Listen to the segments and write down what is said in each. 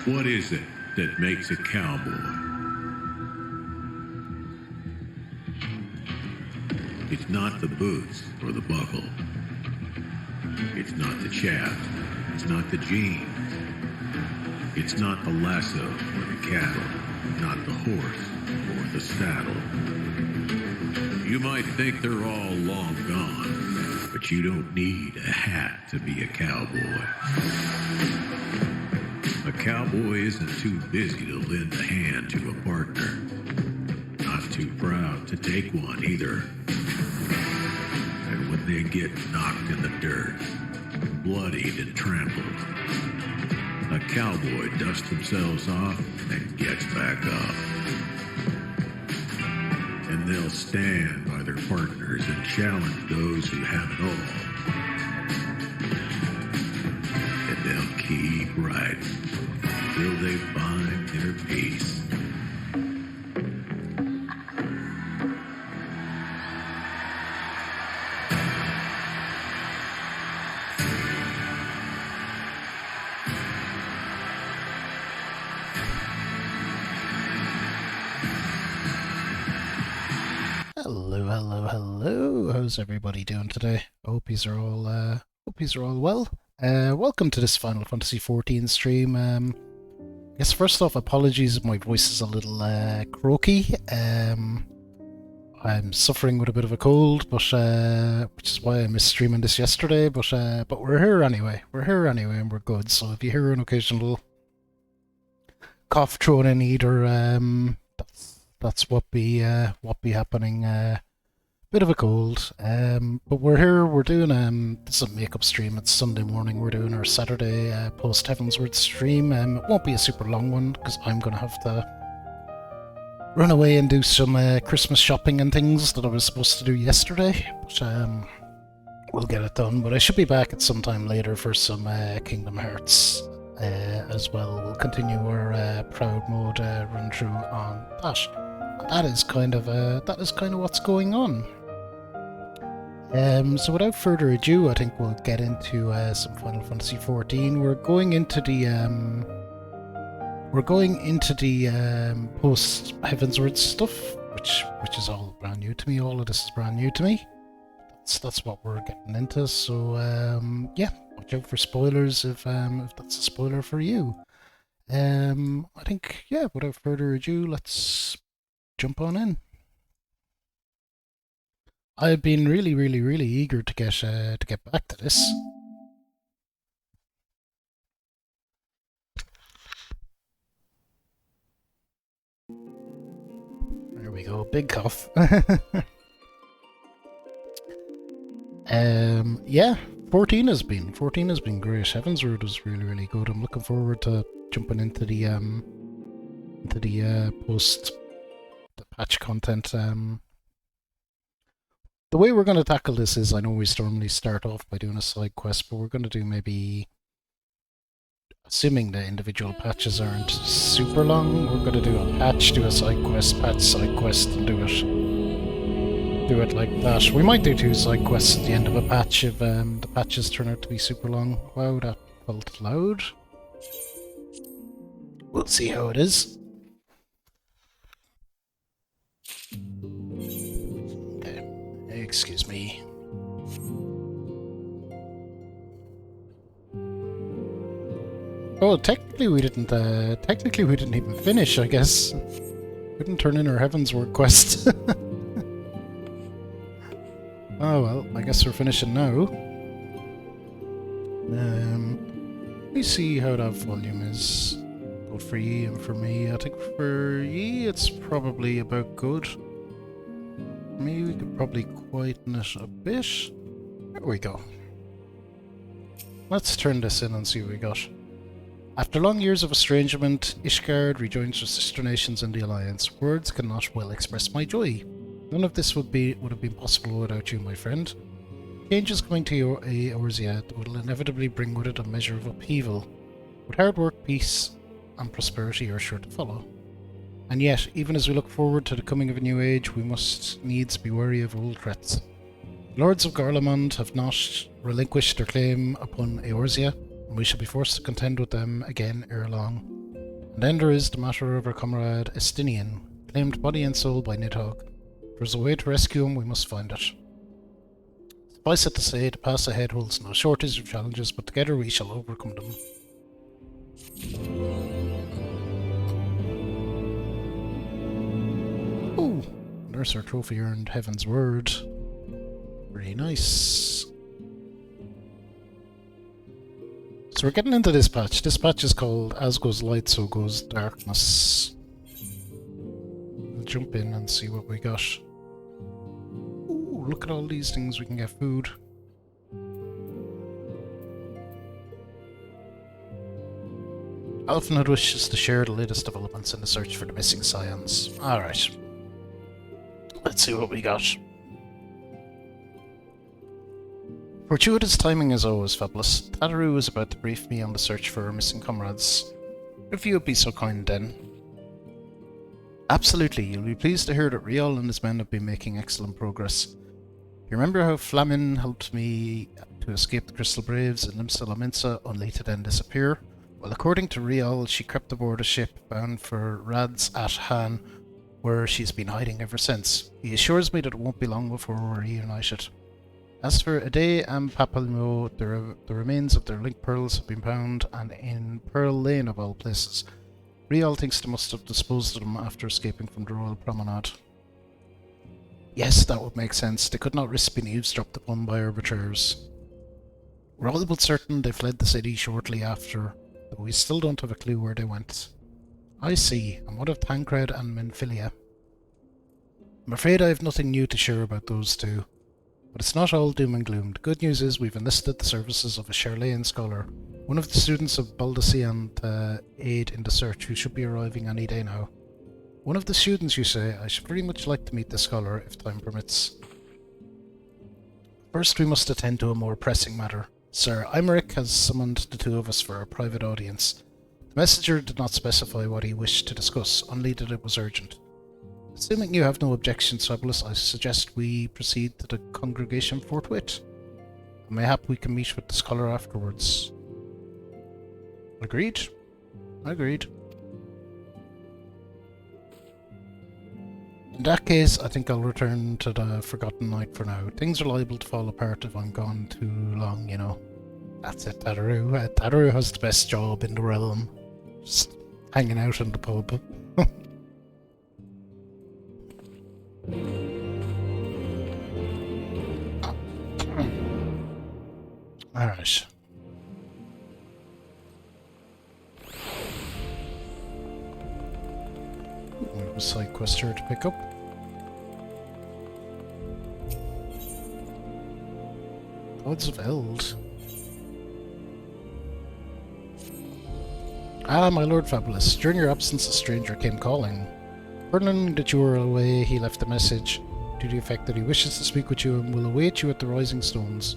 What is it that makes a cowboy? It's not the boots or the buckle. It's not the chaps. It's not the jeans. It's not the lasso or the cattle. Not the horse or the saddle. You might think they're all long gone, but you don't need a hat to be a cowboy. A cowboy isn't too busy to lend a hand to a partner. Not too proud to take one either. And when they get knocked in the dirt, bloodied and trampled, a cowboy dusts themselves off and gets back up. And they'll stand by their partners and challenge those who have it all. And they'll keep riding till they find their peace. Hello. How's everybody doing today? I hope yous are all well. Welcome to this Final Fantasy XIV stream. I guess first off, apologies if my voice is a little croaky. I'm suffering with a bit of a cold, but which is why I missed streaming this yesterday. But we're here anyway. And we're good. So if you hear an occasional cough thrown in either, that's what be happening. Bit of a cold, but we're here. We're doing this is a makeup stream. It's Sunday morning. We're doing our Saturday post Heavensward stream. It won't be a super long one because I'm gonna have to run away and do some Christmas shopping and things that I was supposed to do yesterday. But we'll get it done. But I should be back at some time later for some Kingdom Hearts as well. We'll continue our Proud Mode run through on that. That is kind of what's going on. So without further ado, I think we'll get into some Final Fantasy XIV. We're going into the post Heavensward stuff, which is all brand new to me. All of this is brand new to me. That's what we're getting into. So yeah, watch out for spoilers if that's a spoiler for you. I think without further ado, let's jump on in. I've been really eager to get back to this. There we go, big cough. Yeah, 14 has been great. Heavensward was really good. I'm looking forward to jumping into the post the patch content. The way we're going to tackle this is, I know we normally start off by doing a side quest, but we're going to do maybe, assuming the individual patches aren't super long, we're going to do a patch, do a side quest, patch, side quest, and do it like that. We might do 2 side quests at the end of a patch if the patches turn out to be super long. Wow, that felt loud. We'll see how it is. Excuse me. Oh, technically we didn't even finish, I guess. We didn't turn in our Heavensward quest. Oh well, I guess we're finishing now. Let me see how that volume is. Good for ye and for me. I think for ye it's probably about good. Maybe we could probably quieten it a bit. There we go. Let's turn this in and see what we got. After long years of estrangement, Ishgard rejoins her sister nations in the Alliance. Words cannot well express my joy. None of this would have been possible without you, my friend. Changes coming to Eorzea will inevitably bring with it a measure of upheaval. But hard work, peace, and prosperity are sure to follow. And yet, even as we look forward to the coming of a new age, we must needs be wary of old threats. The Lords of Garlemald have not relinquished their claim upon Eorzea, and we shall be forced to contend with them again ere long. And then there is the matter of our comrade Estinian, claimed body and soul by Nidhogg. If there's a way to rescue him, we must find it. Suffice it to say, the path ahead holds no shortage of challenges, but together we shall overcome them. Ooh, there's our trophy earned Heavensward. Very nice. So we're getting into this patch. This patch is called As Goes Light, So Goes Darkness. We'll jump in and see what we got. Ooh, look at all these things. We can get food. Alphanhead wishes to share the latest developments in the search for the missing scions. Alright. Let's see what we got. Fortuitous timing as always, Fabulous. Tataru is about to brief me on the search for our missing comrades. If you would be so kind then. Absolutely, you'll be pleased to hear that Rial and his men have been making excellent progress. You remember how Flamin helped me to escape the Crystal Braves in Limsa Laminsa, only to then disappear? Well, according to Rial, she crept aboard a ship bound for Rads at Han, where she's been hiding ever since. He assures me that it won't be long before we're reunited. As for Ade and Papalmo, the remains of their link pearls have been found, and in Pearl Lane of all places. Rial thinks they must have disposed of them after escaping from the Royal Promenade. Yes, that would make sense. They could not risk being eavesdropped upon by arbiters. We're all but certain they fled the city shortly after, though we still don't have a clue where they went. I see. And what of Tancred and Menphilia? I'm afraid I have nothing new to share about those two. But it's not all doom and gloom. The good news is we've enlisted the services of a Charlayan scholar, one of the students of Baldaccian to aid in the search, who should be arriving any day now. One of the students, you say? I should very much like to meet the scholar, if time permits. First, we must attend to a more pressing matter. Sir Imeric has summoned the two of us for a private audience. The messenger did not specify what he wished to discuss, only that it was urgent. Assuming you have no objections, Fabulous, I suggest we proceed to the congregation forthwith. Mayhap we can meet with the scholar afterwards. Agreed? Agreed. In that case, I think I'll return to the Forgotten Knight for now. Things are liable to fall apart if I'm gone too long, you know. That's it, Tataru. Tataru has the best job in the realm. Just hanging out in the pub. Alright. We have a side quest here to pick up. Gods of Eld. Ah, my Lord Fabulous. During your absence, a stranger came calling. Learning that you were away, he left a message to the effect that he wishes to speak with you and will await you at the Rising Stones.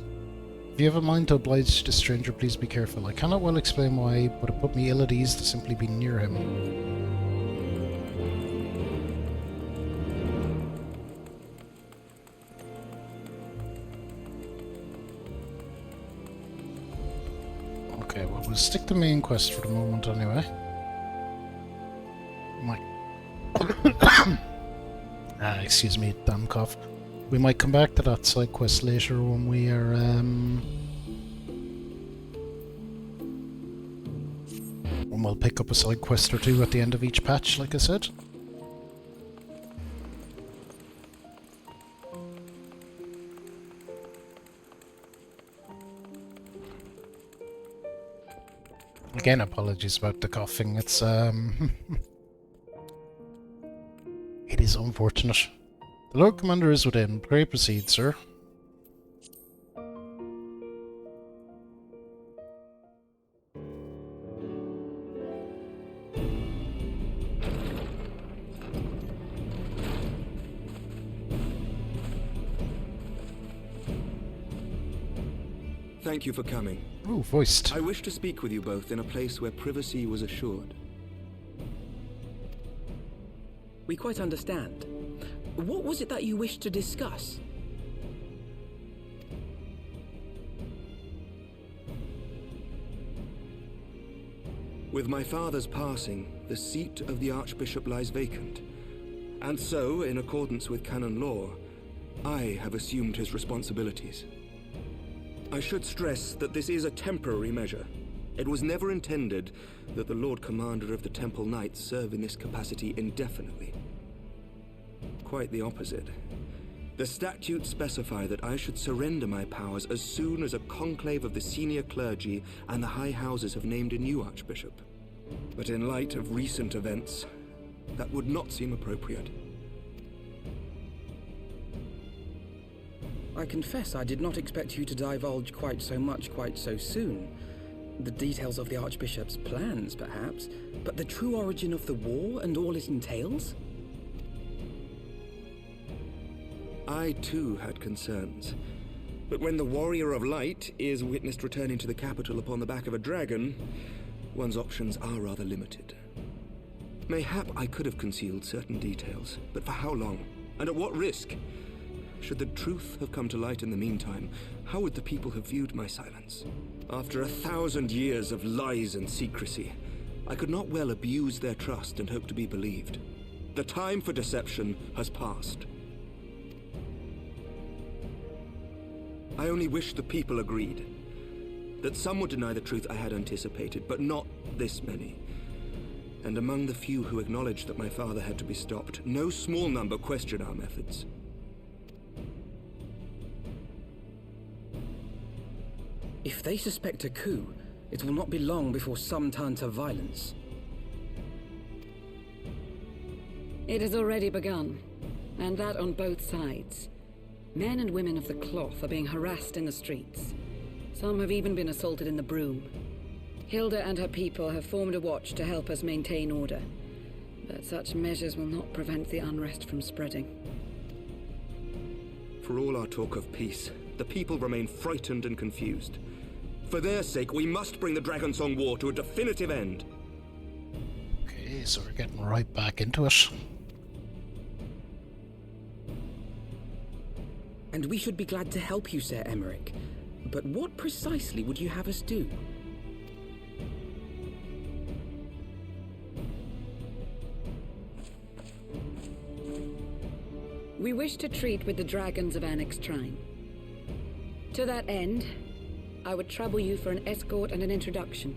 If you have a mind to oblige this stranger, please be careful. I cannot well explain why, but it put me ill at ease to simply be near him. Okay, well, we'll stick to main quest for the moment anyway. Excuse me, damn cough. We might come back to that side quest later when we are, when we'll pick up a side quest or two at the end of each patch, like I said. Again, apologies about the coughing. It's, it is unfortunate. The Lord Commander is within. Pray proceed, sir. Thank you for coming. Ooh, voiced. I wish to speak with you both in a place where privacy was assured. We quite understand. What was it that you wished to discuss? With my father's passing, the seat of the Archbishop lies vacant. And so, in accordance with canon law, I have assumed his responsibilities. I should stress that this is a temporary measure. It was never intended that the Lord Commander of the Temple Knights serve in this capacity indefinitely. Quite the opposite. The statutes specify that I should surrender my powers as soon as a conclave of the senior clergy and the high houses have named a new archbishop. But in light of recent events, that would not seem appropriate. I confess I did not expect you to divulge quite so much quite so soon. The details of the Archbishop's plans, perhaps, but the true origin of the war and all it entails? I too had concerns. But when the Warrior of Light is witnessed returning to the capital upon the back of a dragon, one's options are rather limited. Mayhap I could have concealed certain details, but for how long? And at what risk? Should the truth have come to light in the meantime, how would the people have viewed my silence? After 1,000 years of lies and secrecy, I could not well abuse their trust and hope to be believed. The time for deception has passed. I only wish the people agreed. That some would deny the truth I had anticipated, but not this many. And among the few who acknowledged that my father had to be stopped, no small number questioned our methods. If they suspect a coup, it will not be long before some turn to violence. It has already begun, and that on both sides. Men and women of the cloth are being harassed in the streets. Some have even been assaulted in the Broom. Hilda and her people have formed a watch to help us maintain order, but such measures will not prevent the unrest from spreading. For all our talk of peace, the people remain frightened and confused. For their sake, we must bring the Dragonsong War to a definitive end. Okay, so we're getting right back into it. And we should be glad to help you, Sir Emmerich. But what precisely would you have us do? We wish to treat with the dragons of Annex Trine. To that end, I would trouble you for an escort and an introduction.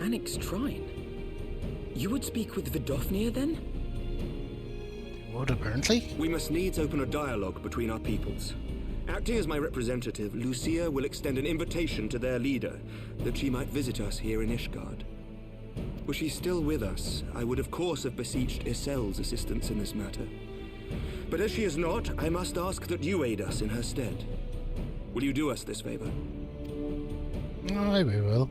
Annex Trine? You would speak with Vidofnir then? Would apparently. We must needs open a dialogue between our peoples. Acting as my representative, Lucia will extend an invitation to their leader, that she might visit us here in Ishgard. Were she still with us, I would of course have beseeched Isel's assistance in this matter. But as she is not, I must ask that you aid us in her stead. Will you do us this favor? Aye, we will.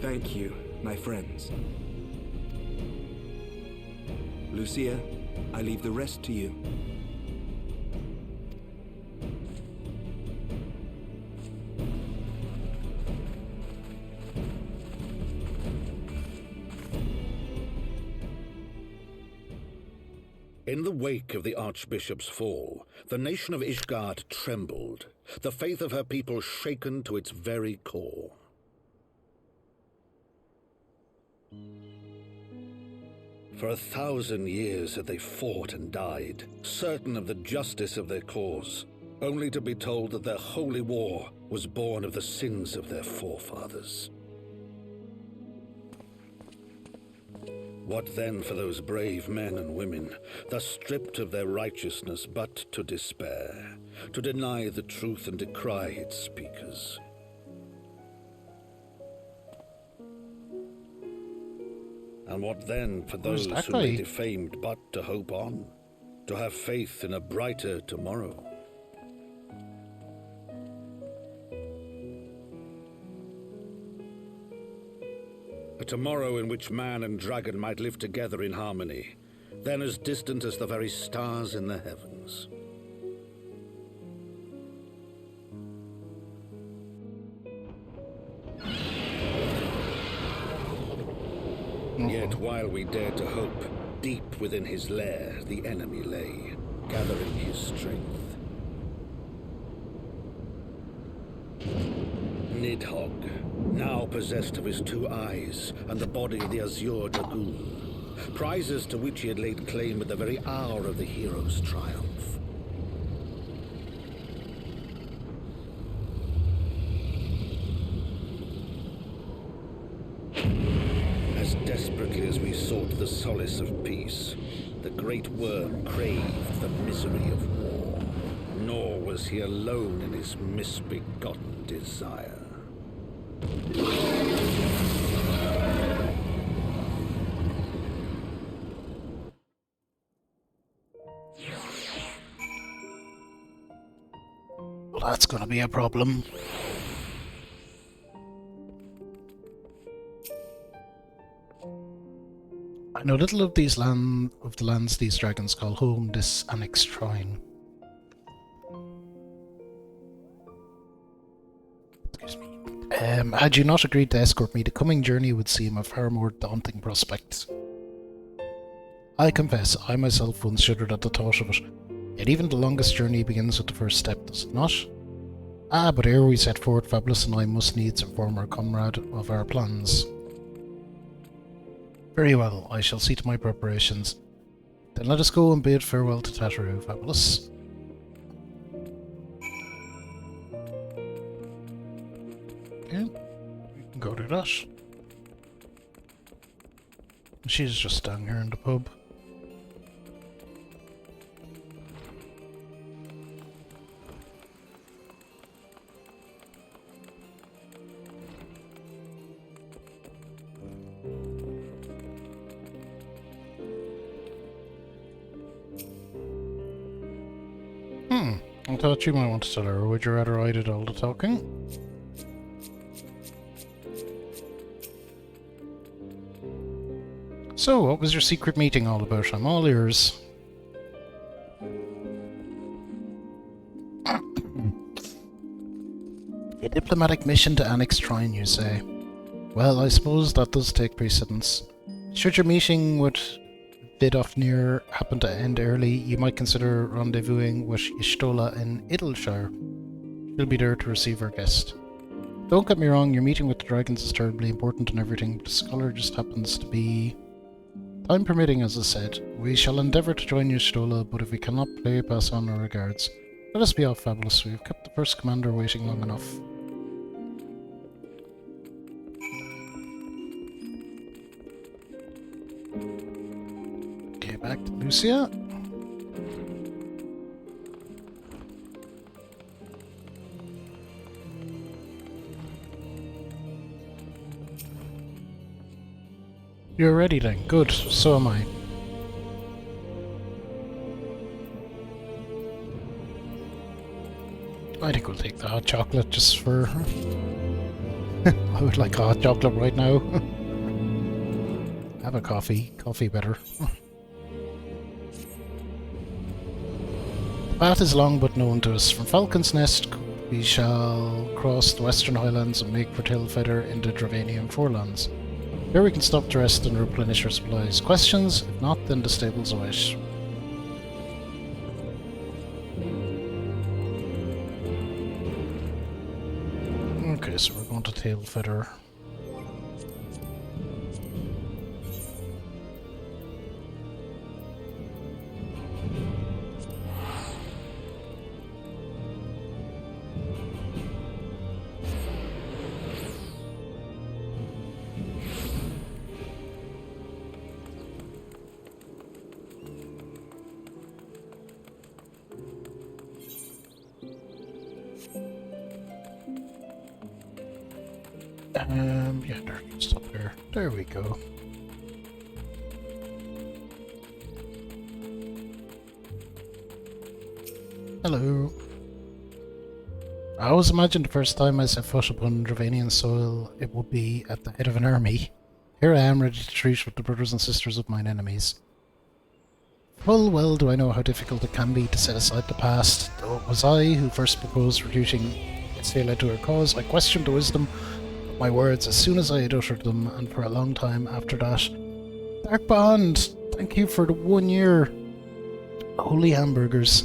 Thank you, my friends. Lucia, I leave the rest to you. In the wake of the Archbishop's fall, the nation of Ishgard trembled, the faith of her people shaken to its very core. For 1,000 years had they fought and died, certain of the justice of their cause, only to be told that their holy war was born of the sins of their forefathers. What then for those brave men and women, thus stripped of their righteousness but to despair, to deny the truth and decry its speakers? And what then for those who lay defamed but to hope on, to have faith in a brighter tomorrow? A tomorrow in which man and dragon might live together in harmony, then as distant as the very stars in the heavens. Yet while we dared to hope, deep within his lair the enemy lay, gathering his strength. Nidhogg, now possessed of his 2 eyes and the body of the Azure Dragoon, prizes to which he had laid claim at the very hour of the hero's triumph. As desperately as we sought the solace of peace, the great worm craved the misery of war. Nor was he alone in his misbegotten desire. Well, that's gonna be a problem. I know little of the lands these dragons call home, this annexed shrine. Excuse me. Had you not agreed to escort me, the coming journey would seem a far more daunting prospect. I confess, I myself once shuddered at the thought of it, yet even the longest journey begins with the first step, does it not? Ah, but ere we set forth, Fabulous and I must needs inform our comrade of our plans. Very well, I shall see to my preparations. Then let us go and bid farewell to Tataru, Fabulous. Okay, we can go do that. She's just down here in the pub. I thought you might want to tell her, or would you rather I did all the talking? So, what was your secret meeting all about? I'm all ears. A diplomatic mission to annex Shrine, you say? Well, I suppose that does take precedence. Should your meeting with Vidofnir happen to end early, you might consider rendezvousing with Y'shtola in Idleshire. She'll be there to receive her guest. Don't get me wrong, your meeting with the dragons is terribly important and everything, but the scholar just happens to be... Time permitting, as I said. We shall endeavour to join Y'shtola, but if we cannot play, pass on our regards. Let us be off, Fabulous. We have kept the first commander waiting long enough. Okay, back to Lucia. You're ready then. Good. So am I. I think we'll take the hot chocolate just for... I would like a hot chocolate right now. Have a coffee. Coffee better. The path is long but known to us. From Falcon's Nest we shall cross the Western Highlands and make for Tailfeather in the Dravanian Forelands. Here we can stop to rest and replenish our supplies. Questions? If not, then the stables await. Okay, so we're going to Tailfeather. Yeah, there, just up there. There we go. Hello. I always imagined the first time I set foot upon Dravanian soil, it would be at the head of an army. Here I am, ready to treat with the brothers and sisters of mine enemies. Full well do I know how difficult it can be to set aside the past. Though it was I who first proposed recruiting Estela to her cause, I questioned the wisdom my words as soon as I had uttered them, and for a long time after that Dark Bond, thank you for the 1 year. Holy hamburgers.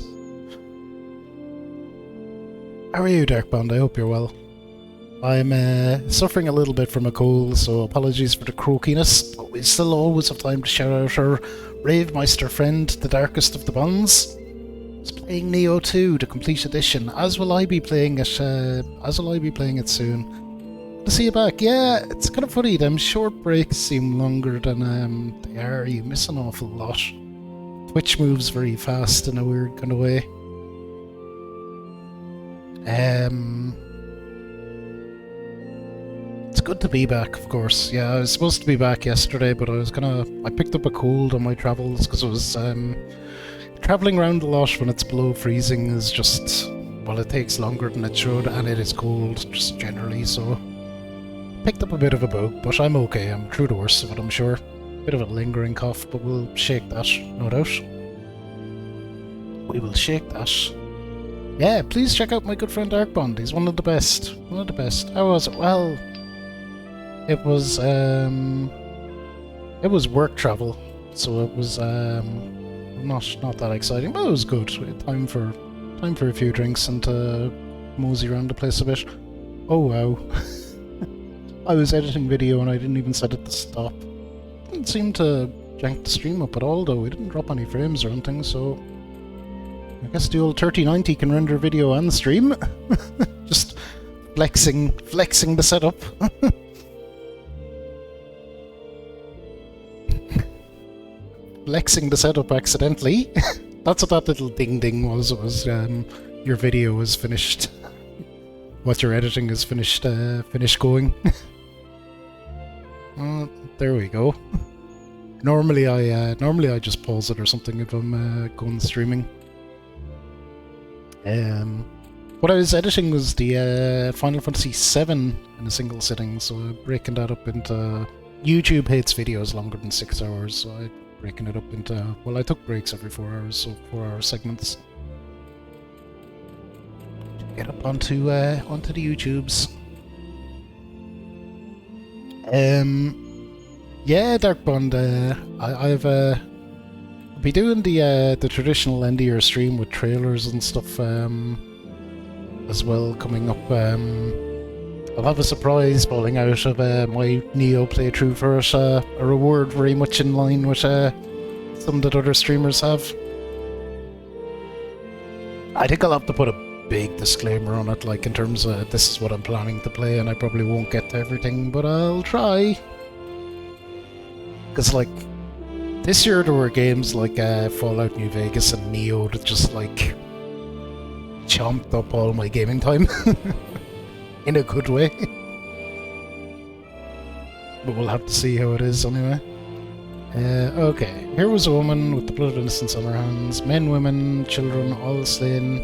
How are you, Dark Bond? I hope you're well. I'm suffering a little bit from a cold, so apologies for the croakiness, but we still always have time to shout out our Ravemeister friend, the darkest of the bonds. He's playing Neo 2, the complete edition, as will I be playing it, soon. To see you back. Yeah, it's kind of funny, them short breaks seem longer than they are. You miss an awful lot. Twitch moves very fast in a weird kind of way. It's good to be back, of course. Yeah, I was supposed to be back yesterday, but I picked up a cold on my travels because it was traveling around a lot when it's below freezing is just, well, it takes longer than it should, and it is cold just generally, so picked up a bit of a bug, but I'm okay. I'm through the worst of it, I'm sure. Bit of a lingering cough, but we'll shake that, no doubt. We will shake that. Yeah, please check out my good friend Darkbond. He's one of the best. One of the best. How was it? Well, it was work travel, so it was not that exciting, but it was good. We had time for a few drinks and to mosey around the place a bit. Oh wow. I was editing video and I didn't even set it to stop. Didn't seem to jank the stream up at all though. We didn't drop any frames or anything, so I guess the old 3090 can render video and stream. Just flexing the setup. Flexing the setup accidentally. That's what that little ding ding was. It was your video is finished. What you're editing is finished going. There we go. Normally I just pause it or something if I'm going streaming. What I was editing was the Final Fantasy XIV in a single sitting, so breaking that up into... YouTube hates videos longer than 6 hours, so I'm breaking it up into... Well, I took breaks every 4 hours, so 4-hour segments. Get up onto the YouTubes. Yeah, Darkbond, I've be doing the traditional end of year stream with trailers and stuff as well coming up. I'll have a surprise falling out of my Neo playthrough for it, a reward very much in line with some that other streamers have. I think I'll have to put a big disclaimer on it, like in terms of this is what I'm planning to play, and I probably won't get to everything, but I'll try. Because, like, this year there were games like Fallout New Vegas and Neo that just, like, chomped up all my gaming time. In a good way. But we'll have to see how it is anyway. Okay, here was a woman with the blood of innocence on her hands. Men, women, children, all slain.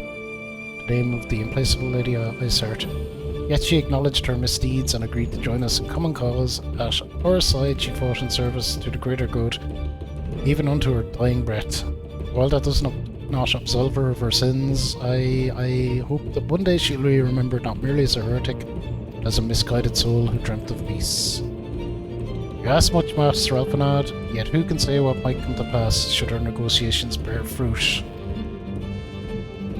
The name of the implacable lady I served. Yet she acknowledged her misdeeds and agreed to join us in common cause. At our side she fought in service to the greater good, even unto her dying breath. While that does not absolve her of her sins, I hope that one day she'll be remembered not merely as a heretic, but as a misguided soul who dreamt of peace. You ask much, Master Alphanad, yet who can say what might come to pass should our negotiations bear fruit?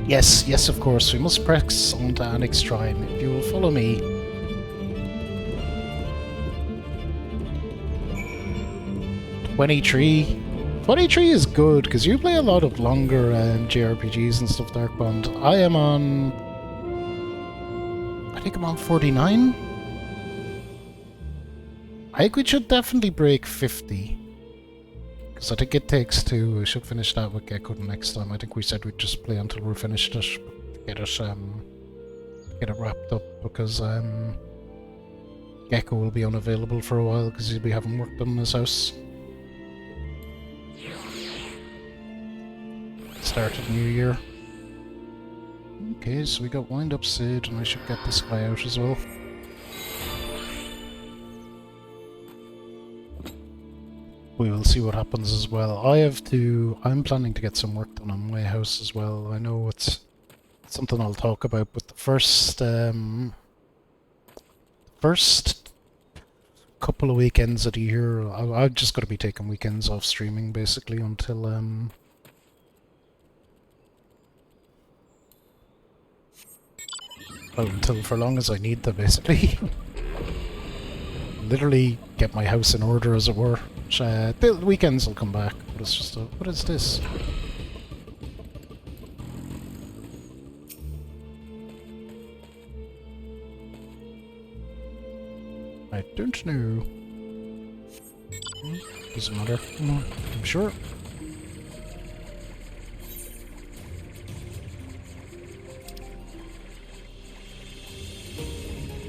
Yes, of course, we must press on to Annex Shrine. If you will follow me. $23 is good, because you play a lot of longer JRPGs and stuff, Darkbond. I think I'm on 49? I think we should definitely break 50. Because I think it takes two. We should finish that with Gecko next time. I think we said we'd just play until we're finished it. Get it wrapped up, because Gecko will be unavailable for a while because he'll be having work done in his house. Start of the new year. Okay, so we got Wind Up Sid, and I should get this guy out as well. We will see what happens as well. I'm planning to get some work done on my house as well. I know it's something I'll talk about, but the first couple of weekends of the year. I'm just going to be taking weekends off streaming, basically, until, well, until for long as I need them, basically. Literally get my house in order, as it were. The weekends will come back, but it's just what is this? I don't know. Doesn't matter. No, I'm sure.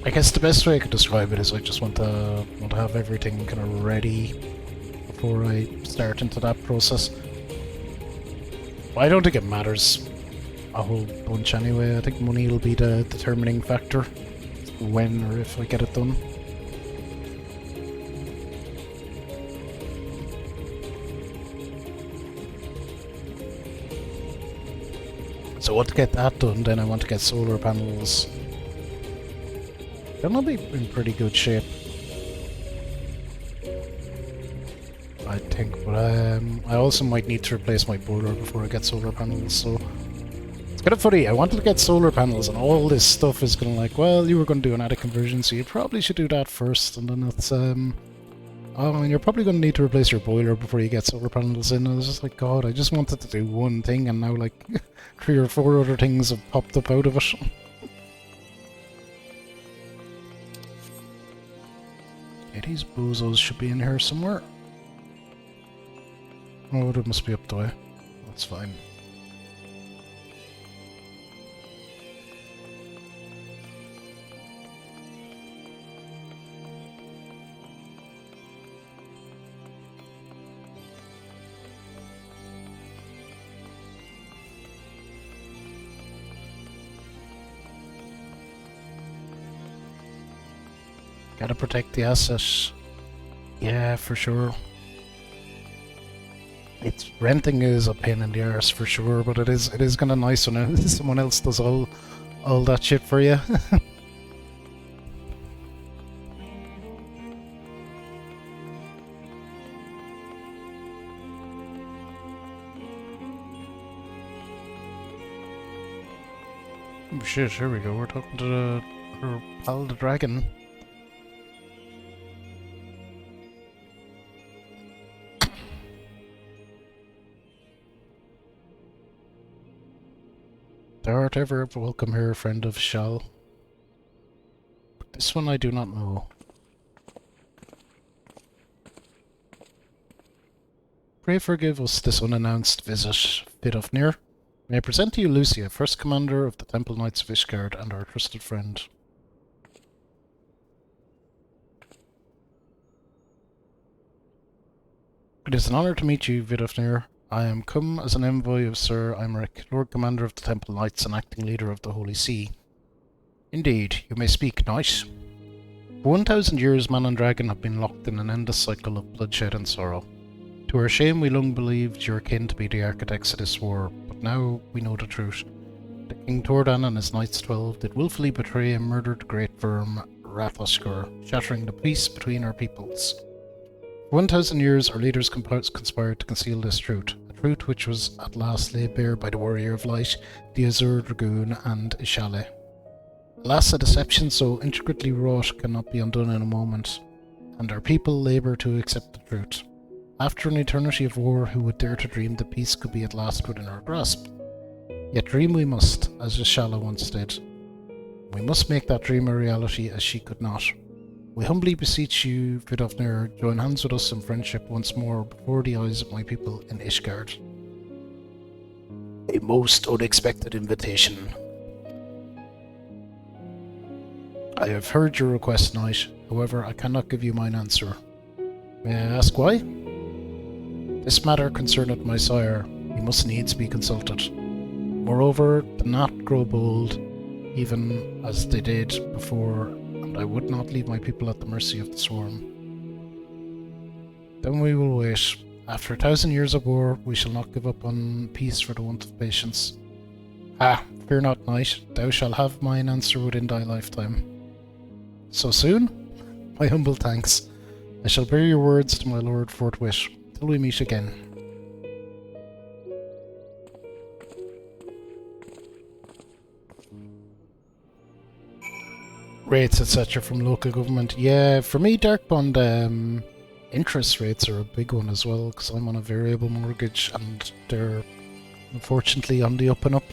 I guess the best way I could describe it is I just want to have everything kind of ready before I start into that process. I don't think it matters a whole bunch anyway. I think money will be the determining factor when or if I get it done. So I want to get that done, then I want to get solar panels. Then I'll be in pretty good shape, I think, but I also might need to replace my boiler before I get solar panels, so it's kind of funny. I wanted to get solar panels and all this stuff is going to like, well, you were going to do an attic conversion, so you probably should do that first, and then it's, oh, and you're probably going to need to replace your boiler before you get solar panels in. I was just like, God, I just wanted to do one thing, and now like 3 or 4 other things have popped up out of it. Yeah, these bozos should be in here somewhere. Oh, they must be up the way. That's fine. Gotta protect the assets. Yeah, for sure. It's renting is a pain in the arse for sure, but it is kind of nice when someone else does all that shit for you. Oh shit! Here we go. We're talking to our pal the dragon. Thou art ever welcome here, friend of Shal. But this one I do not know. Pray forgive us this unannounced visit, Vidofnir. May I present to you Lucia, first commander of the Temple Knights of Ishgard and our trusted friend. It is an honor to meet you, Vidofnir. I am come as an envoy of Sir Imeric, Lord Commander of the Temple Knights and acting leader of the Holy See. Indeed, you may speak, knight. For 1,000 years, man and dragon have been locked in an endless cycle of bloodshed and sorrow. To our shame, we long believed your kin to be the architects of this war, but now we know the truth. The King Tordan and his Knights 12 did willfully betray and murder the great firm Rathoskar, shattering the peace between our peoples. For 1,000 years, our leaders conspired to conceal this truth, a truth which was at last laid bare by the Warrior of Light, the Azure Dragoon, and Ishale. Alas, a deception so intricately wrought cannot be undone in a moment, and our people labour to accept the truth. After an eternity of war, who would dare to dream that peace could be at last within our grasp? Yet dream we must, as Ishale once did. We must make that dream a reality, as she could not. We humbly beseech you, Vidofnir, join hands with us in friendship once more before the eyes of my people in Ishgard. A most unexpected invitation. I have heard your request, knight. However, I cannot give you mine answer. May I ask why? This matter concerneth my sire. He must needs be consulted. Moreover, do not grow bold, even as they did before, and I would not leave my people at the mercy of the swarm. Then we will wait. After 1,000 years of war, we shall not give up on peace for the want of patience. Ah, fear not, knight. Thou shalt have mine answer within thy lifetime. So soon? My humble thanks. I shall bear your words to my lord forthwith, till we meet again. Rates, etc. from local government. Yeah, for me, Dark Bond, interest rates are a big one as well, because I'm on a variable mortgage, and they're unfortunately on the up and up.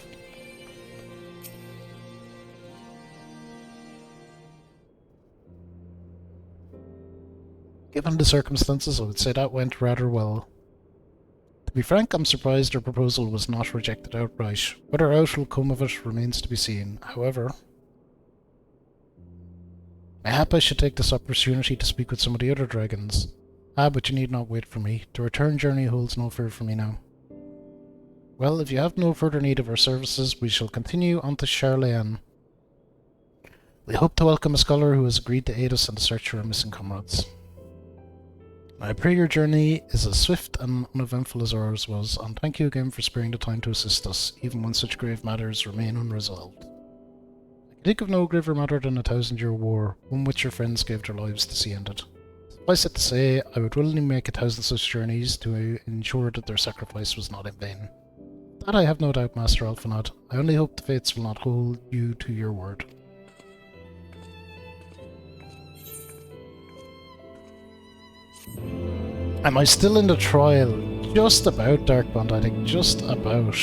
Given the circumstances, I would say that went rather well. To be frank, I'm surprised our proposal was not rejected outright. Whether out will come of it remains to be seen. However, mayhap I should take this opportunity to speak with some of the other dragons. Ah, but you need not wait for me. The return journey holds no fear for me now. Well, if you have no further need of our services, we shall continue on to Charlayan. We hope to welcome a scholar who has agreed to aid us in the search for our missing comrades. I pray your journey is as swift and uneventful as ours was, and thank you again for sparing the time to assist us, even when such grave matters remain unresolved. I can think of no graver matter than a 1,000-year war, one which your friends gave their lives to see ended. Suffice it to say, I would willingly make 1,000 such journeys to ensure that their sacrifice was not in vain. That I have no doubt, Master Alphanod. I only hope the fates will not hold you to your word. Am I still in the trial? Just about, Dark Bond, I think. Just about.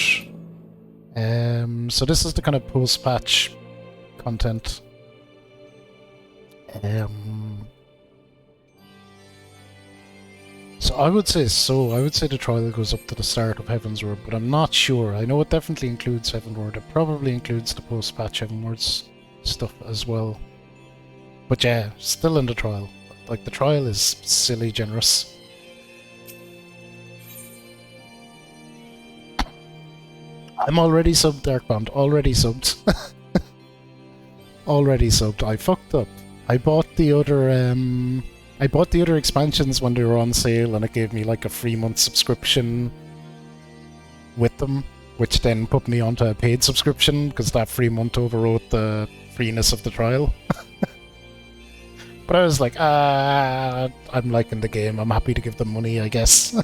So this is the kind of post-patch content. So I would say the trial goes up to the start of Heavensward, but I'm not sure. I know it definitely includes Heavenward. It probably includes the post-patch Heavenward stuff as well. But yeah, still in the trial. Like, the trial is silly generous. I'm already subbed, Darkbond. Already subbed. Already subbed. I fucked up. I bought the other expansions when they were on sale, and it gave me like a 3-month subscription with them, which then put me onto a paid subscription because that 3-month overrode the freeness of the trial. But I was like, I'm liking the game. I'm happy to give them money, I guess.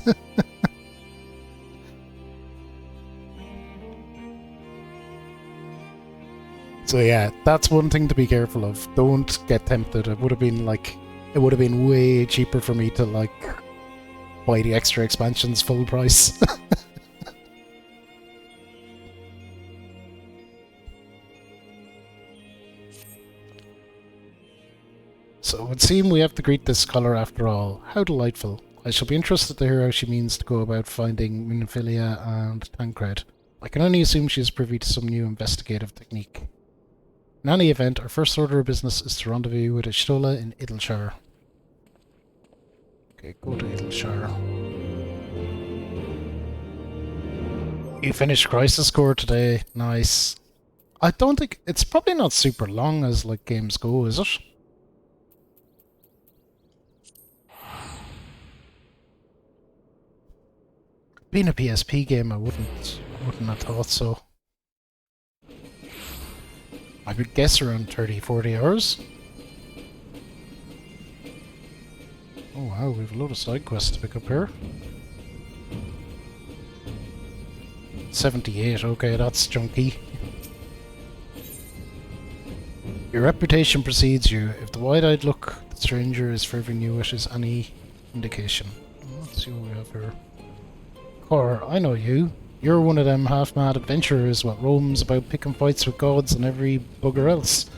So yeah, that's one thing to be careful of. Don't get tempted. It would have been way cheaper for me to like buy the extra expansions full price. So it would seem we have to greet this scholar after all. How delightful. I shall be interested to hear how she means to go about finding Minophilia and Tancred. I can only assume she is privy to some new investigative technique. In any event, our first order of business is to rendezvous with Ishtola in Idleshire. Okay, go to Idleshire. You finished Crisis Core today. Nice. I don't think... It's probably not super long as like games go, is it? Being a PSP game, I wouldn't have thought so. I would guess around 30-40 hours. Oh wow, we have a load of side quests to pick up here. 78, okay, that's chunky. Your reputation precedes you. If the wide-eyed look the stranger is favoring you wishes any indication. Let's see what we have here. Cor, I know you. You're one of them half-mad adventurers what roams about picking fights with gods and every bugger else.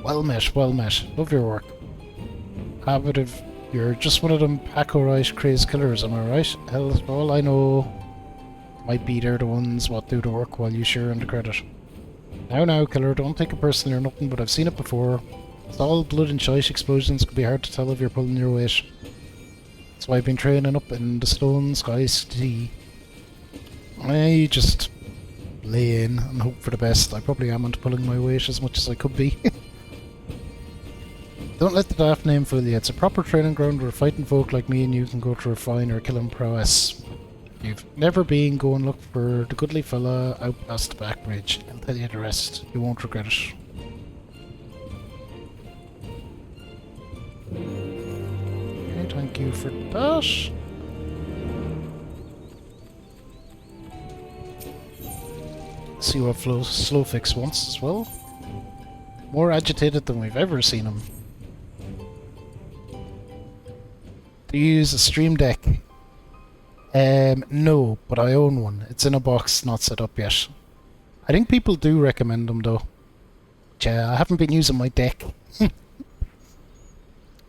Well met, well met. Love your work. You're just one of them Paco-right crazed killers, am I right? Hell, for all I know, might be they're the ones what do the work while you share in the credit. Now, killer, don't take it personally or nothing, but I've seen it before. It's all blood and shite explosions could be hard to tell if you're pulling your weight. That's why I've been training up in the Stone Sky City. I just lay in and hope for the best. I probably amn't pulling my weight as much as I could be. Don't let the daft name fool you. It's a proper training ground where fighting folk like me and you can go to refine our killing prowess. If you've never been, go and look for the goodly fella out past the back bridge. I'll tell you the rest. You won't regret it. Okay, Thank you for that. See what Slowfix wants as well. More agitated than we've ever seen him. Do you use a Stream Deck? No, but I own one. It's in a box, not set up yet. I think people do recommend them though. Yeah, I haven't been using my deck.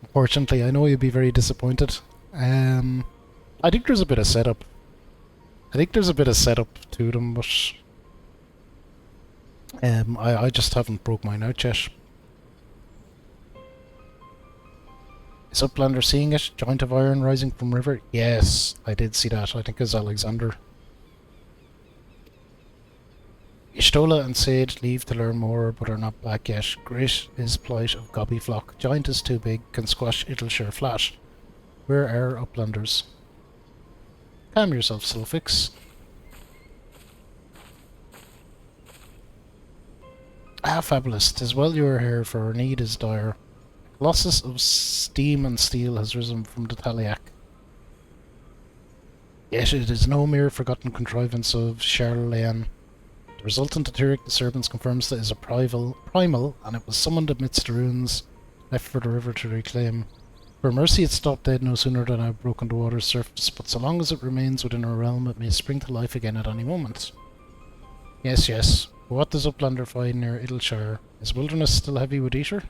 Unfortunately, I know you'd be very disappointed. I think there's a bit of setup. To them, but I just haven't broke mine out yet. Is Uplander seeing it? Giant of Iron rising from river? Yes, I did see that. I think it's Alexander. Ishtola and Sade leave to learn more, but are not back yet. Great is plight of Gobbyflock. Giant is too big, can squash It'lshire flat. Where are Uplanders? Calm yourself, Slowfix. Ah, fabulous. 'Tis well you are here, for our need is dire. Colossus of steam and steel has risen from the Taliac. Yet it is no mere forgotten contrivance of Charlemagne. The resultant etheric disturbance confirms that it is a primal, and it was summoned amidst the ruins left for the river to reclaim. For mercy, it stopped dead no sooner than I have broken the water's surface, but so long as it remains within our realm, it may spring to life again at any moment. Yes, yes. But what does Uplander find near It'lshire? Is wilderness still heavy with ether?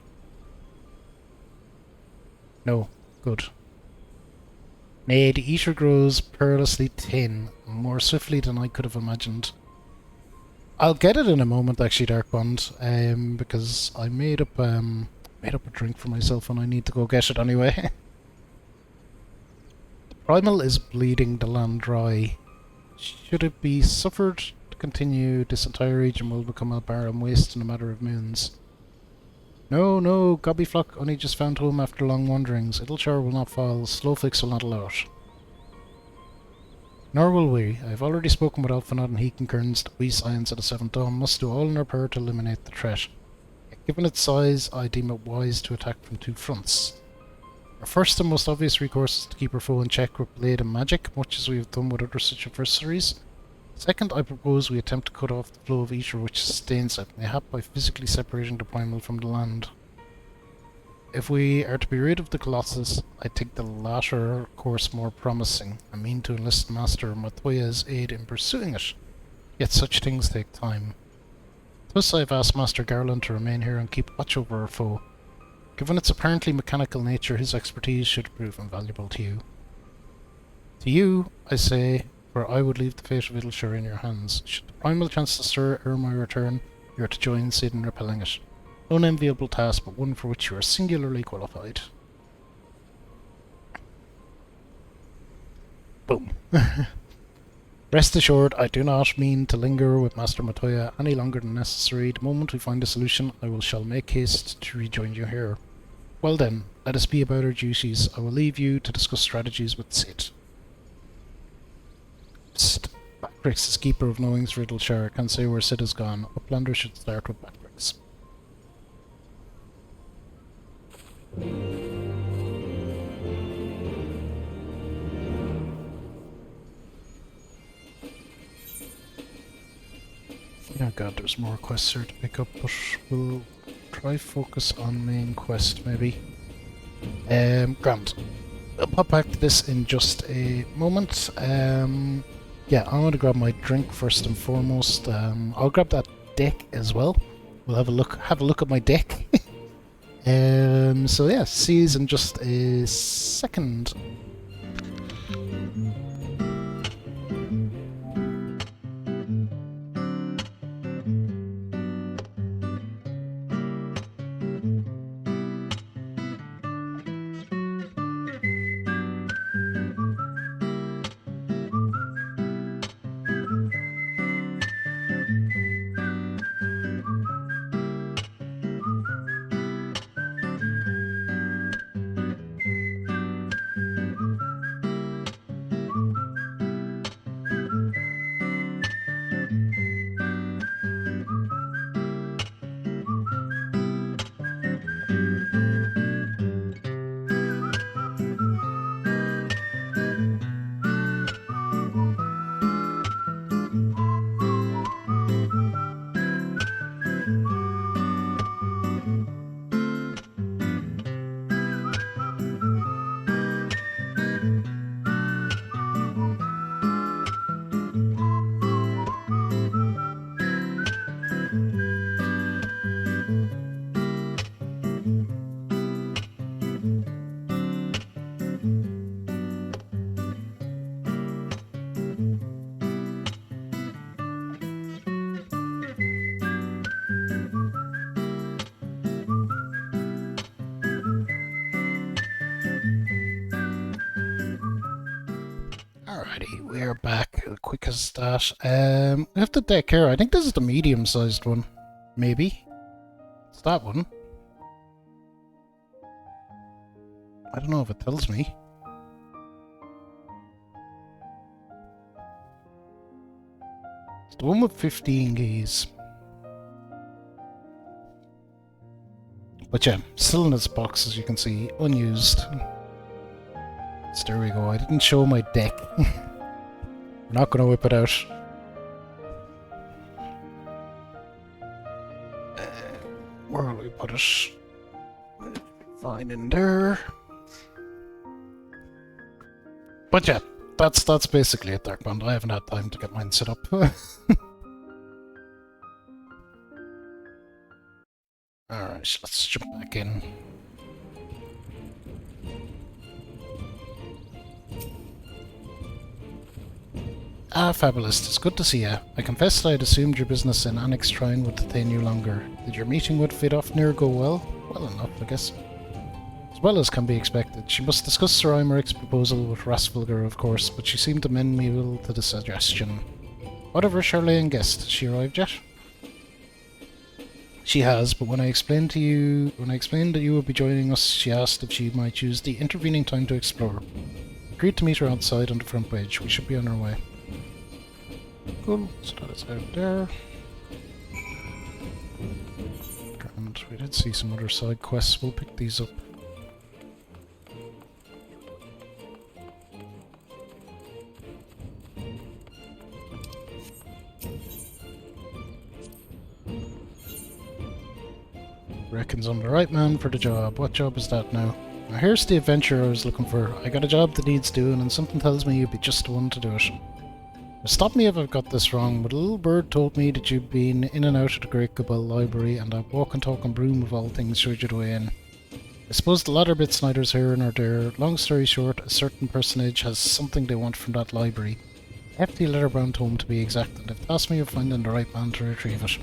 No. Good. Nay, the ether grows perilously thin, more swiftly than I could have imagined. I'll get it in a moment, actually, Darkbond, because I made up a drink for myself and I need to go get it anyway. The primal is bleeding the land dry. Should it be suffered to continue, this entire region will become a barren waste in a matter of moons. No, no, Gobbyflock only just found home after long wanderings. It'lshire will not fall, Slowfix will not allow it. Nor will we. I have already spoken with Alphanod and Heekenkerns that we Scions of the Seventh Dawn must do all in our power to eliminate the threat. Yet given its size, I deem it wise to attack from two fronts. Our first and most obvious recourse is to keep our foe in check with blade and magic, much as we have done with other such adversaries. Second, I propose we attempt to cut off the flow of ether which sustains it, mayhap by physically separating the primal from the land. If we are to be rid of the Colossus, I think the latter course more promising. I mean to enlist Master Matoya's aid in pursuing it. Yet such things take time. Thus I have asked Master Garland to remain here and keep watch over our foe. Given its apparently mechanical nature, his expertise should prove invaluable to you. To you, I say, for I would leave the fate of It'lshire in your hands. Should the primal chance to stir ere my return, you are to join Sid in repelling it. No unenviable task, but one for which you are singularly qualified. Boom. Rest assured, I do not mean to linger with Master Matoya any longer than necessary. The moment we find a solution, shall make haste to rejoin you here. Well then, let us be about our duties. I will leave you to discuss strategies with Sid. Psst. Backrix is keeper of knowings for It'lshire. Can't say where Sid has gone. Uplander should start with Backrix. Oh god, there's more quests here to pick up, but we'll try focus on main quest maybe. Grand. I'll pop back to this in just a moment. Yeah, I'm going to grab my drink first and foremost. I'll grab that deck as well. We'll have a look at my deck. So yeah, see you in just a second. Alrighty, we're back quick as that. We have the deck here. I think this is the medium-sized one. Maybe. It's that one. I don't know if it tells me. It's the one with 15 keys. But yeah, still in this box, as you can see, unused. So there we go. I didn't show my deck. We're not going to whip it out. Where will we put it? Fine in there. But yeah, that's basically it, Darkband. I haven't had time to get mine set up. Alright, let's jump back in. Ah, Fabulous, it's good to see you. I confess that I'd assumed your business in Annex Shrine would detain you longer. Did your meeting with Vidofnir go well? Well enough, I guess. As well as can be expected. She must discuss Sir Imeric's proposal with Rasvulgar, of course, but she seemed amenable to the suggestion. Whatever Charlene guessed, has she arrived yet? She has, but when I explained that you would be joining us, she asked if she might use the intervening time to explore. Agreed to meet her outside on the front page. We should be on our way. Cool, so that is out there. And we did see some other side quests. We'll pick these up. Reckons I'm the right man for the job. What job is that now? Now here's the adventure I was looking for. I got a job that needs doing and something tells me you'd be just the one to do it. Now stop me if I've got this wrong, but a little bird told me that you'd been in and out of the Great Cabal Library and that walk and talk and broom of all things showed you the way in. I suppose the latter bit's neither here nor there. Long story short, a certain personage has something they want from that library. A hefty letter-bound tome to be exact, and they've tasked me with finding the right man to retrieve it.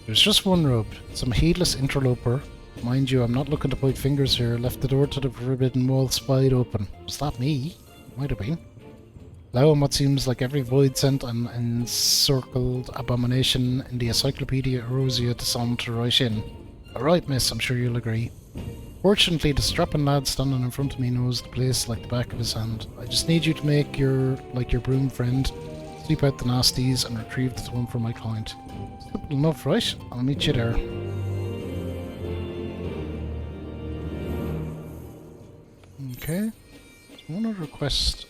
There's just one rub. Some heedless interloper. Mind you, I'm not looking to point fingers here. Left the door to the forbidden wall spied open. Was that me? Might have been. Allowing what seems like every void sent and encircled abomination in the Encyclopedia Erosia to saunter right in. Alright, miss, I'm sure you'll agree. Fortunately, the strapping lad standing in front of me knows the place like the back of his hand. I just need you to make your broom friend, sleep out the nasties, and retrieve the tome for my client. Simple enough, right? I'll meet you there. Okay. There's one other quest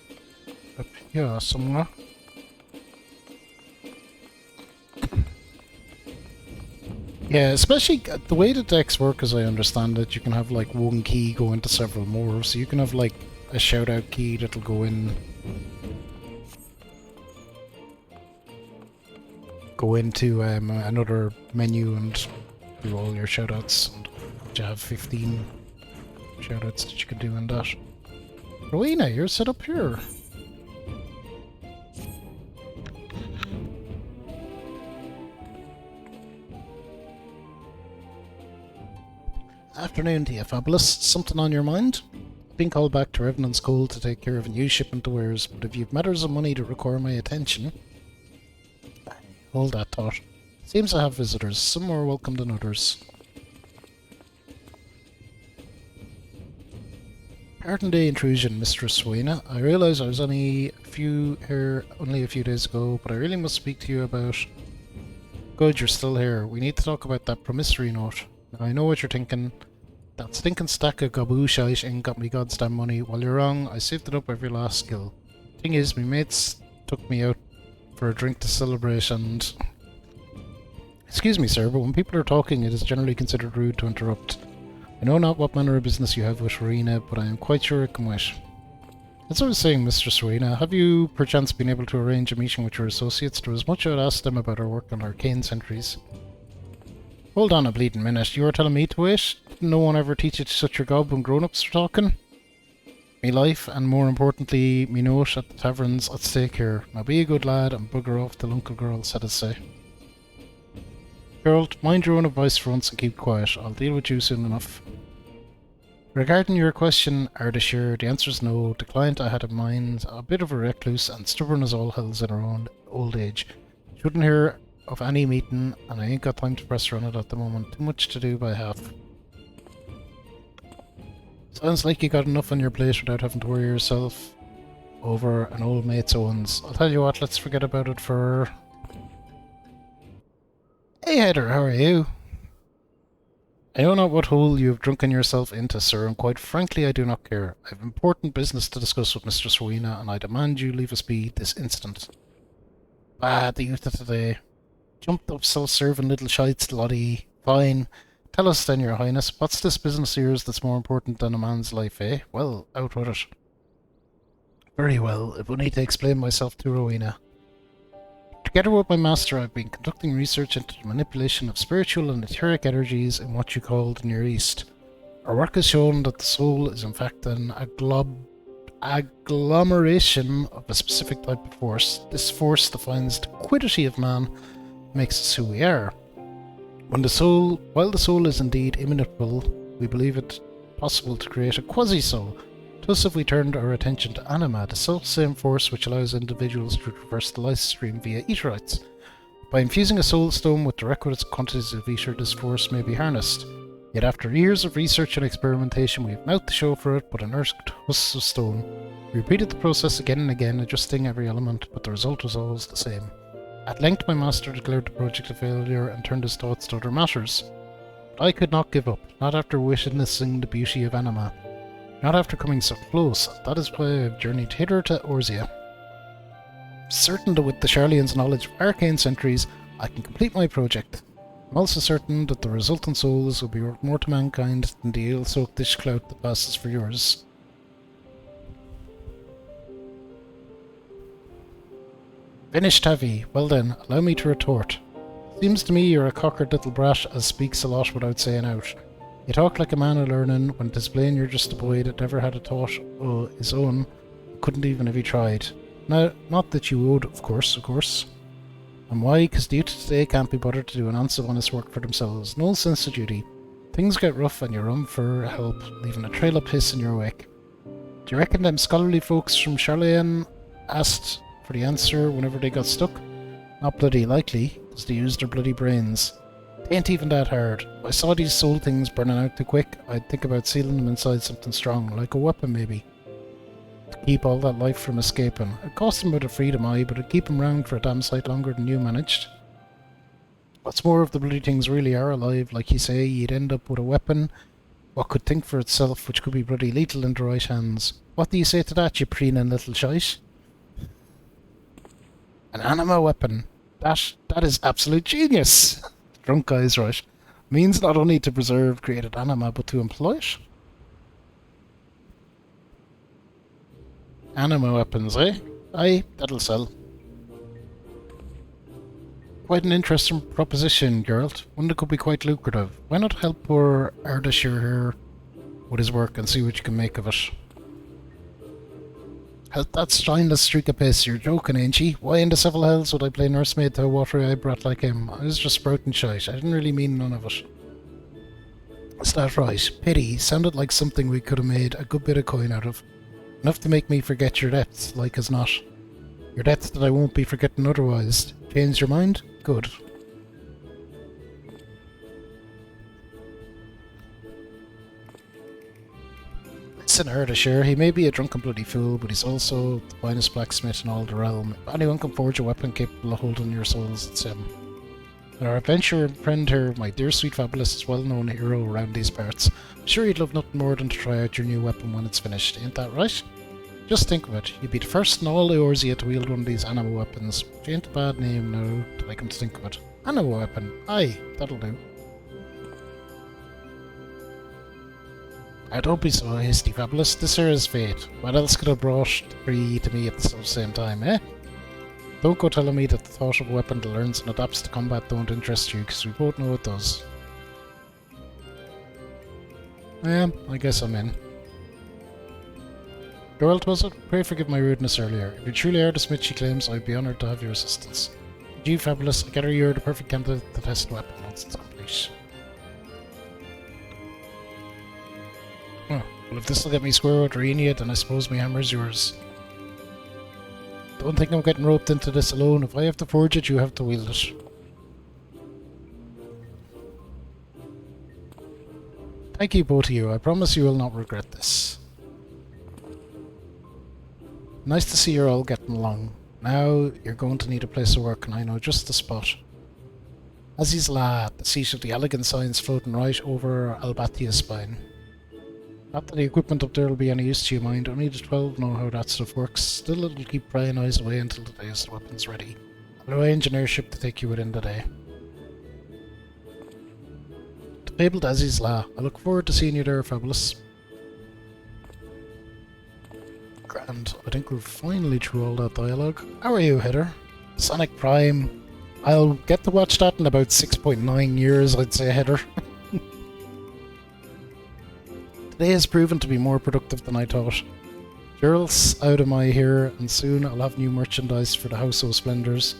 up here somewhere. Yeah, especially the way the decks work, as I understand it, you can have like one key go into several more, so you can have like a shout-out key that'll go into another menu and do all your shoutouts, and you have 15 shoutouts that you can do in that. Rowena, you're set up here. Afternoon to you, Fabulous. Something on your mind? Been called back to Revenant's Cove to take care of a new shipment of wares, but if you've matters of money that require my attention... Hold that thought. Seems I have visitors, some more welcome than others. Pardon the intrusion, Mistress Rowena. I realise I was only a few days ago, but I really must speak to you about... Good, you're still here. We need to talk about that promissory note. Now, I know what you're thinking. That stinking stack of gaboo shite ain't got me god's damn money. Well, you're wrong. I saved it up every last skill. Thing is, my mates took me out for a drink to celebrate and... Excuse me, sir, but when people are talking, it is generally considered rude to interrupt. I know not what manner of business you have with Rowena, but I am quite sure it can wait. As I was saying, Mistress Rowena, have you perchance been able to arrange a meeting with your associates? There was much I would ask them about our work on arcane sentries. Hold on a bleeding minute, you were telling me to wait? Didn't no one ever teach you to shut your gob when grown-ups are talking? Me life, and more importantly, me note at the tavern's at stake here. Now be a good lad and bugger off till Uncle Girl said his say. Girl, mind your own advice for once and keep quiet. I'll deal with you soon enough. Regarding your question, Ardashir, the answer is no. The client I had in mind, a bit of a recluse and stubborn as all hells in her own old age. Shouldn't hear of any meeting, and I ain't got time to press her on it at the moment. Too much to do by half. Sounds like you got enough on your plate without having to worry yourself over an old mate's owns. I'll tell you what, let's forget about it for... Hey Heather, how are you? I know not what hole you have drunken yourself into, sir, and quite frankly I do not care. I have important business to discuss with Mistress Rowena, and I demand you leave us be this instant. Ah, the youth of today. Jumped up self-serving little shites, laddie. Fine. Tell us then, your highness, what's this business of yours that's more important than a man's life, eh? Well, out with it. Very well, if I need to explain myself to Rowena. Together with my master, I've been conducting research into the manipulation of spiritual and etheric energies in what you call the Near East. Our work has shown that the soul is in fact an agglomeration of a specific type of force. This force defines the quiddity of man, makes us who we are. While the soul is indeed immanent, we believe it possible to create a quasi-soul. Thus, if we turned our attention to anima, the self-same force which allows individuals to traverse the life stream via eterites. By infusing a soul stone with the requisite quantities of ether, this force may be harnessed. Yet after years of research and experimentation, we have nought to show for it but unearthed husks of stone. We repeated the process again and again, adjusting every element, but the result was always the same. At length my master declared the project a failure and turned his thoughts to other matters. But I could not give up, not after witnessing the beauty of anima. Not after coming so close. That is why I have journeyed hither to Orzia. Certain that with the Charleyan's knowledge of arcane centuries, I can complete my project. I'm also certain that the resultant souls will be worth more to mankind than the ale-soaked dish clout that passes for yours. Finished, have ye? Well then, allow me to retort. Seems to me you're a cockered little brat as speaks a lot without saying out. You talk like a man of learning when displaying you're just a boy that never had a thought of his own, couldn't even if he tried. Now, not that you would, of course. And why? Because the youth today can't be bothered to do an ounce of honest work for themselves. No sense of duty. Things get rough and you run for help, leaving a trail of piss in your wake. Do you reckon them scholarly folks from Charlayan asked for the answer whenever they got stuck? Not bloody likely, because they used their bloody brains. They ain't even that hard. If I saw these soul things burning out too quick, I'd think about sealing them inside something strong, like a weapon maybe. To keep all that life from escaping. It'd cost them a bit of freedom, but it'd keep them round for a damn sight longer than you managed. What's more, if the bloody things really are alive, like you say, you'd end up with a weapon what could think for itself, which could be bloody lethal in the right hands. What do you say to that, you preening little shite? An anima weapon. That is absolute genius. Drunk guy's right. Means not only to preserve created anima, but to employ it. Anima weapons, eh? Aye, that'll sell. Quite an interesting proposition, Geralt. One that could be quite lucrative. Why not help poor Ardashir here with his work and see what you can make of it? Help that spineless streak of piss, you're joking, ain't ye? Why in the civil hells would I play nursemaid to a watery-eyed brat like him? I was just sprouting shite. I didn't really mean none of it. Is that right? Pity. Sounded like something we could have made a good bit of coin out of. Enough to make me forget your debts, like as not. Your debts that I won't be forgetting otherwise. Changed your mind? Good. Listen, Ardashir, he may be a drunken bloody fool, but he's also the finest blacksmith in all the realm. If anyone can forge a weapon capable of holding your souls, it's him. And our adventurer friend here, my dear sweet fabulous, is well-known hero around these parts. I'm sure you'd love nothing more than to try out your new weapon when it's finished, ain't that right? Just think of it, you'd be the first in all Eorzea to wield one of these anima weapons, which ain't a bad name now, to like him to think of it. Anima weapon, aye, that'll do. Now don't be so hasty, fabulous, this here is fate. What else could have brought the three to me at the same time, eh? Don't go telling me that the thought of a weapon that learns and adapts to combat don't interest you, because we both know it does. I guess I'm in. Geralt, was it? Pray forgive my rudeness earlier. If you truly are the smith she claims, I'd be honoured to have your assistance. Would you, fabulous, I gather you're the perfect candidate to test the weapon once it's complete. Oh, Well, if this will get me square with Rhaenyra, then I suppose my hammer's yours. Don't think I'm getting roped into this alone. If I have to forge it, you have to wield it. Thank you, both of you. I promise you will not regret this. Nice to see you're all getting along. Now you're going to need a place to work, and I know just the spot. Aziz's La, the seat of the elegant signs floating right over Albatia's spine. Not that the equipment up there will be any use to you, mind. Only the 12 know how that stuff works. Still, it'll keep prying eyes away until the day the weapon's ready. I'll arrange an airship to take you within the day. Fabled Aziz's La. I look forward to seeing you there, Fabulous. Grand. I think we're finally through all that dialogue. How are you, Heather? Sonic Prime. I'll get to watch that in about 6.9 years, I'd say, Heather. Today has proven to be more productive than I thought. Gerald's out of my hair, and soon I'll have new merchandise for the House of Splendors.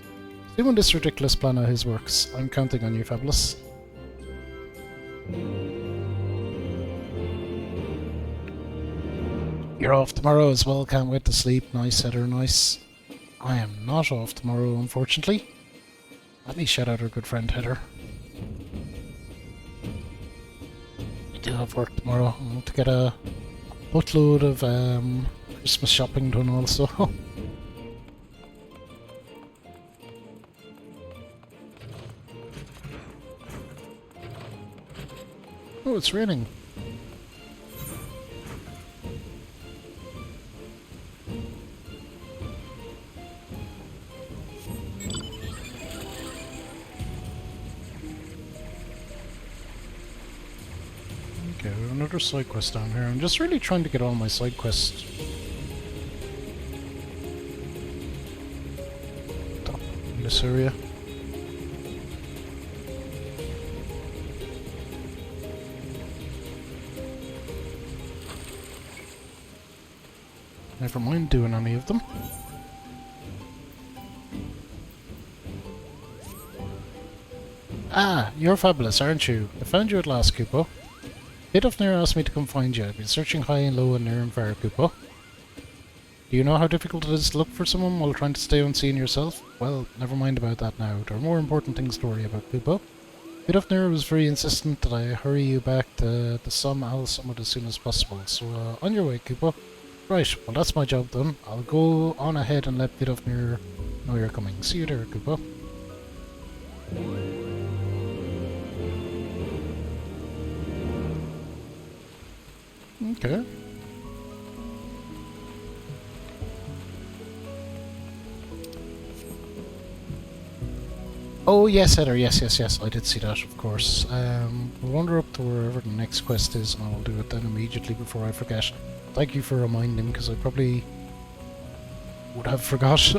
Doing this ridiculous plan of his works. I'm counting on you, Fabulous. You're off tomorrow as well, can't wait to sleep. Nice, Heather, nice. I am not off tomorrow, unfortunately. Let me shout out our good friend Heather. I do have work tomorrow. I want to get a buttload of Christmas shopping done also. Oh, it's raining. Okay, we have another side quest down here. I'm just really trying to get all my side quests done in this area. Never mind doing any of them. Ah, you're Fabulous, aren't you? I found you at last, Kupo. Bidofnir asked me to come find you. I've been searching high and low and near and far, Kupo. Do you know how difficult it is to look for someone while trying to stay unseen yourself? Well, never mind about that now. There are more important things to worry about, Kupo. Bidofnir was very insistent that I hurry you back to the Som Al Summit as soon as possible, so on your way, Kupo. Right, well that's my job done. I'll go on ahead and let Bidofnir know you're coming. See you there, Kupo. Okay. Oh yes, Heather, yes, I did see that, of course. We'll wander up to wherever the next quest is and I'll do it then immediately before I forget. Thank you for reminding, because I probably would have forgot.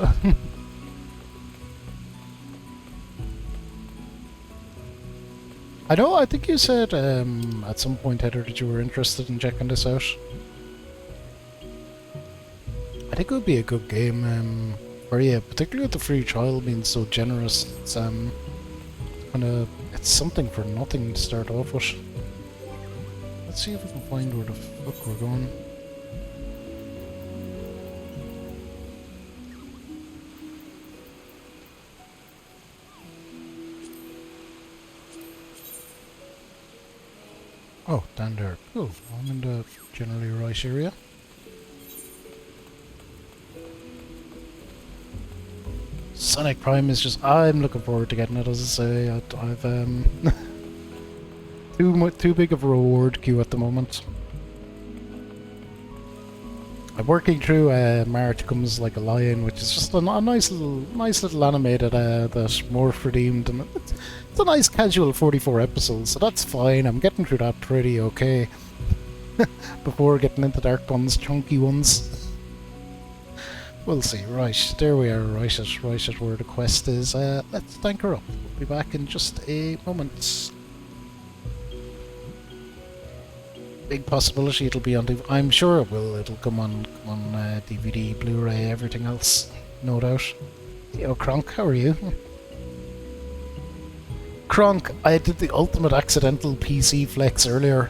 I know, I think you said at some point, Heather, that you were interested in checking this out. I think it would be a good game for you, particularly with the free trial being so generous. It's it's something for nothing to start off with. Let's see if we can find where the fuck we're going. Oh, down there. Cool. I'm in the generally right area. Sonic Prime is just... I'm looking forward to getting it, as I say. I've too big of a reward queue at the moment. I'm working through March Comes Like a Lion, which is just a nice little animated that's more redeemed, and it's a nice casual 44 episodes, so that's fine. I'm getting through that pretty okay before getting into dark ones, chunky ones. We'll see. Right, there we are, right at where the quest is. Let's tank her up. We'll be back in just a moment. Big possibility it'll be on DVD. I'm sure it will. It'll come on DVD, Blu-ray, everything else, no doubt. Yo, Kronk, how are you? Kronk, I did the ultimate accidental PC flex earlier.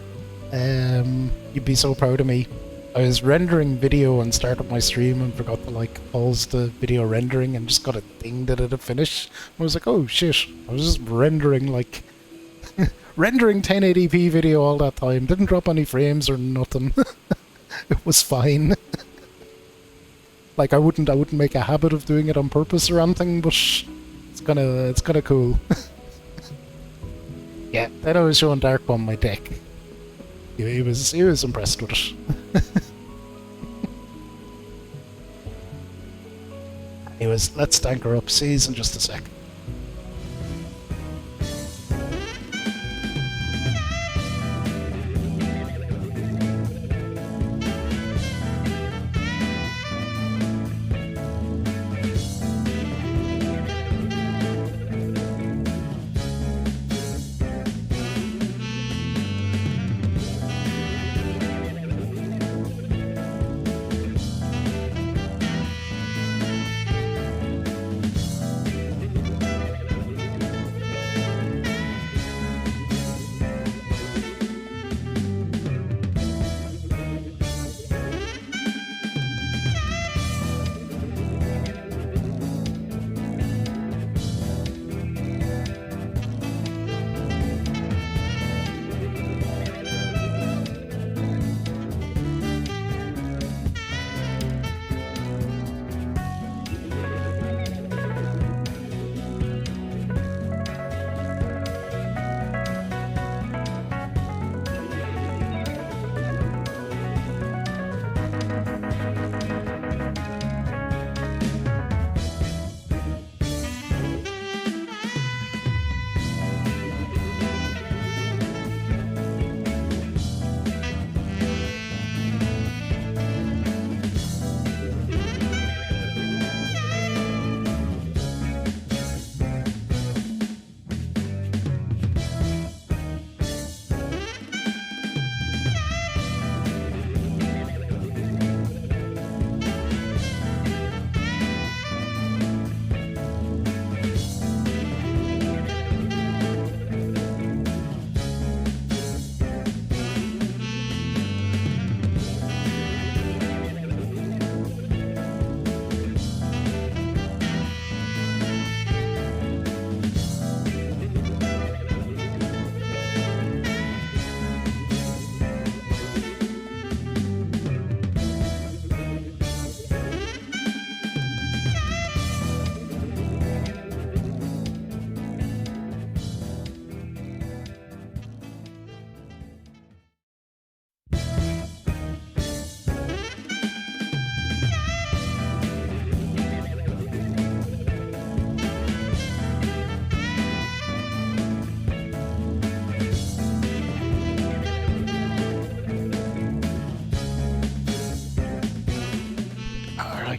You'd be so proud of me. I was rendering video and started my stream and forgot to like pause the video rendering and just got a thing that it had finished. I was like, oh shit, I was just rendering like rendering 1080p video all that time. Didn't drop any frames or nothing. It was fine. Like I wouldn't make a habit of doing it on purpose or anything, but it's kinda cool. Yeah, then I was showing Dark on my deck. He was impressed with it. Anyways, let's tanker up seas in just a sec.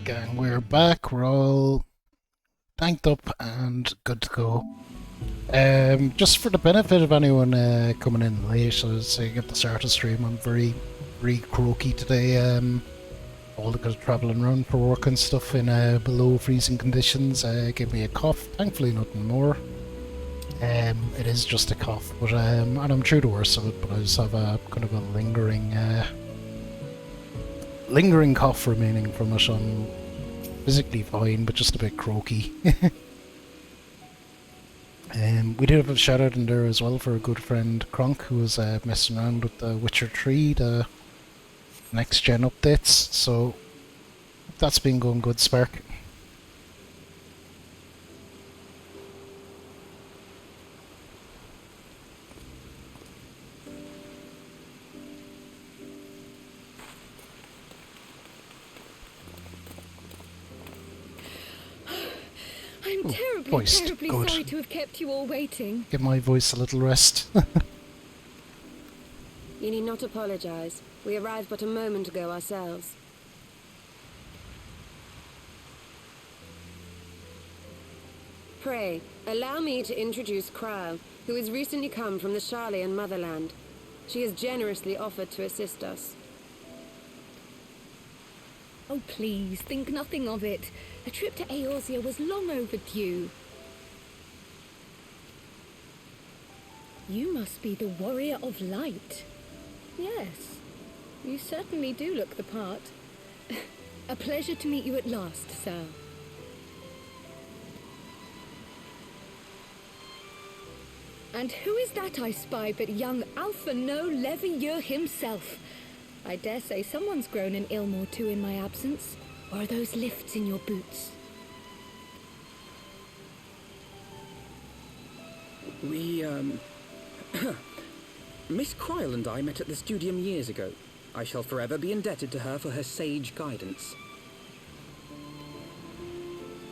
Gang, we're back, we're all tanked up and good to go. Just for the benefit of anyone coming in late, I was saying at the start of the stream, I'm very croaky today, all because of travelling around for work and stuff in below freezing conditions gave me a cough, thankfully nothing more. It is just a cough, but and I'm through the worst of it, but I just have a kind of a lingering cough remaining from it. I'm physically fine, but just a bit croaky. We did have a shout out in there as well for a good friend Kronk, who was messing around with the Witcher 3, the next gen updates, so that's been going good, Spark. I'm terribly sorry to have kept you all waiting. Give my voice a little rest. You need not apologize. We arrived but a moment ago ourselves. Pray, allow me to introduce Krau, who has recently come from the Sharlayan motherland. She has generously offered to assist us. Oh, please, think nothing of it. A trip to Eorzea was long overdue. You must be the Warrior of Light. Yes, you certainly do look the part. A pleasure to meet you at last, sir. And who is that I spy but young Alpha No Levieux himself? I dare say someone's grown an ilm or two in my absence. Or are those lifts in your boots? We, Miss Cryle and I met at the studium years ago. I shall forever be indebted to her for her sage guidance.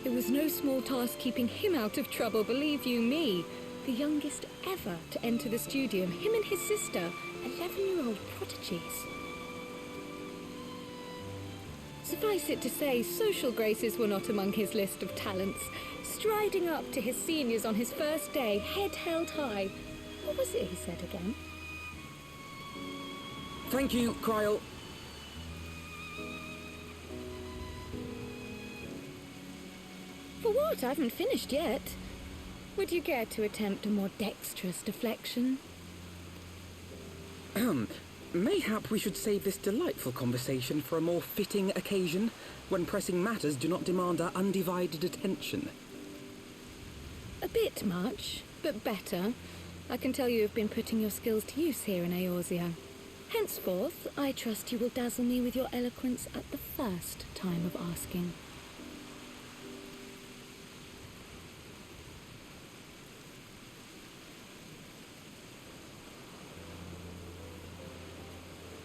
It was no small task keeping him out of trouble, believe you me. The youngest ever to enter the studium, him and his sister, 11-year-old prodigies. Suffice it to say, social graces were not among his list of talents. Striding up to his seniors on his first day, head held high. What was it he said again? Thank you, Cryle. For what? I haven't finished yet. Would you care to attempt a more dexterous deflection? Mayhap we should save this delightful conversation for a more fitting occasion, when pressing matters do not demand our undivided attention. A bit much, but better. I can tell you have been putting your skills to use here in Eorzea. Henceforth, I trust you will dazzle me with your eloquence at the first time of asking.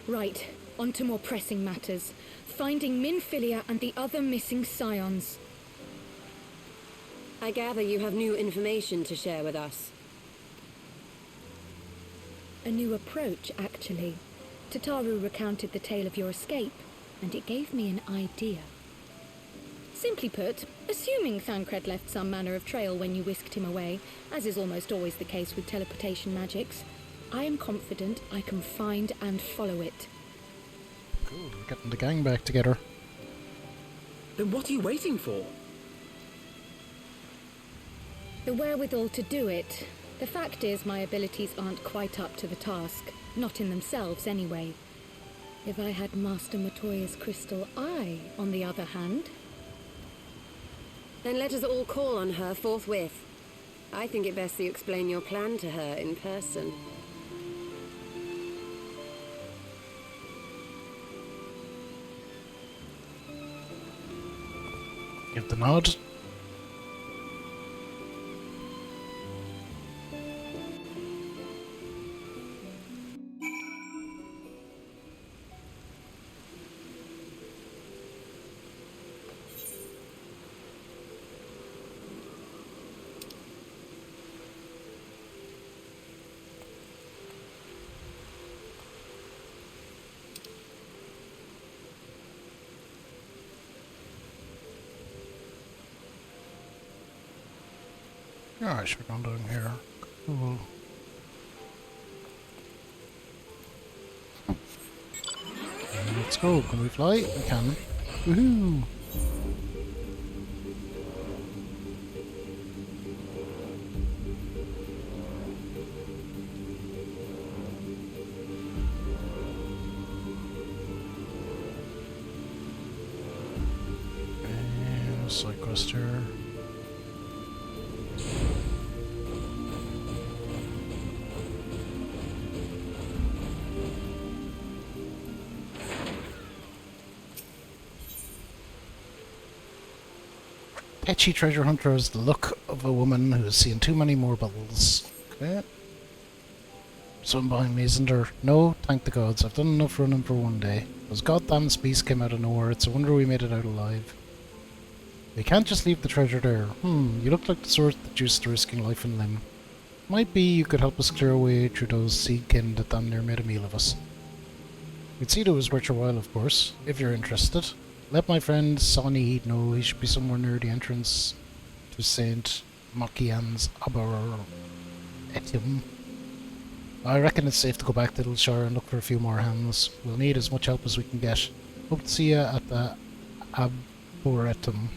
Right, on to more pressing matters. Finding Minfilia and the other missing scions. I gather you have new information to share with us. A new approach, actually. Tataru recounted the tale of your escape, and it gave me an idea. Simply put, assuming Thancred left some manner of trail when you whisked him away, as is almost always the case with teleportation magics, I am confident I can find and follow it. Cool, we're getting the gang back together. Then what are you waiting for? The wherewithal to do it. The fact is, my abilities aren't quite up to the task. Not in themselves, anyway. If I had Master Matoya's crystal eye, on the other hand... Then let us all call on her forthwith. I think it best that you explain your plan to her in person. Give the nod. Alright, we're going down here. Cool. Let's go. Can we fly? We can. Woohoo! And a side quest here. Petchy treasure hunter has the look of a woman who has seen too many more bubbles. Okay. Someone behind me, isn't there? No, thank the gods. I've done enough running for one day. Those goddamn beasts came out of nowhere. It's a wonder we made it out alive. We can't just leave the treasure there. You look like the sort that used to risking life and limb. Might be you could help us clear away through those seedkin that damn near made a meal of us. We'd see that it was worth your while, of course, if you're interested. Let my friend Sonny know he should be somewhere near the entrance to St. Machian's Arboretum. I reckon it's safe to go back to Littleshire and look for a few more hands. We'll need as much help as we can get. Hope to see you at the Arboretum.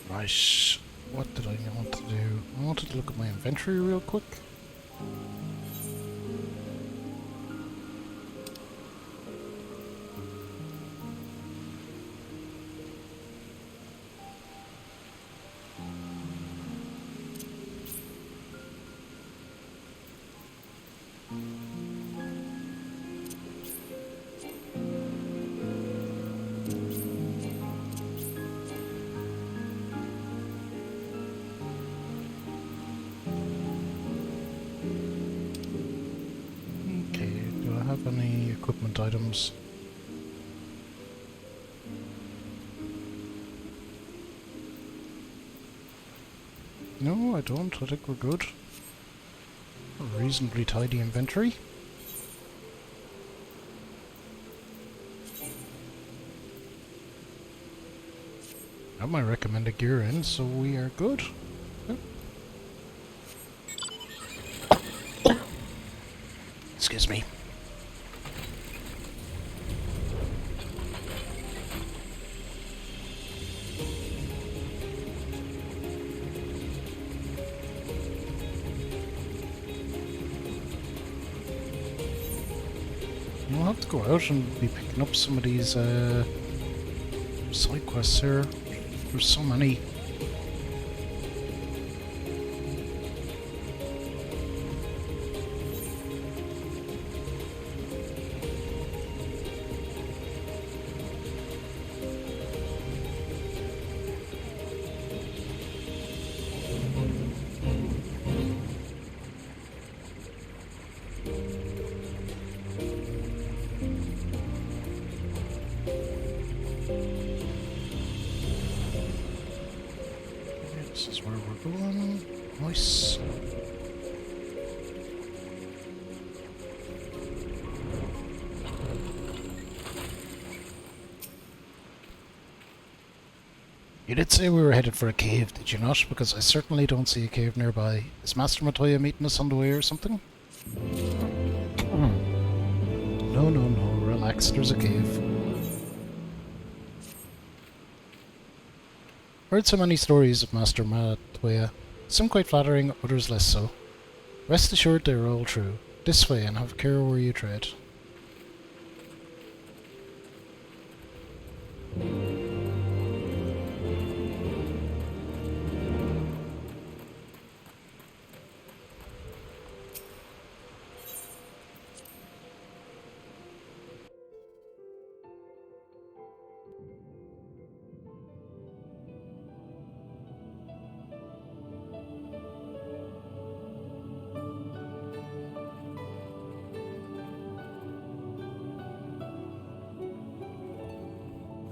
Right. What did I want to do? I wanted to look at my inventory real quick. Any equipment items? No, I don't. I think we're good. A reasonably tidy inventory. I might recommend a gear in, so we are good. Yep. Excuse me. We'll have to go out and be picking up some of these side quests here. There's so many. This is where we're going. Nice. You did say we were headed for a cave, did you not? Because I certainly don't see a cave nearby. Is Master Matoya meeting us on the way or something? No, no, no. Relax, there's a cave. Heard so many stories of Master Matoya. Some quite flattering, others less so. Rest assured they are all true. This way, and have care where you tread.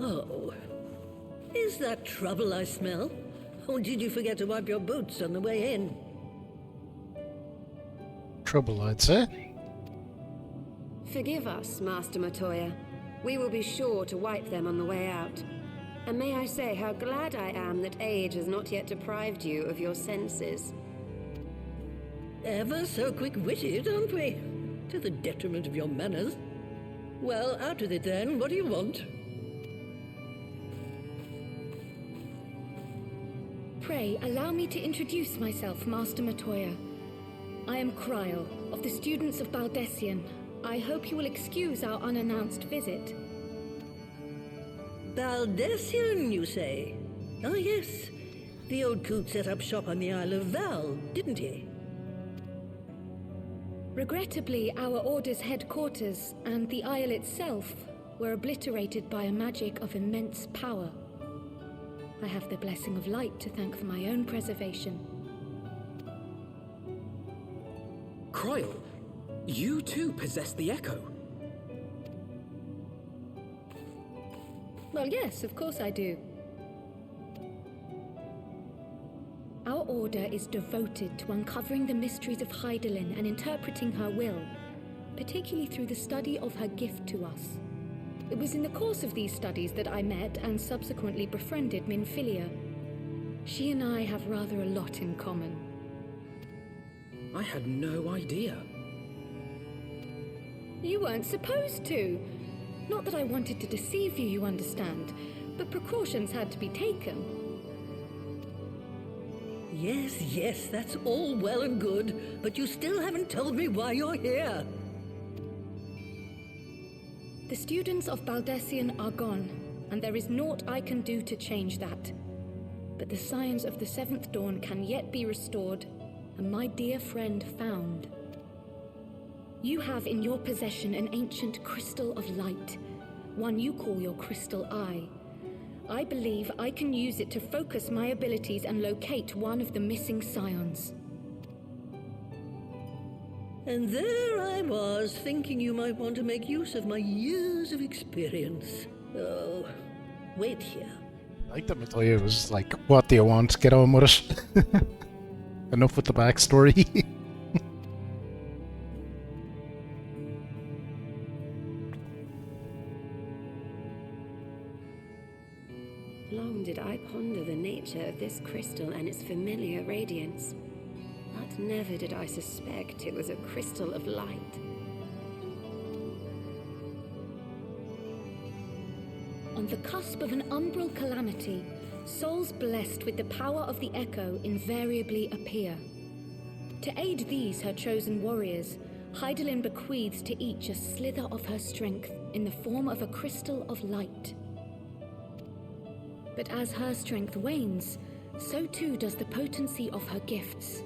Oh, is that trouble I smell? Or did you forget to wipe your boots on the way in? Trouble, I'd say. Forgive us, Master Matoya. We will be sure to wipe them on the way out. And may I say how glad I am that age has not yet deprived you of your senses. Ever so quick-witted, aren't we? To the detriment of your manners. Well, out with it then. What do you want? Pray, allow me to introduce myself, Master Matoya. I am Kryl, of the students of Baldessian. I hope you will excuse our unannounced visit. Baldessian, you say? Ah, yes. The old coot set up shop on the Isle of Val, didn't he? Regrettably, our order's headquarters and the isle itself were obliterated by a magic of immense power. I have the blessing of light to thank for my own preservation. Kryl, you too possess the Echo. Well, yes, of course I do. Our order is devoted to uncovering the mysteries of Hydaelyn and interpreting her will, particularly through the study of her gift to us. It was in the course of these studies that I met and subsequently befriended Minfilia. She and I have rather a lot in common. I had no idea. You weren't supposed to. Not that I wanted to deceive you, you understand, but precautions had to be taken. Yes, that's all well and good, but you still haven't told me why you're here. The students of Baldessian are gone, and there is naught I can do to change that. But the science of the Seventh Dawn can yet be restored, and my dear friend found. You have in your possession an ancient crystal of light, one you call your crystal eye. I believe I can use it to focus my abilities and locate one of the missing scions. And there I was, thinking you might want to make use of my years of experience. Oh, wait here. I like that Matoya was like, what do you want? Get on with it. Enough with the backstory. Long did I ponder the nature of this crystal and its familiar radiance, but never did I suspect it was a crystal of light. On the cusp of an umbral calamity, souls blessed with the power of the Echo invariably appear. To aid these, her chosen warriors, Hydaelyn bequeaths to each a slither of her strength in the form of a crystal of light. But as her strength wanes, so too does the potency of her gifts.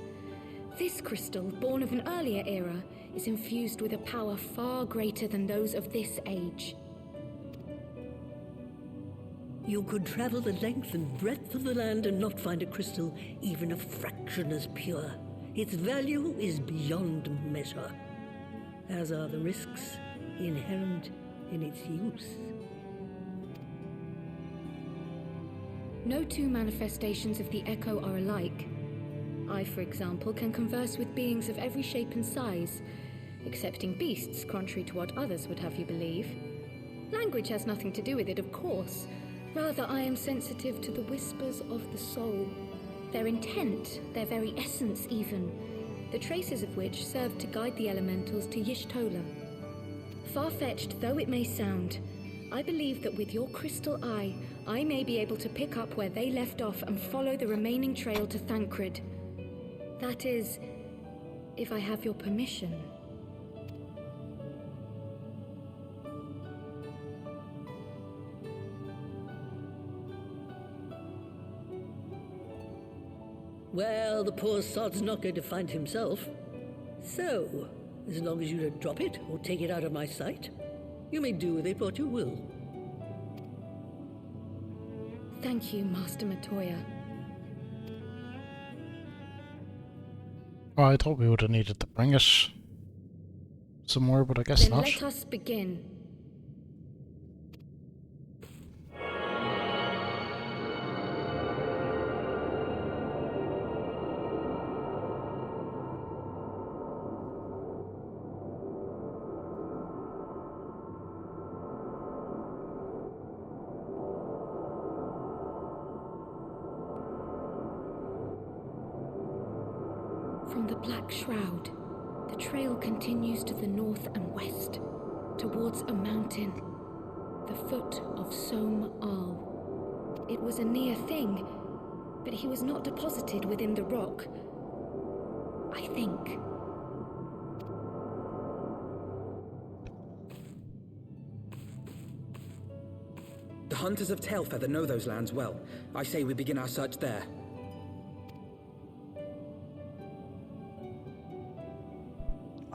This crystal, born of an earlier era, is infused with a power far greater than those of this age. You could travel the length and breadth of the land and not find a crystal even a fraction as pure. Its value is beyond measure, as are the risks inherent in its use. No two manifestations of the Echo are alike. I, for example, can converse with beings of every shape and size, excepting beasts, contrary to what others would have you believe. Language has nothing to do with it, of course. Rather, I am sensitive to the whispers of the soul, their intent, their very essence even, the traces of which served to guide the elementals to Y'shtola. Far-fetched though it may sound, I believe that with your crystal eye, I may be able to pick up where they left off and follow the remaining trail to Thancred. That is, if I have your permission. Well, the poor sod's not going to find himself. So, as long as you don't drop it or take it out of my sight, you may do with it what you will. Thank you, Master Matoya. Oh, I thought we would have needed to bring it somewhere, but I guess Then not. let us begin. From the Black Shroud, the trail continues to the north and west, towards a mountain, the foot of Som Al. It was a near thing, but he was not deposited within the rock, I think. The hunters of Tailfeather know those lands well. I say we begin our search there.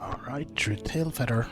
Alright, through Tailfeather.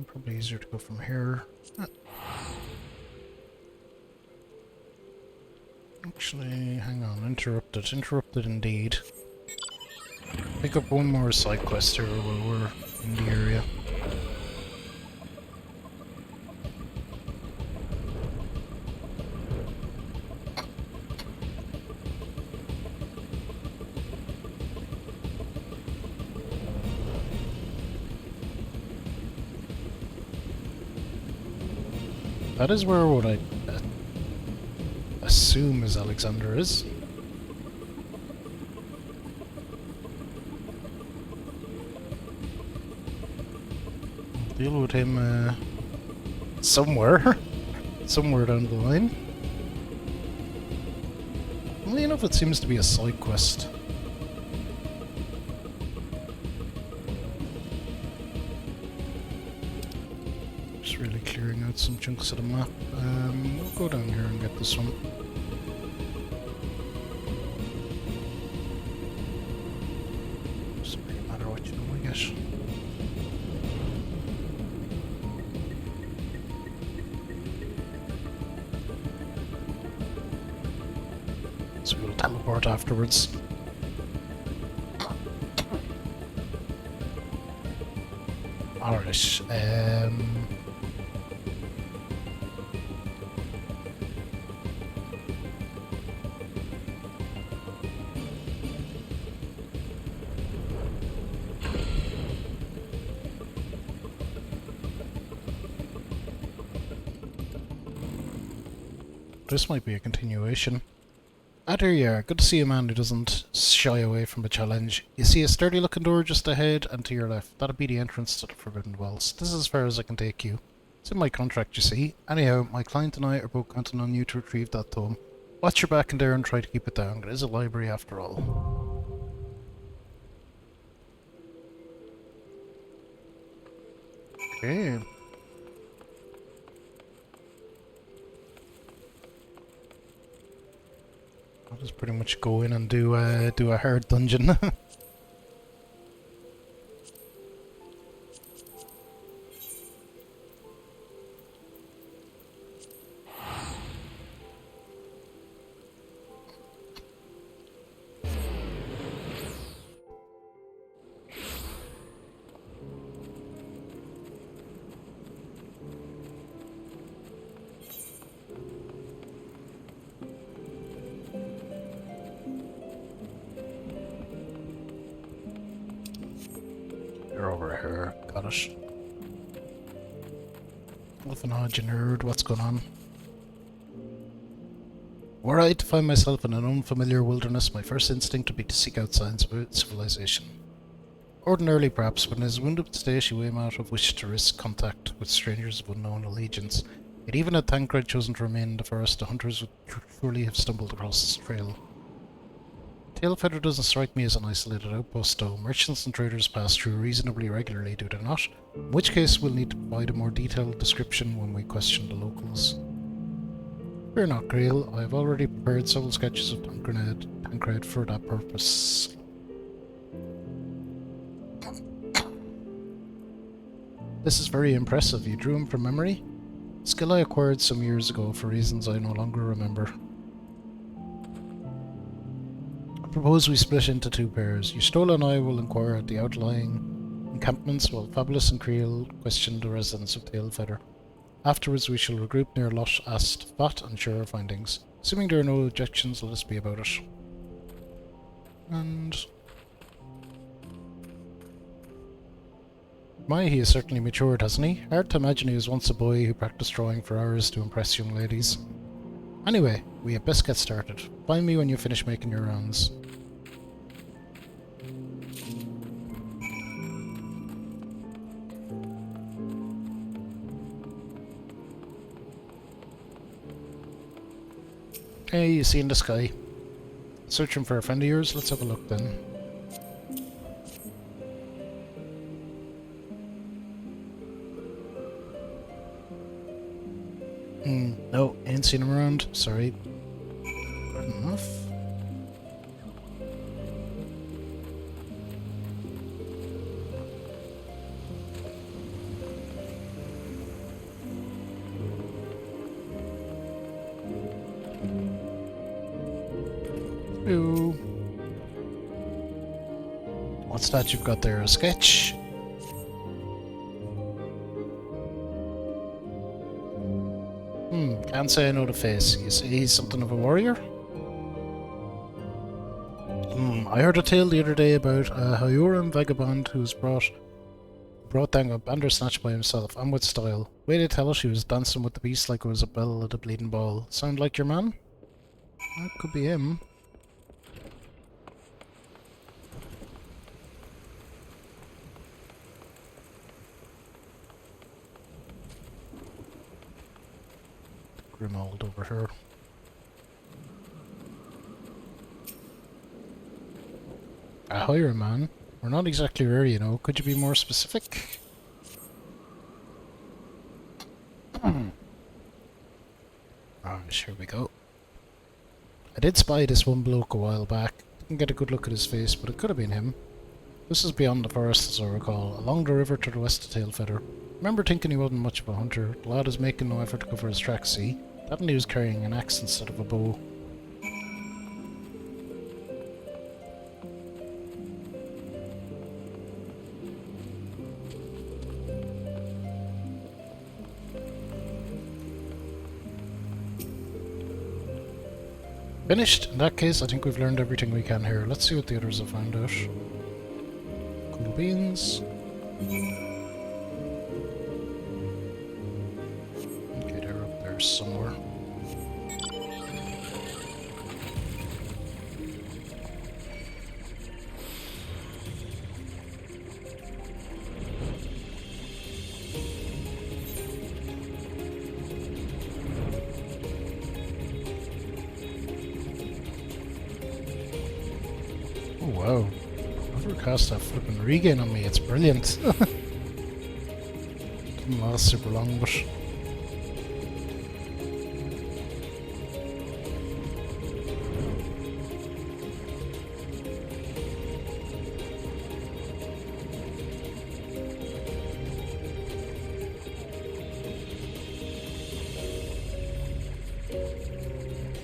Probably easier to go from here. Actually, hang on, interrupted indeed. Pick up one more side quest here while we're in the area. That is where what I assume is Alexander is. Deal with him somewhere. Somewhere down the line. Only enough it seems to be a side quest. Just really clearing out some chunks of the map. We'll go down here and get this one. Doesn't really matter what you know, I guess. So we'll teleport afterwards. Alright, this might be a continuation. There you are. Good to see a man who doesn't shy away from a challenge. You see a sturdy looking door just ahead and to your left. That'll be the entrance to the Forbidden Wells. This is as far as I can take you. It's in my contract, you see. Anyhow, my client and I are both counting on you to retrieve that tome. Watch your back in there and try to keep it down. It is a library after all. Okay. I'll just pretty much go in and do a hard dungeon. You're over here. Got it. Elfinod, you nerd. What's going on? Were I to find myself in an unfamiliar wilderness, my first instinct would be to seek out signs of civilization. Ordinarily, perhaps, when it is wound up to stage, you aim out of wish to risk contact with strangers of unknown allegiance. Yet even had Tancred chosen to remain in the forest, the hunters would surely have stumbled across this trail. Tailfeather doesn't strike me as an isolated outpost, though. Merchants and traders pass through reasonably regularly, do they not? In which case, we'll need to provide a more detailed description when we question the locals. Fear not, Grail. I have already prepared several sketches of Tancred for that purpose. This is very impressive. You drew him from memory? Skill I acquired some years ago for reasons I no longer remember. I propose we split into two pairs. Yustola and I will inquire at the outlying encampments, while Fabulous and Creel question the residents of Tailfeather. Afterwards we shall regroup near Loch Ast Fat and share our findings. Assuming there are no objections, let us be about it. And... he has certainly matured, hasn't he? Hard to imagine he was once a boy who practiced drawing for hours to impress young ladies. Anyway, we had best get started. Find me when you finish making your rounds. Hey, you see in the sky? Searching for a friend of yours? Let's have a look then. No, ain't seen him around. Sorry. Good enough. Hello. What's that you've got there? A sketch? Can't say I know the face. You say he's something of a warrior? I heard a tale the other day about a Hyoran vagabond who's brought Brought down a bandersnatch by himself, and with style. Way to tell us he was dancing with the beast like it was a bell at a bleeding ball. Sound like your man? That could be him. Grimold over here. Ahoy, man. We're not exactly rare, you know. Could you be more specific? Here we go. I did spy this one bloke a while back. Didn't get a good look at his face, but it could have been him. This is beyond the forest, as I recall, along the river to the west of Tailfeather. Remember thinking he wasn't much of a hunter. The lad is making no effort to cover his tracks, see? That and he was carrying an axe instead of a bow. Finished. In that case, I think we've learned everything we can here. Let's see what the others have found out. Cool beans. Okay, they're up there somewhere. Oh wow. Whoever cast that flipping regain on me, it's brilliant. Didn't last super long, but...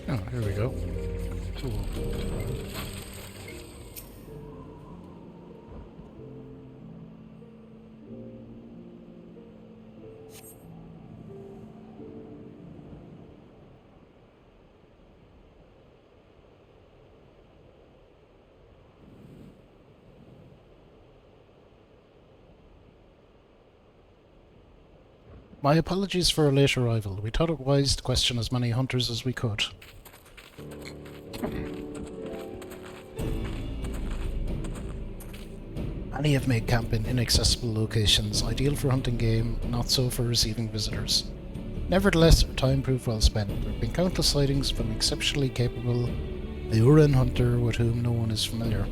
Oh, here we go. Cool. My apologies for a late arrival. We thought it wise to question as many hunters as we could. Many have made camp in inaccessible locations, ideal for hunting game, not so for receiving visitors. Nevertheless, our time proved well spent. There have been countless sightings of an exceptionally capable Leuran hunter with whom no one is familiar.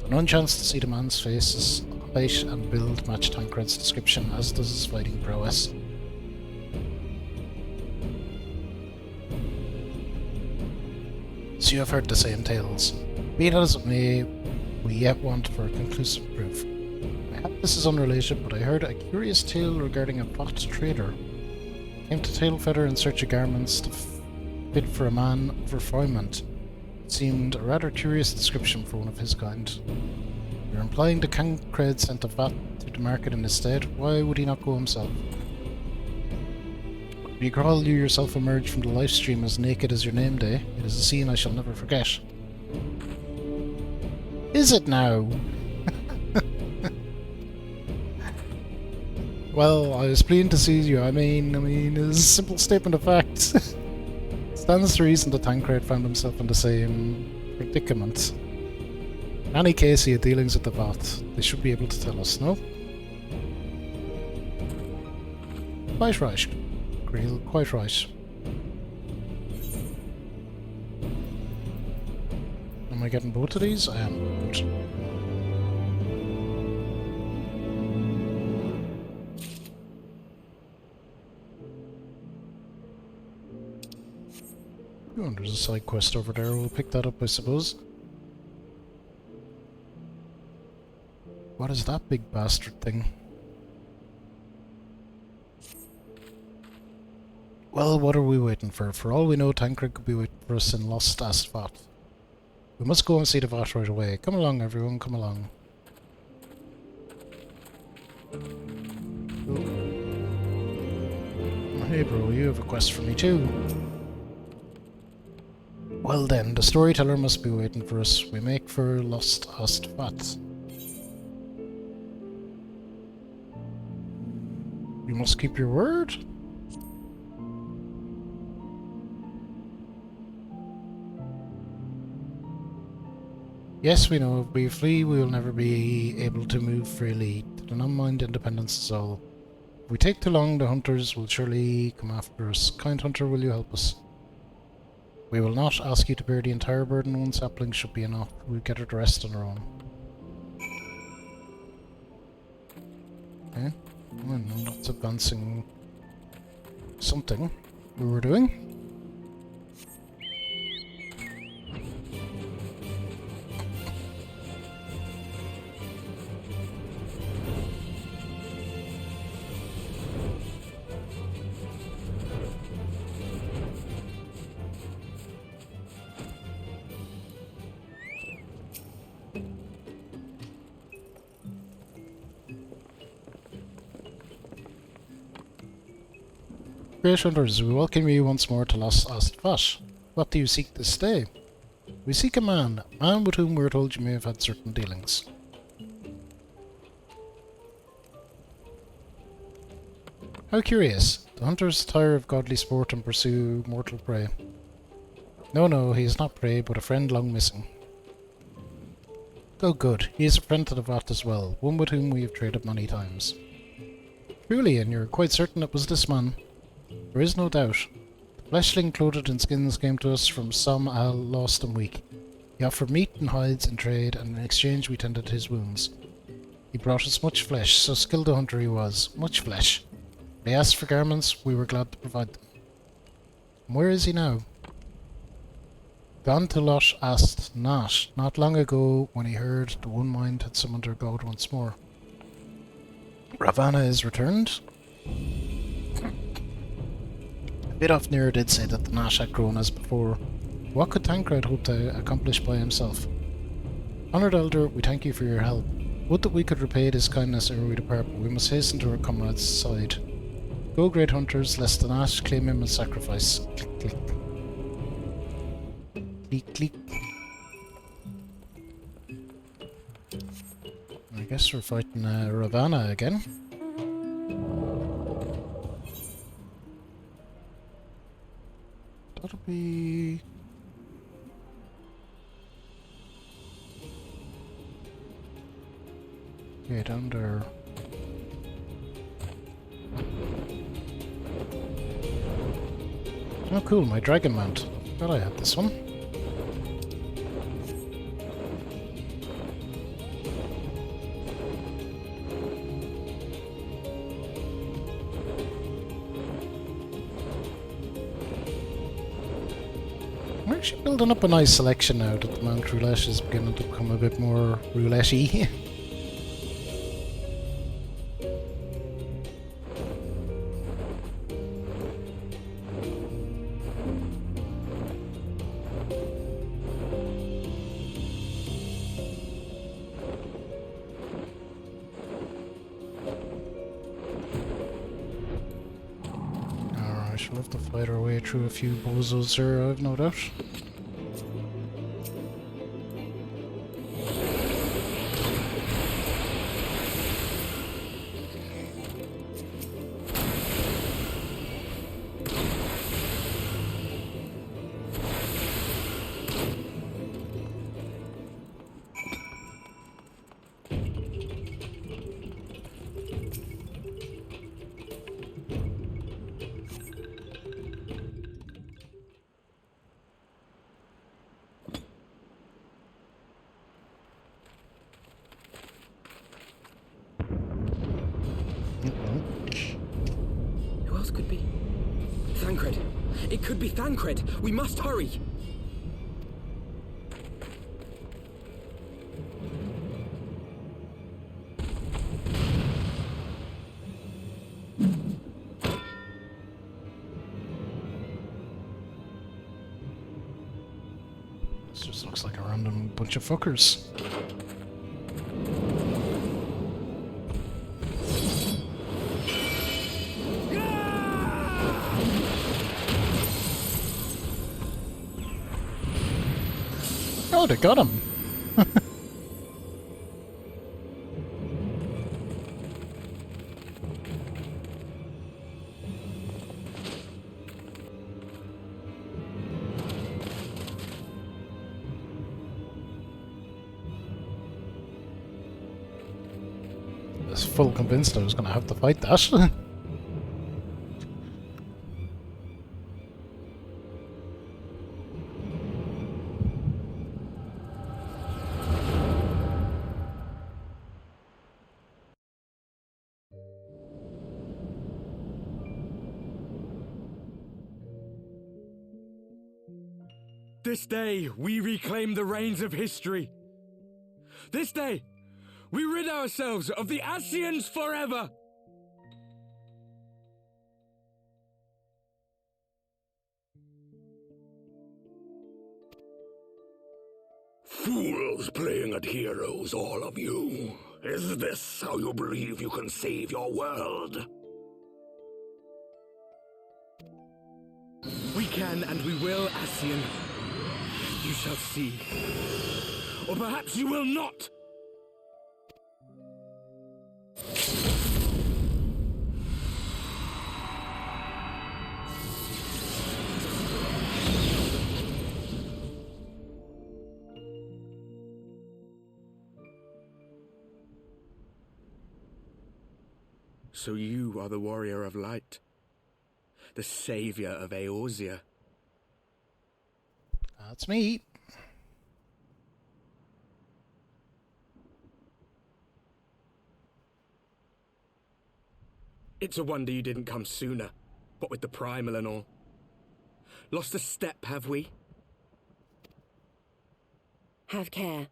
An unchance to see the man's face, his height and build match Tancred's description, as does his fighting prowess. So you have heard the same tales. Be it as it may, we yet want for conclusive proof. Perhaps this is unrelated, but I heard a curious tale regarding a bot trader. Came to Tailfeather in search of garments to fit for a man of refinement. It seemed a rather curious description for one of his kind. You're implying that Tancred sent a vat to the market in his stead. Why would he not go himself? Recall you yourself emerged from the live stream as naked as your name day. It is a scene I shall never forget. Is it now? Well, I was pleased to see you. I mean, it's a simple statement of fact. Stands to reason that Tancred found himself in the same predicament. In any case, he had dealings with the vat. They should be able to tell us, no? Quite right. Greel, quite right. Am I getting both of these? I am. Good. Oh, there's a side quest over there. We'll pick that up, I suppose. What is that big bastard thing? Well, what are we waiting for? For all we know, Tancred could be waiting for us in Lost Asphalt. We must go and see the vat right away. Come along, everyone, come along. Oh. Hey bro, you have a quest for me too. Well then, the storyteller must be waiting for us. We make for Lost Asphalt. You must keep your word? Yes, we know. If we flee, we will never be able to move freely. To the non-mind, independence is all. If we take too long, the hunters will surely come after us. Kind hunter, will you help us? We will not ask you to bear the entire burden. One sapling should be enough. We'll get her the rest on our own. Okay. Well, no, that's advancing something we were doing. Great hunters, we welcome you once more to Lost Astvash. What do you seek this day? We seek a man with whom we are told you may have had certain dealings. How curious. The hunters tire of godly sport and pursue mortal prey. No, he is not prey, but a friend long missing. Oh good, he is a friend to the Vat as well, one with whom we have traded many times. Truly, and you're quite certain it was this man? There is no doubt. The fleshling clothed in skins came to us from some isle lost and weak. He offered meat and hides in trade, and in exchange we tended his wounds. He brought us much flesh, so skilled a hunter he was. Much flesh. They asked for garments, we were glad to provide them. And where is he now? Gone to Losh Ast Nash, not long ago when he heard the One Mind had summoned her god once more. Ravana is returned? Vidofnir did say that the Nash had grown as before. What could Tancred hope to accomplish by himself? Honoured Elder, we thank you for your help. Would that we could repay this kindness ere we depart, but we must hasten to our comrade's side. Go, great hunters, lest the Nash claim him as sacrifice. Click, click. Click, click. I guess we're fighting Ravana again. That'll be... yeah, down there. Oh cool, my dragon mount. I forgot I had this one. We're actually building up a nice selection now that the Mount Roulette is beginning to become a bit more roulette-y. Alright, we'll have to fight our way through a few bozos here, I've no doubt. Who else could be? Thancred! It could be Thancred! We must hurry! This just looks like a random bunch of fuckers. Oh, they got him! was full convinced I was going to have to fight that. This day, we reclaim the reins of history. This day, we rid ourselves of the Ascians forever! Fools playing at heroes, all of you. Is this how you believe you can save your world? We can and we will, Ascian. You shall see. Or perhaps you will not! So you are the warrior of light, the savior of Eorzea. That's me. It's a wonder you didn't come sooner, what with the primal and all. Lost a step, have we? Have care.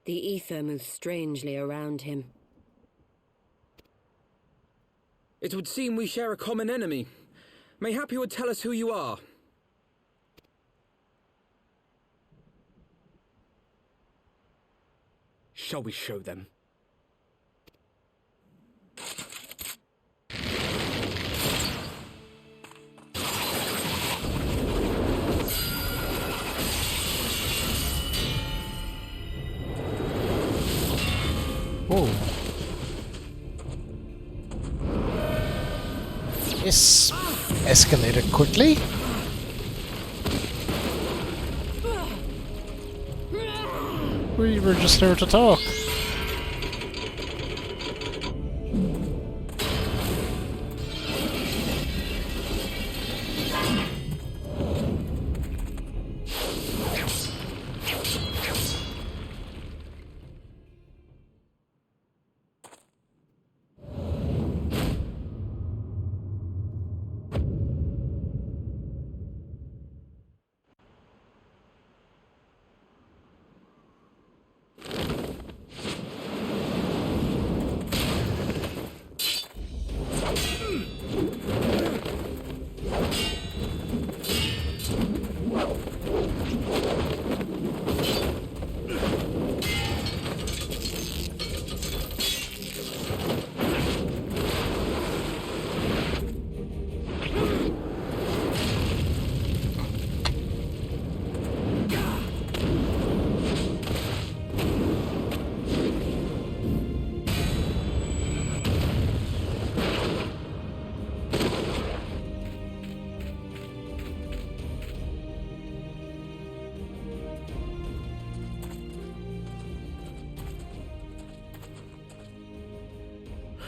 The ether moves strangely around him. It would seem we share a common enemy. Mayhap you would tell us who you are. Shall we show them? Whoa. This escalated quickly. We were just here to talk.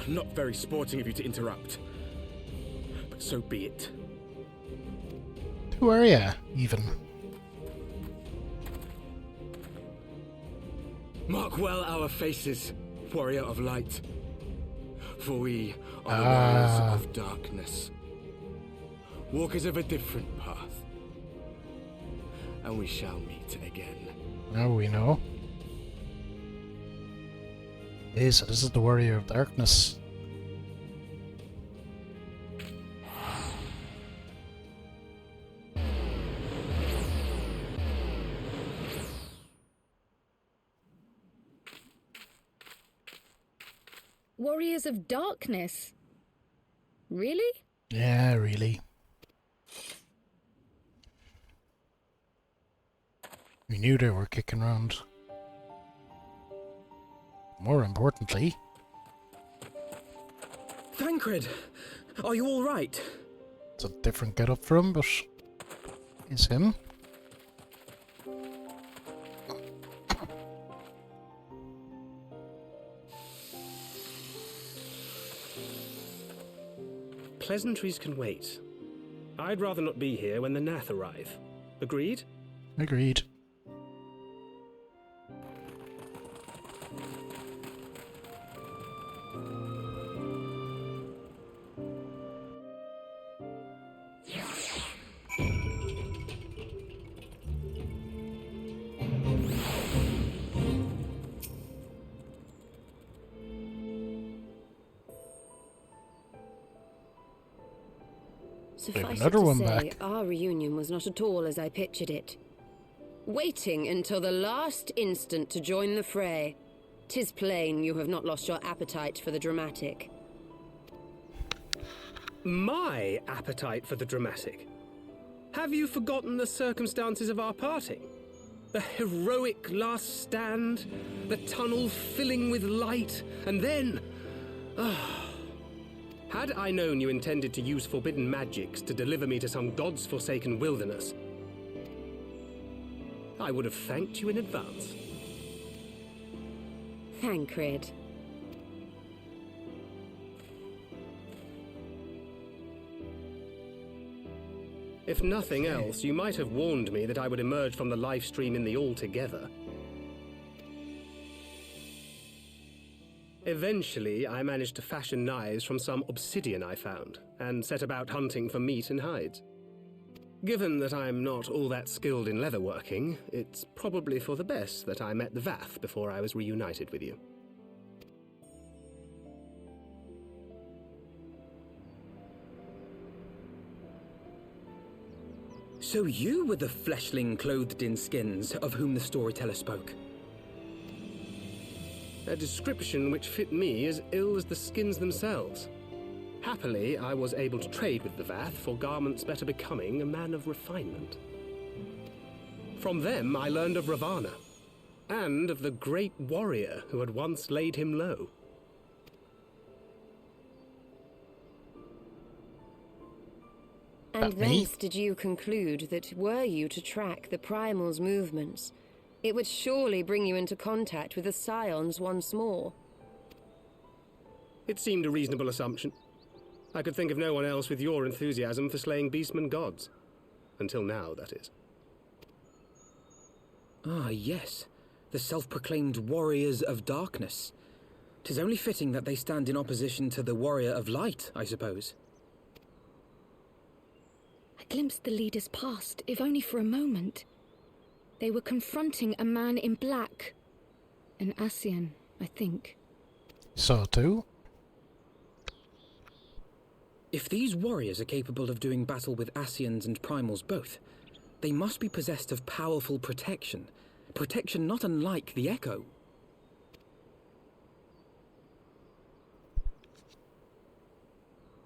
Not very sporting of you to interrupt. But so be it. Who are you, even? Mark well our faces, warrior of light. For we are the warriors of darkness. Walkers of a different path. And we shall meet again. Now we know. Hey, so this is the warrior of darkness. Warriors of Darkness? Really? Yeah, really. We knew they were kicking around. More importantly... Thancred, are you all right? It's a different get-up for him, but... Is him. pleasantries can wait. I'd rather not be here when the Nath arrive. Agreed? Agreed. Suffice it another to one say, back. our reunion was not at all as I pictured it. Waiting until the last instant to join the fray. 'Tis plain you have not lost your appetite for the dramatic. My appetite for the dramatic? Have you forgotten the circumstances of our parting? The heroic last stand, the tunnel filling with light, and then... Had I known you intended to use forbidden magics to deliver me to some god's forsaken wilderness, I would have thanked you in advance. Thancred. If nothing else, you might have warned me that I would emerge from the live stream in the Altogether. Eventually, I managed to fashion knives from some obsidian I found, and set about hunting for meat and hides. Given that I'm not all that skilled in leatherworking, it's probably for the best that I met the Vath before I was reunited with you. So you were the fleshling clothed in skins of whom the storyteller spoke? A description which fit me as ill as the skins themselves. Happily, I was able to trade with the Vath for garments better becoming a man of refinement. From them, I learned of Ravana, and of the great warrior who had once laid him low. And thence did you conclude that were you to track the Primal's movements, it would surely bring you into contact with the Scions once more? It seemed a reasonable assumption. I could think of no one else with your enthusiasm for slaying beastmen gods. Until now, that is. Ah, yes. The self-proclaimed warriors of darkness. 'Tis only fitting that they stand in opposition to the warrior of light, I suppose. I glimpsed the leaders past, if only for a moment. They were confronting a man in black. An Ascian, I think. Saw too. If these warriors are capable of doing battle with Ascians and Primals both, they must be possessed of powerful protection. Protection not unlike the Echo.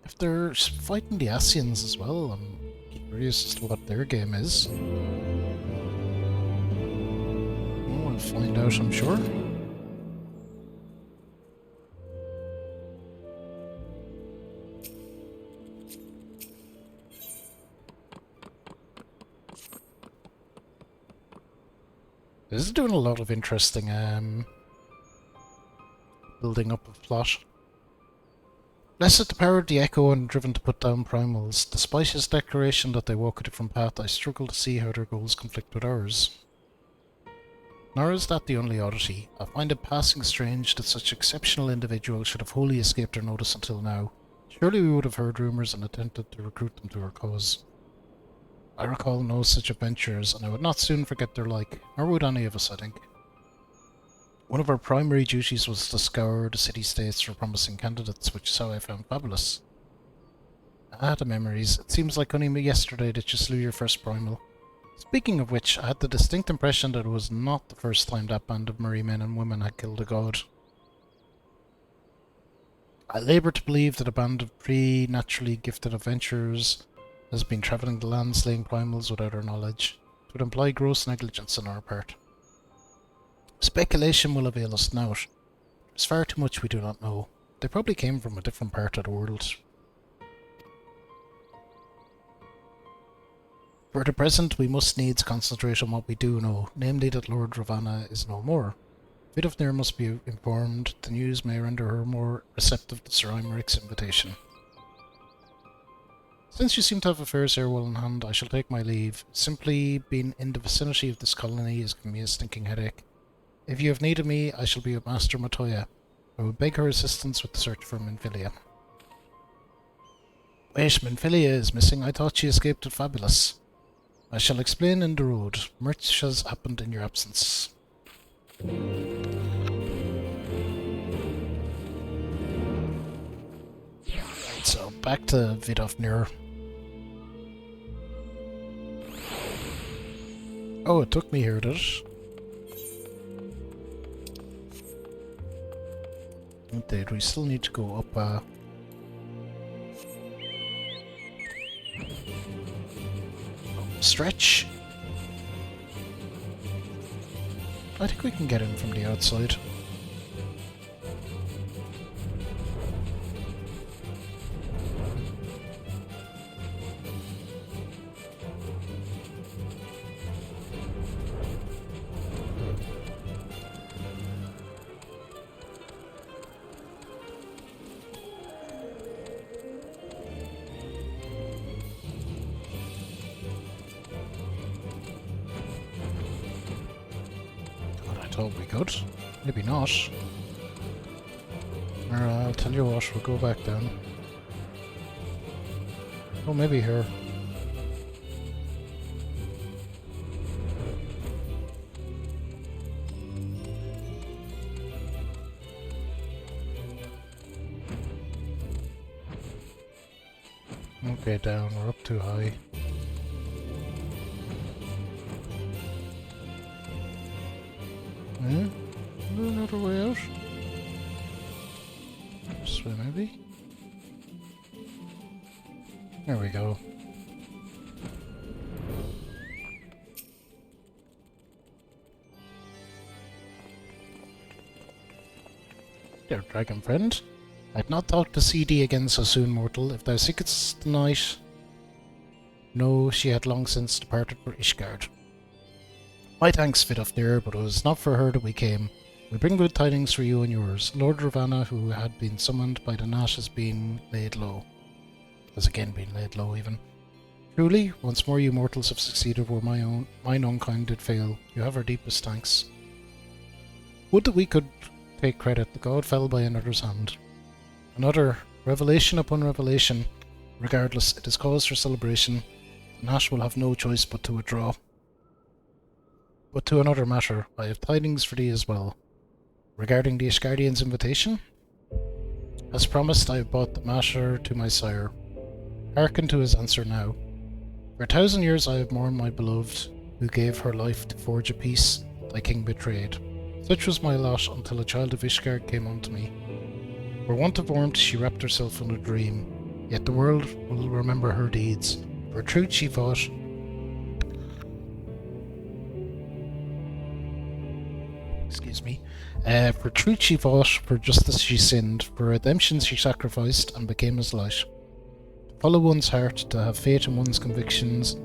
If they're fighting the Ascians as well, I'm curious as to what their game is. We'll find out, I'm sure. This is doing a lot of interesting building up of plot. Blessed the power of the Echo and driven to put down primals. Despite his declaration that they walk a different path, I struggle to see how their goals conflict with ours. Nor is that the only oddity. I find it passing strange that such exceptional individuals should have wholly escaped our notice until now. Surely we would have heard rumours and attempted to recruit them to our cause. I recall no such adventures, and I would not soon forget their like, nor would any of us, I think. One of our primary duties was to scour the city-states for promising candidates, which is how I found Fabulous. Ah, the memories. It seems like only yesterday that you slew your first primal. Speaking of which, I had the distinct impression that it was not the first time that band of merry men and women had killed a god. I labour to believe that a band of pre-naturally gifted adventurers has been travelling the land slaying primals without our knowledge. It would imply gross negligence on our part. Speculation will avail us naught. There's far too much we do not know. They probably came from a different part of the world. For the present, we must needs concentrate on what we do know, namely that Lord Ravana is no more. Vidofnir must be informed. The news may render her more receptive to Sir Imeric's invitation. Since you seem to have affairs here well in hand, I shall take my leave. Simply being in the vicinity of this colony has given me a stinking headache. If you have need of me, I shall be with Master Matoya. I will beg her assistance with the search for Minfilia. Wait, Minfilia is missing. I thought she escaped with Fabulous. I shall explain in the road. Much has happened in your absence. Right, so back to Vidofnir. Oh, it took me here, did it? Indeed, we still need to go up, stretch. I think we can get in from the outside. We could. Maybe not. Or I'll tell you what, we'll go back down. Oh, maybe here. Okay, down. We're up too high. Yeah, another way out. This way, maybe. There we go. There, dragon friend. I'd not thought to see thee again so soon, mortal. If thou seekest the night. No, she had long since departed for Ishgard. My thanks, Vidofnir, but it was not for her that we came. We bring good tidings for you and yours. Lord Ravana, who had been summoned by the Nash, has been laid low. Has again been laid low, even. Truly, once more you mortals have succeeded where mine own kind did fail. You have our deepest thanks. Would that we could take credit. The god fell by another's hand. Another revelation upon revelation. Regardless, it is cause for celebration. The Nash will have no choice but to withdraw. But to another matter, I have tidings for thee as well. Regarding the Ishgardian's invitation? As promised, I have brought the matter to my sire. Hearken to his answer now. For 1,000 years I have mourned my beloved, who gave her life to forge a peace thy king betrayed. Such was my lot until a child of Ishgard came unto me. For want of warmth she wrapped herself in a dream, yet the world will remember her deeds. For truth she fought, for truth she fought, for justice she sinned, for redemption she sacrificed and became as light. To follow one's heart, to have faith in one's convictions,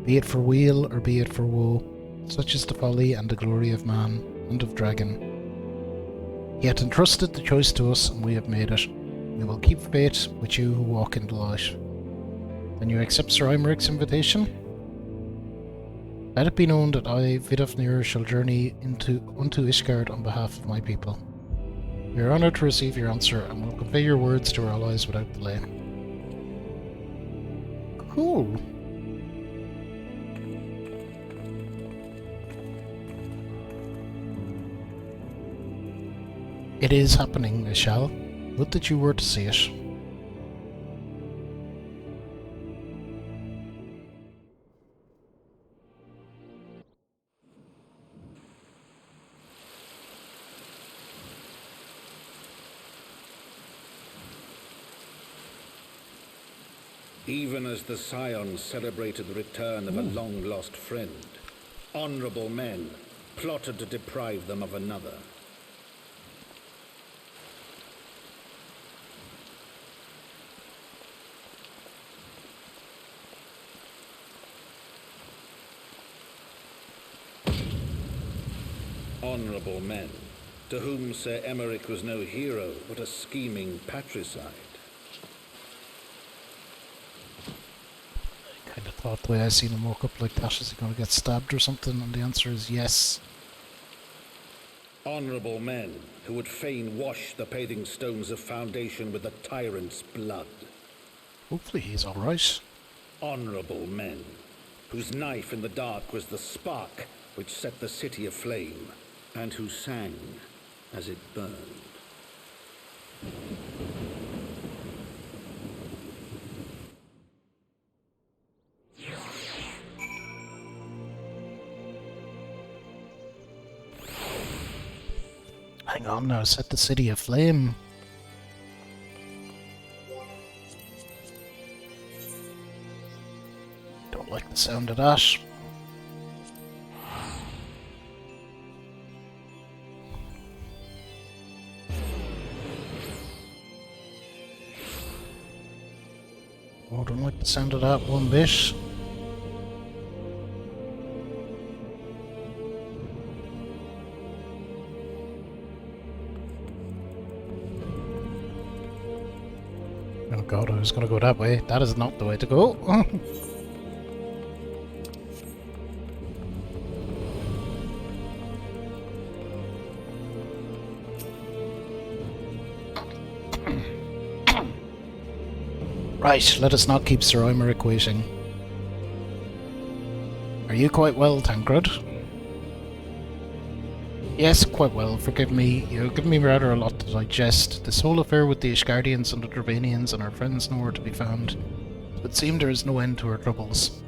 be it for weal or be it for woe, such is the folly and the glory of man and of dragon. He hath entrusted the choice to us, and we have made it. We will keep faith with you who walk in the light. Then you accept Sir Imeric's invitation? Let it be known that I, Vidofnir, shall journey unto Ishgard on behalf of my people. We are honoured to receive your answer, and will convey your words to our allies without delay. Cool. It is happening, Ishal. Would that you were to see it. Even as the Scions celebrated the return of a long-lost friend, honorable men plotted to deprive them of another. Honorable men, to whom Sir Emeric was no hero, but a scheming patricide. thought the way I seen him woke up like that, is he going to get stabbed or something? And the answer is yes. Honourable men who would fain wash the paving stones of foundation with the tyrant's blood. Hopefully he's alright. Honourable men whose knife in the dark was the spark which set the city aflame, and who sang as it burned. Hang on now, set the city aflame. Don't like the sound of that. Oh, don't like the sound of that one bit. Oh god, I was gonna go that way. That is not the way to go. Right, let us not keep Sir Imeric waiting. Are you quite well, Tancred? Yes, quite well. Forgive me. You've given me rather a lot to digest. This whole affair with the Ishgardians and the Dravanians and our friends nowhere to be found. It would seem there is no end to our troubles.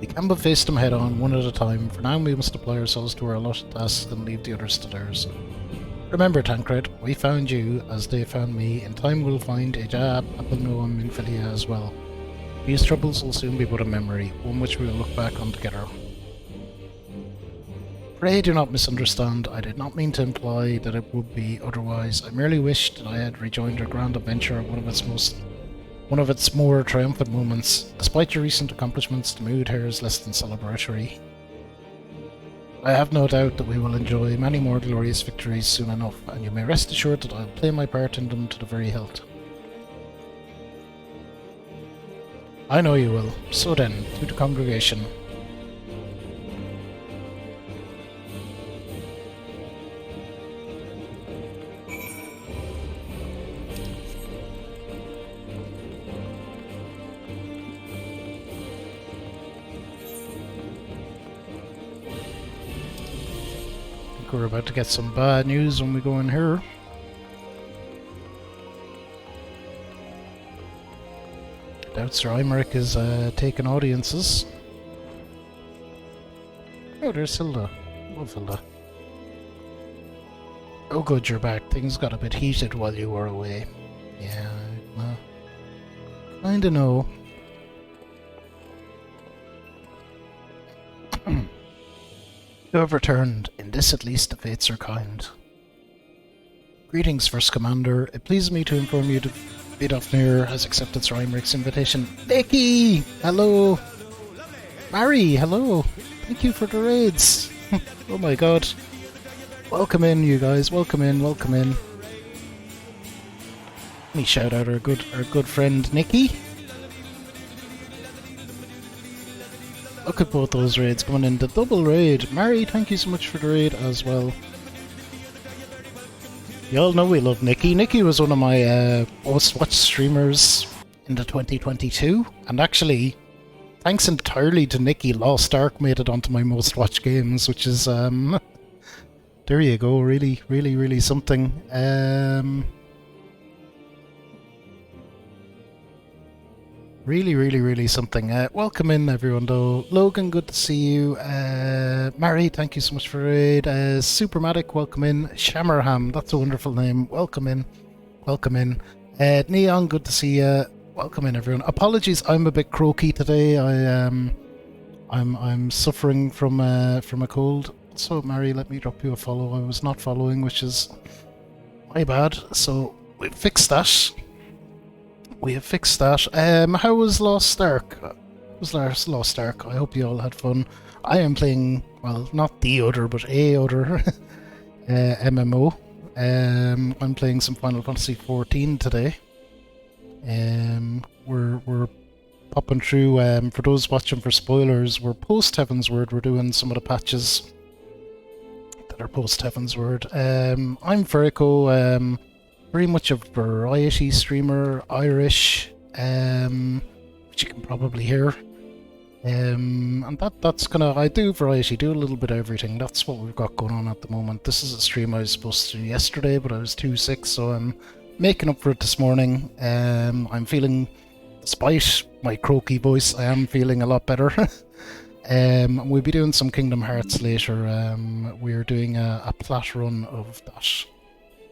We can but face them head on, one at a time. For now we must apply ourselves to our allotted tasks and leave the others to theirs. Remember, Tancred, we found you, as they found me. In time we'll find Ejab, Apelno and Minfilia as well. These troubles will soon be but a memory, one which we will look back on together. Pray do not misunderstand. I did not mean to imply that it would be otherwise. I merely wished that I had rejoined our grand adventure at one of its more triumphant moments. Despite your recent accomplishments, the mood here is less than celebratory. I have no doubt that we will enjoy many more glorious victories soon enough, and you may rest assured that I will play my part in them to the very hilt. I know you will. So then, to the congregation. We're about to get some bad news when we go in here. I doubt Sir Imeric is taking audiences. Oh, there's Hilda. Love Hilda. Oh good, you're back. Things got a bit heated while you were away. Yeah, kinda know. You have returned. In this at least the fates are kind. Greetings, First Commander. It pleases me to inform you that Vidofnir has accepted Sir Imeric's invitation. Becky! Hello! Mary, hello! Thank you for the raids! Oh my god. Welcome in, you guys. Welcome in, welcome in. Let me shout out our good friend Nikki. Look at both those raids coming in. The double raid. Mary, thank you so much for the raid as well. You all know we love Nikki. Nikki was one of my most watched streamers in the 2022. And actually, thanks entirely to Nikki, Lost Ark made it onto my most watched games, which is, there you go. Really, really, really something. Really, really, really something. Welcome in, everyone, though. Logan, good to see you. Mary, thank you so much for the raid. Supermatic, welcome in. Shamarham, that's a wonderful name. Welcome in. Welcome in. Neon, good to see you. Welcome in, everyone. Apologies, I'm a bit croaky today. I'm suffering from a cold. So, Mary, let me drop you a follow. I was not following, which is my bad. So we fixed that. We have fixed that. How was Lost Ark? Lost Ark? I hope you all had fun. I am playing, well, not the other, but a other MMO. I'm playing some Final Fantasy XIV today. We're popping through. For those watching for spoilers, we're post Heavensward. We're doing some of the patches that are post Heavensward. I'm Verico, very much a variety streamer, Irish, which you can probably hear. And that's I do variety, do a little bit of everything. That's what we've got going on at the moment. This is a stream I was supposed to do yesterday, but I was too sick, so I'm making up for it this morning. I'm feeling, despite my croaky voice, I am feeling a lot better. We'll be doing some Kingdom Hearts later. We're doing a plat run of that.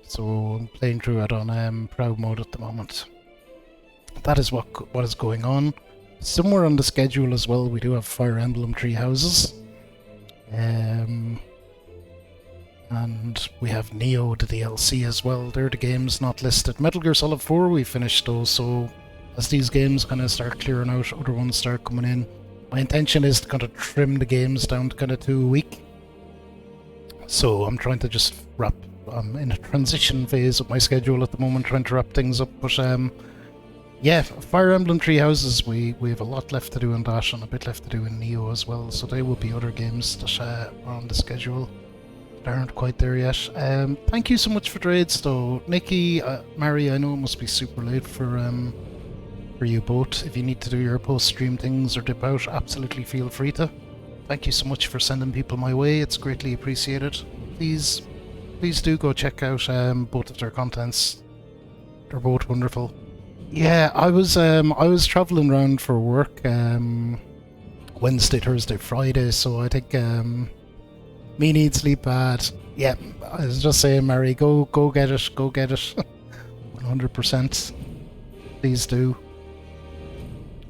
So I'm playing through it on proud mode at the moment. That is what is going on. Somewhere on the schedule as well, we do have Fire Emblem Three Houses. And we have Neo, the DLC as well. They're the games not listed. Metal Gear Solid 4, we finished those, so as these games kind of start clearing out, other ones start coming in. My intention is to kind of trim the games down to kind of 2 a week. So I'm trying to just wrap. I'm in a transition phase of my schedule at the moment, trying to wrap things up. But yeah, Fire Emblem Three Houses, we have a lot left to do in that, and a bit left to do in Neo as well. So there will be other games that are on the schedule that aren't quite there yet. Thank you so much for trades, though, Nikki, Mary. I know it must be super late for you both. If you need to do your post-stream things or dip out, absolutely feel free to. Thank you so much for sending people my way. It's greatly appreciated. Please do go check out both of their contents. They're both wonderful. Yeah, I was traveling around for work Wednesday, Thursday, Friday, so I think me need sleep bad. Yeah, I was just saying, Mary, go get it, 100%. Please do.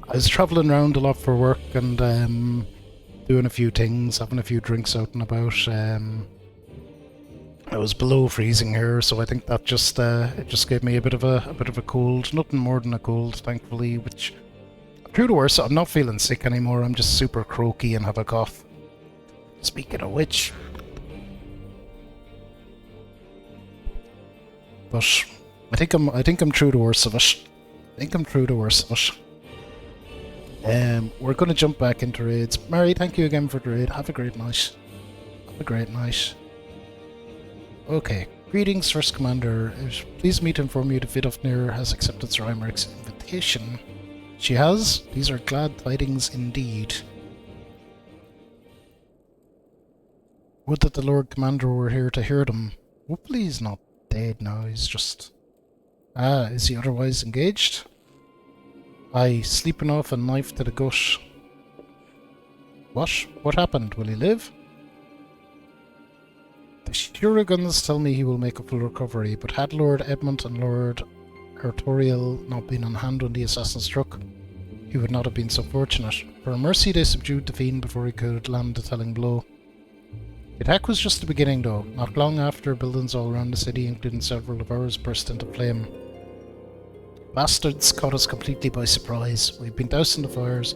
I was traveling around a lot for work and doing a few things, having a few drinks out and about. I was below freezing here, so I think that just it just gave me a bit of a cold. Nothing more than a cold, thankfully. Which, through the worst, I'm not feeling sick anymore. I'm just super croaky and have a cough. Speaking of which, but I think I'm through the worst of it. We're going to jump back into raids. Mary, thank you again for the raid. Have a great night. Okay, greetings, First Commander. Pleased me to inform you that Vidofnir has accepted Sir Imeric's invitation. She has? These are glad tidings indeed. Would that the Lord Commander were here to hear them. Hopefully he's not dead now, he's just... is he otherwise engaged? Aye, sleeping off a knife to the gut. What? What happened? Will he live? The Shurigans tell me he will make a full recovery, but had Lord Edmund and Lord Artorial not been on hand when the assassin struck, he would not have been so fortunate. For a mercy they subdued the fiend before he could land the telling blow. The attack was just the beginning though. Not long after, buildings all around the city, including several of ours, burst into flame. Bastards caught us completely by surprise. We've been doused in the fires.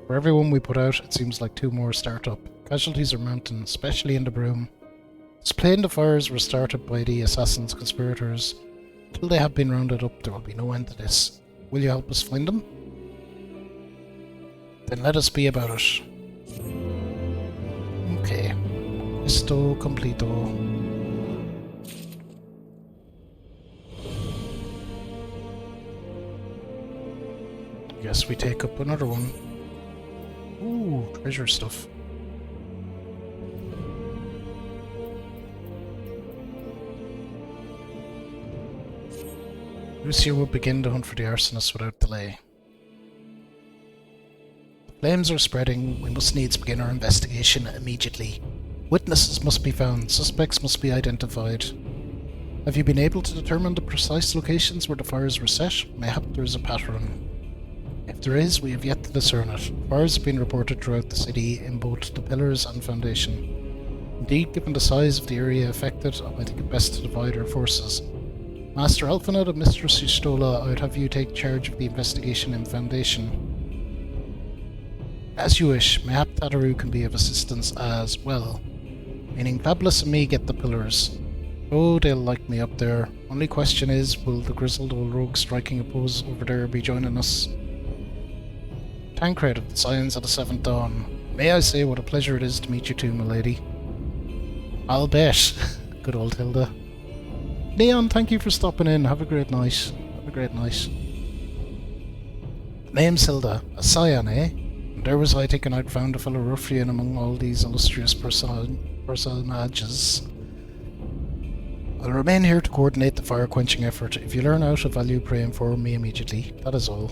For everyone we put out, it seems like 2 more start up. Casualties are mounting, especially in the Broom. Displaying the fires were started by the assassin's conspirators. Until they have been rounded up, there will be no end to this. Will you help us find them? Then let us be about it. Okay. Questo completo. Guess we take up another one. Ooh, treasure stuff. Lucia will begin to hunt for the arsonist without delay. The flames are spreading. We must needs begin our investigation immediately. Witnesses must be found. Suspects must be identified. Have you been able to determine the precise locations where the fires were set? Mayhap there is a pattern. If there is, we have yet to discern it. Fires have been reported throughout the city in both the pillars and foundation. Indeed, given the size of the area affected, I think it best to divide our forces. Master Alphanut and Mistress Yustola, I would have you take charge of the investigation in Foundation. As you wish, mayhap Tataru can be of assistance as well. Meaning Fabulous and me get the pillars. Oh, they'll like me up there. Only question is, will the grizzled old rogue striking a pose over there be joining us? Tancred of the Scions of the Seventh Dawn. May I say what a pleasure it is to meet you too, my lady. I'll bet. Good old Hilda. Leon, thank you for stopping in. Have a great night. Have a great night. Name's Hilda. A Scion, eh? And there was I thinking I'd found a fellow ruffian among all these illustrious personages. I'll remain here to coordinate the fire-quenching effort. If you learn out of value, pray inform me immediately. That is all.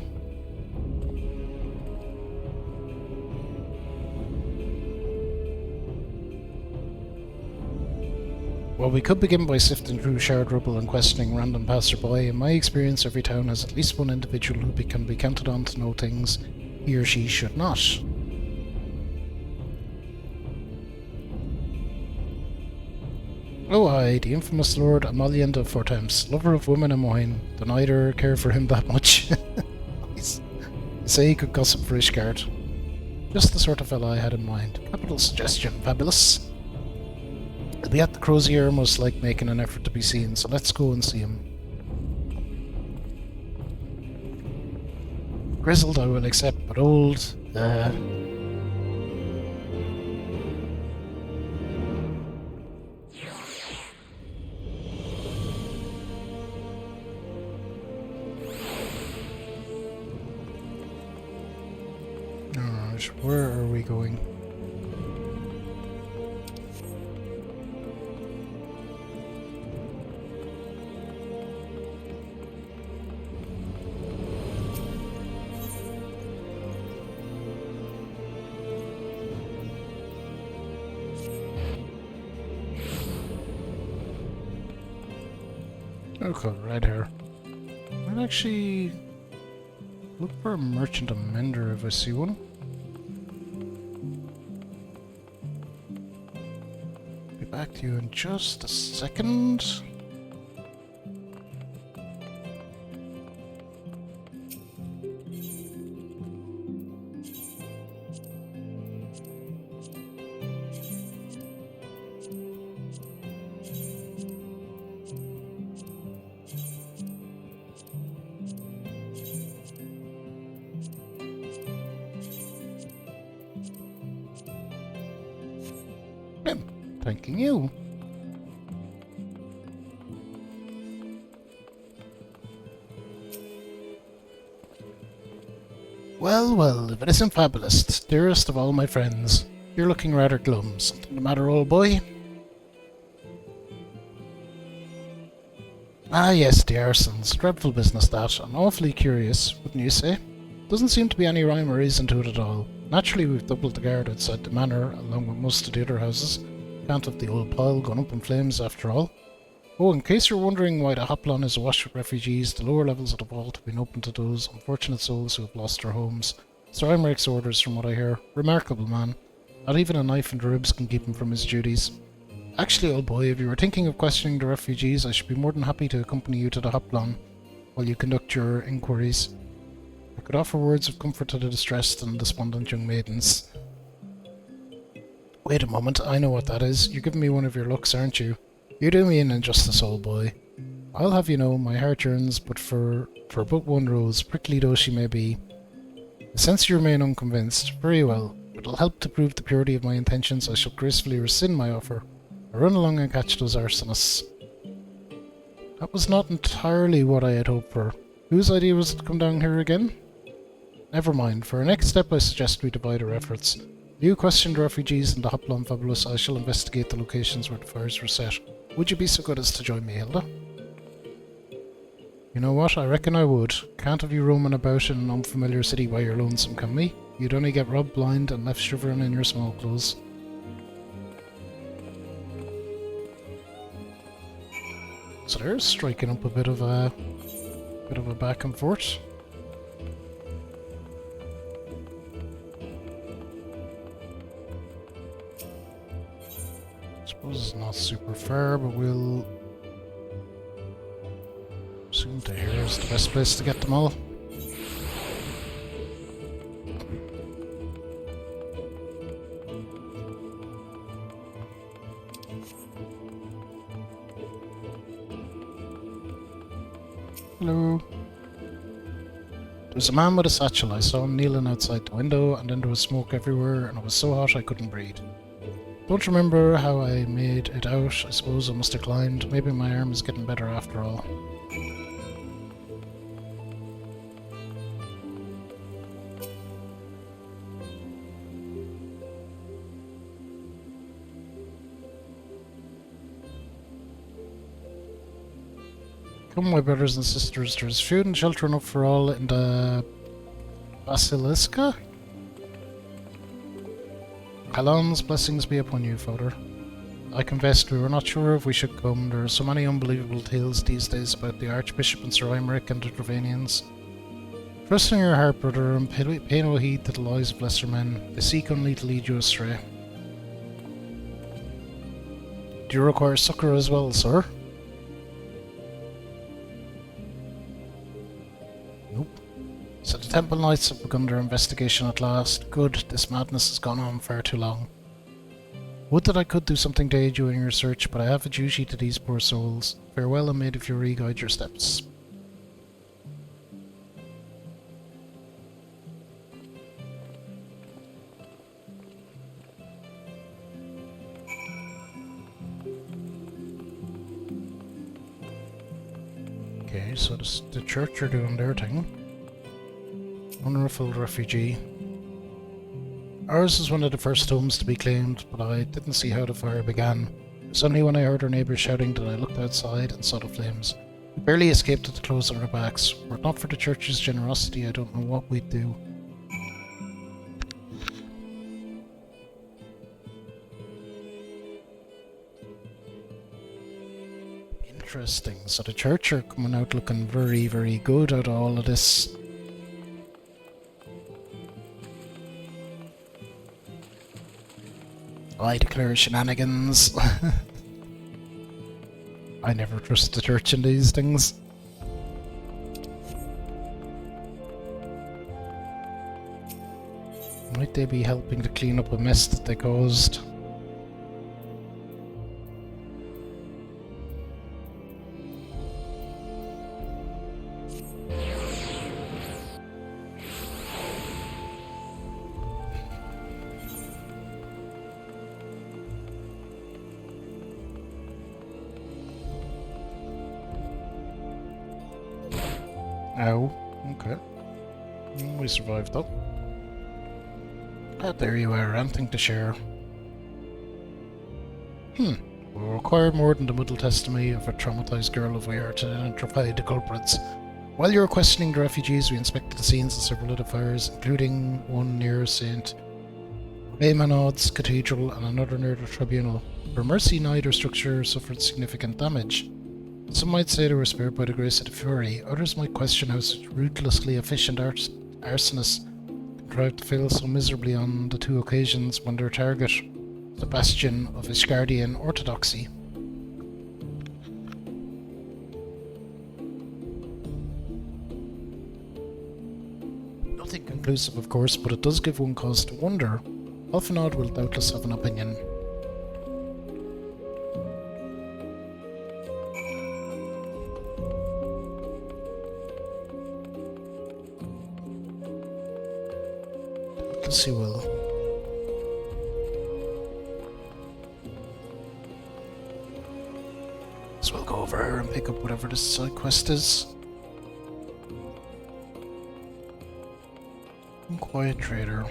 Well, we could begin by sifting through shared rubble and questioning random passerby. In my experience, every town has at least one individual who can be counted on to know things he or she should not. Oh aye, the infamous Lord Amalien de Fortemps, lover of women and wine. Don't either care for him that much. Nice. You say he could gossip for Ishgard. Just the sort of fella I had in mind. Capital suggestion, fabulous. He'll be at the Crozier, most like making an effort to be seen, so let's go and see him. Grizzled I will accept, but old, Alright, where are we going? Okay, right here. I'd actually look for a merchant and mender if I see one. Be back to you in just a second. Thanking you. Well, well, if it isn't fabulous, dearest of all my friends. You're looking rather glum. Something the matter, old boy? Ah yes, the arsons. Dreadful business that. I'm awfully curious, wouldn't you say? Doesn't seem to be any rhyme or reason to it at all. Naturally, we've doubled the guard outside the manor, along with most of the other houses. Can't have the old pile gone up in flames after all. Oh, in case you're wondering why the Hoplon is awash with refugees, the lower levels of the vault have been open to those unfortunate souls who have lost their homes. Sir Imrich's orders, from what I hear. Remarkable man. Not even a knife in the ribs can keep him from his duties. Actually, old boy, if you were thinking of questioning the refugees, I should be more than happy to accompany you to the Hoplon while you conduct your inquiries. I could offer words of comfort to the distressed and despondent young maidens. Wait a moment, I know what that is. You're giving me one of your looks, aren't you? You do me an injustice, old boy. I'll have you know, my heart yearns but for but one rose, prickly though she may be. I sense you remain unconvinced. Very well. It'll help to prove the purity of my intentions. I shall gracefully rescind my offer. I run along and catch those arsonists. That was not entirely what I had hoped for. Whose idea was it to come down here again? Never mind. For our next step, I suggest we divide our efforts. You question the refugees and the Hoplon Fabulous. I shall investigate the locations where the fires were set. Would you be so good as to join me, Hilda? You know what? I reckon I would. Can't have you roaming about in an unfamiliar city while you're lonesome, can we? You'd only get robbed blind and left shivering in your small clothes. So they're striking up a bit of a back and forth. Suppose it's not super far, but we'll assume to here is the best place to get them all. Hello. There was a man with a satchel. I saw him kneeling outside the window, and then there was smoke everywhere, and it was so hot I couldn't breathe. Don't remember how I made it out. I suppose I must have climbed. Maybe my arm is getting better after all. Come, my brothers and sisters, there is food and shelter enough for all in the Basilica? Kalon's blessings be upon you, Father. I confessed we were not sure if we should come. There are so many unbelievable tales these days about the Archbishop and Sir Imeric and the Dravanians. Trust in your heart, brother, and pay no heed to the lies of lesser men. They seek only to lead you astray. Do you require succour as well, sir? Nope. So the Temple Knights have begun their investigation at last. Good, this madness has gone on far too long. Would that I could do something to aid you in your search, but I have a duty to these poor souls. Farewell, and may the Fury guide your steps. Okay, so the church are doing their thing. Unruffled refugee. Ours was one of the first homes to be claimed, but I didn't see how the fire began. It was only when I heard our neighbours shouting that I looked outside and saw the flames. We barely escaped at the close of our backs. Were it not for the church's generosity, I don't know what we'd do. Interesting. So the church are coming out looking very, very good out of all of this. I declare shenanigans. I never trust the church in these things. Might they be helping to clean up a mess that they caused? Ow. Okay. We survived though. Ah, there you are, ranting to share. We'll require more than the muddled testimony of a traumatized girl if we are to identify the culprits. While you were questioning the refugees, we inspected the scenes of several of the fires, including one near St. Raymanod's Cathedral and another near the Tribunal. For mercy, neither structure suffered significant damage. Some might say they were spared by the grace of the Fury. Others might question how such ruthlessly efficient arsonists contrived to fail so miserably on the two occasions when their target was the bastion of Ishgardian orthodoxy. Nothing conclusive, of course, but it does give one cause to wonder. Alphanod will doubtless have an opinion. He will. So we'll go over here and pick up whatever this side quest is. Quiet trader.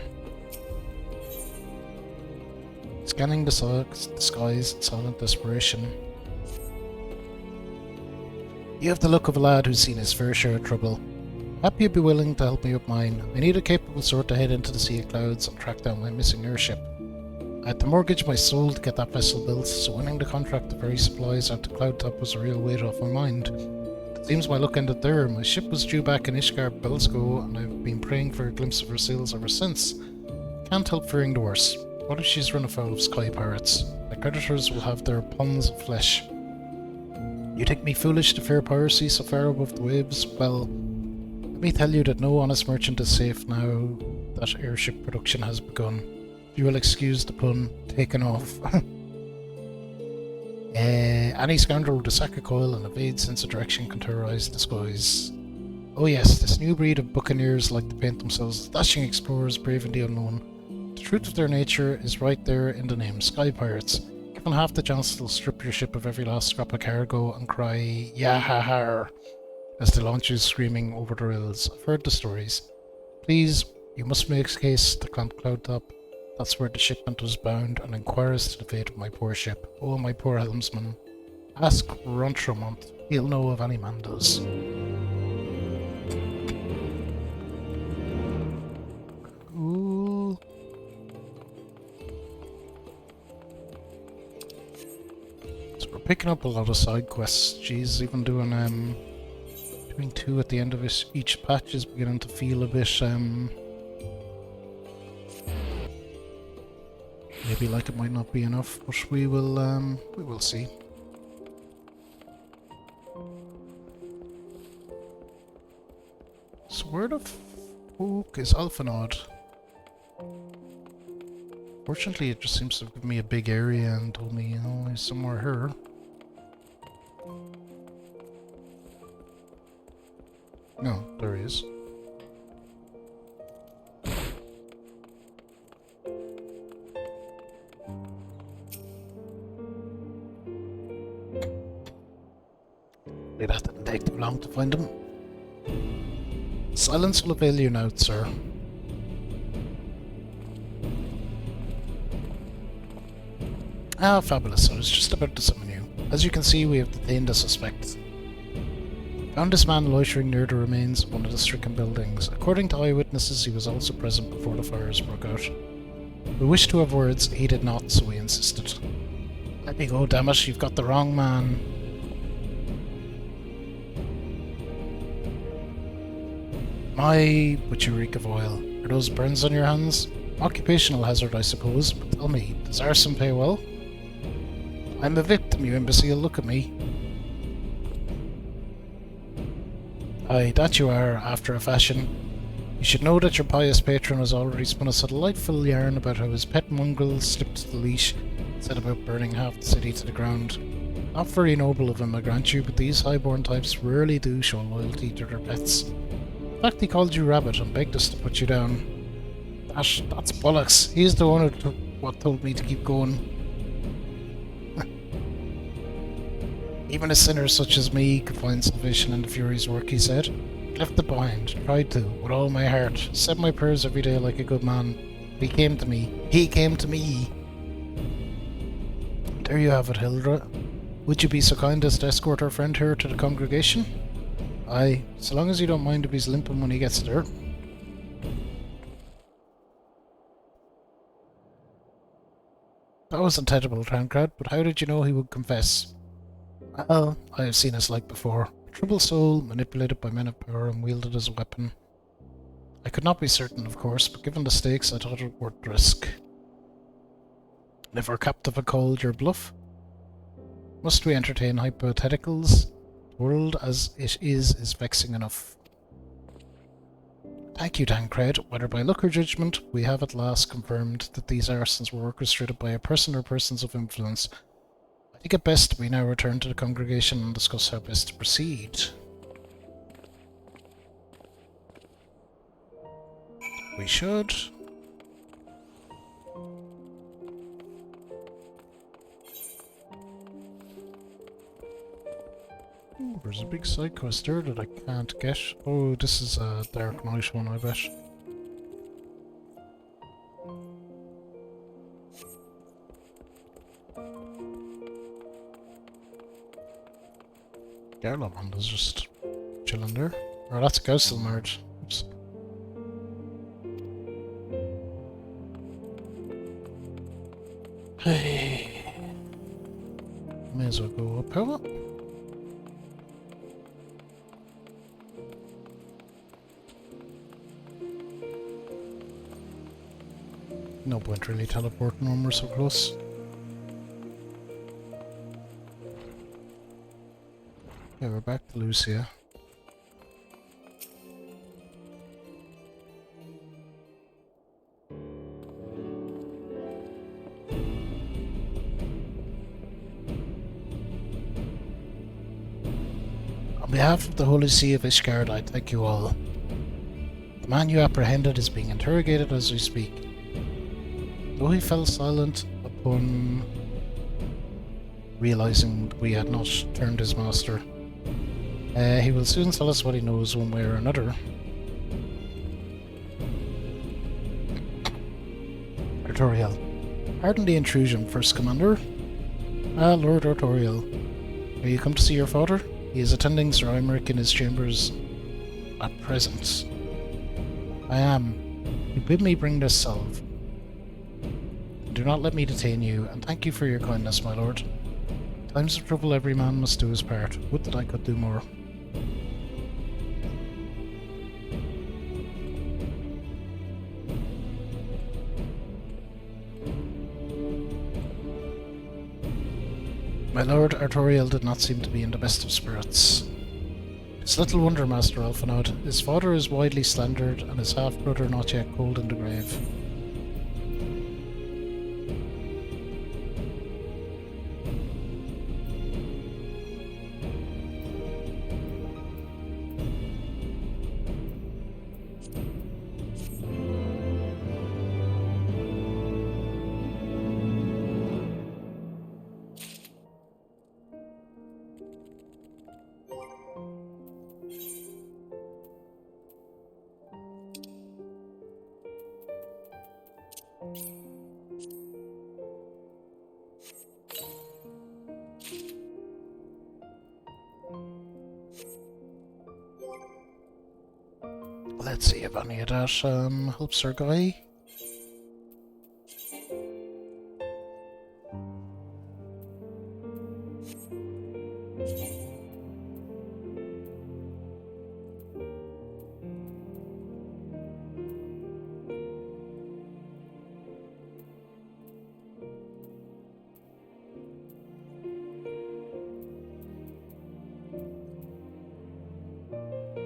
Scanning the skies in silent desperation. You have the look of a lad who's seen his fair share of trouble. Happy you'd be willing to help me up mine. I need a capable sort to head into the Sea of Clouds and track down my missing airship. I had to mortgage my soul to get that vessel built, so winning the contract to ferry supplies out to Cloudtop was a real weight off my mind. It seems my luck ended there. My ship was due back in Ishgard Belsko, and I've been praying for a glimpse of her sails ever since. Can't help fearing the worst. What if she's run afoul of sky pirates? My creditors will have their puns of flesh. You think me foolish to fear piracy so far above the waves? Well, let me tell you that no honest merchant is safe now that airship production has begun. You will excuse the pun, taken off. Any scoundrel with a sack of coil and evade sense of direction can terrorize the skies. Oh yes, this new breed of buccaneers like to paint themselves as dashing explorers braving the unknown. The truth of their nature is right there in the name, sky pirates. Given half the chance, they'll strip your ship of every last scrap of cargo and cry, "Yah-ha-har," as they launch you screaming over the rills. I've heard the stories. Please, you must make haste to Cloudtop. That's where the shipment was bound, and inquire as to the fate of my poor ship. Oh, my poor helmsman. Ask Rontremont. He'll know if any man does. Cool. So we're picking up a lot of side quests. Jeez, even doing two at the end of each patch is beginning to feel a bit maybe like it might not be enough, but we will see. So where the fuck is Alphanod? Fortunately, it just seems to have given me a big area and told me, you know, he's somewhere here. No, there he is. That didn't take too long to find him. Silence will avail you now, sir. Ah, fabulous. I was just about to summon you. As you can see, we have detained a suspect. Found this man loitering near the remains of one of the stricken buildings. According to eyewitnesses, he was also present before the fires broke out. We wished to have words, he did not, so we insisted. Let me go, damn it, you've got the wrong man. My, but you reek of oil. Are those burns on your hands? Occupational hazard, I suppose, but tell me, does arson pay well? I'm a victim, you imbecile, look at me. Aye, that you are, after a fashion. You should know that your pious patron has already spun us a delightful yarn about how his pet mongrel slipped the leash and set about burning half the city to the ground. Not very noble of him, I grant you, but these highborn types rarely do show loyalty to their pets. In fact, he called you rabbit and begged us to put you down. That's bollocks. He's the one who told me to keep going. Even a sinner such as me could find salvation in the Fury's work, he said. Left it behind, tried to, with all my heart. Said my prayers every day like a good man. He came to me. He came to me! There you have it, Hildra. Would you be so kind as to escort our friend here to the congregation? Aye, so long as you don't mind if he's limping when he gets there. That wasn't terrible, Tancred, but how did you know he would confess? Well, I have seen his like before. A troubled soul, manipulated by men of power and wielded as a weapon. I could not be certain, of course, but given the stakes, I thought it worth the risk. Never captive a called your bluff? Must we entertain hypotheticals? The world as it is vexing enough. Thank you, Tancred. Whether by luck or judgment, we have at last confirmed that these arsons were orchestrated by a person or persons of influence. I think it best we now return to the congregation and discuss how best to proceed. We should. Ooh, there's a big side quest there that I can't get. Oh, this is a Dark Knight one, I bet. Garlamanda's just chilling there. Or that's a Gauselmard. Oops. Hey. May as well go up here. No point really teleporting when we're so close. Yeah, we're back to Lucia. On behalf of the Holy See of Ishgard, I thank you all. The man you apprehended is being interrogated as we speak. Though he fell silent upon realizing we had not turned his master, he will soon tell us what he knows one way or another. Artoriel. Pardon the intrusion, First Commander. Ah, Lord Artoriel. Have you come to see your father? He is attending Sir Imeric in his chambers at present. I am. You bid me bring this salve. Do not let me detain you, and thank you for your kindness, my lord. In times of trouble every man must do his part. Would that I could do more. My lord Artoriel did not seem to be in the best of spirits. It's little wonder, Master Alphanod. His father is widely slandered, and his half-brother not yet cold in the grave. Let's see if any of that helps our guy.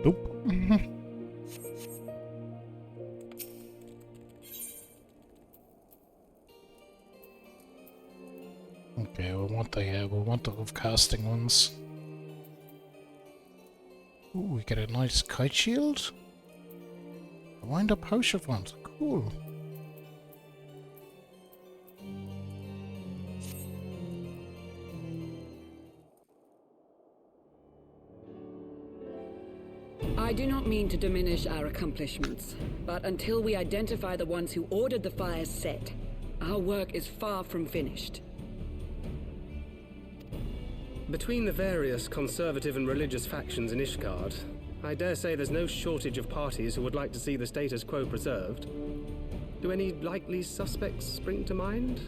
Nope. Okay, we'll want the casting ones. Ooh, we get a nice kite shield. A wind-up house of one. Cool. I do not mean to diminish our accomplishments, but until we identify the ones who ordered the fires set, our work is far from finished. Between the various conservative and religious factions in Ishgard, I dare say there's no shortage of parties who would like to see the status quo preserved. Do any likely suspects spring to mind?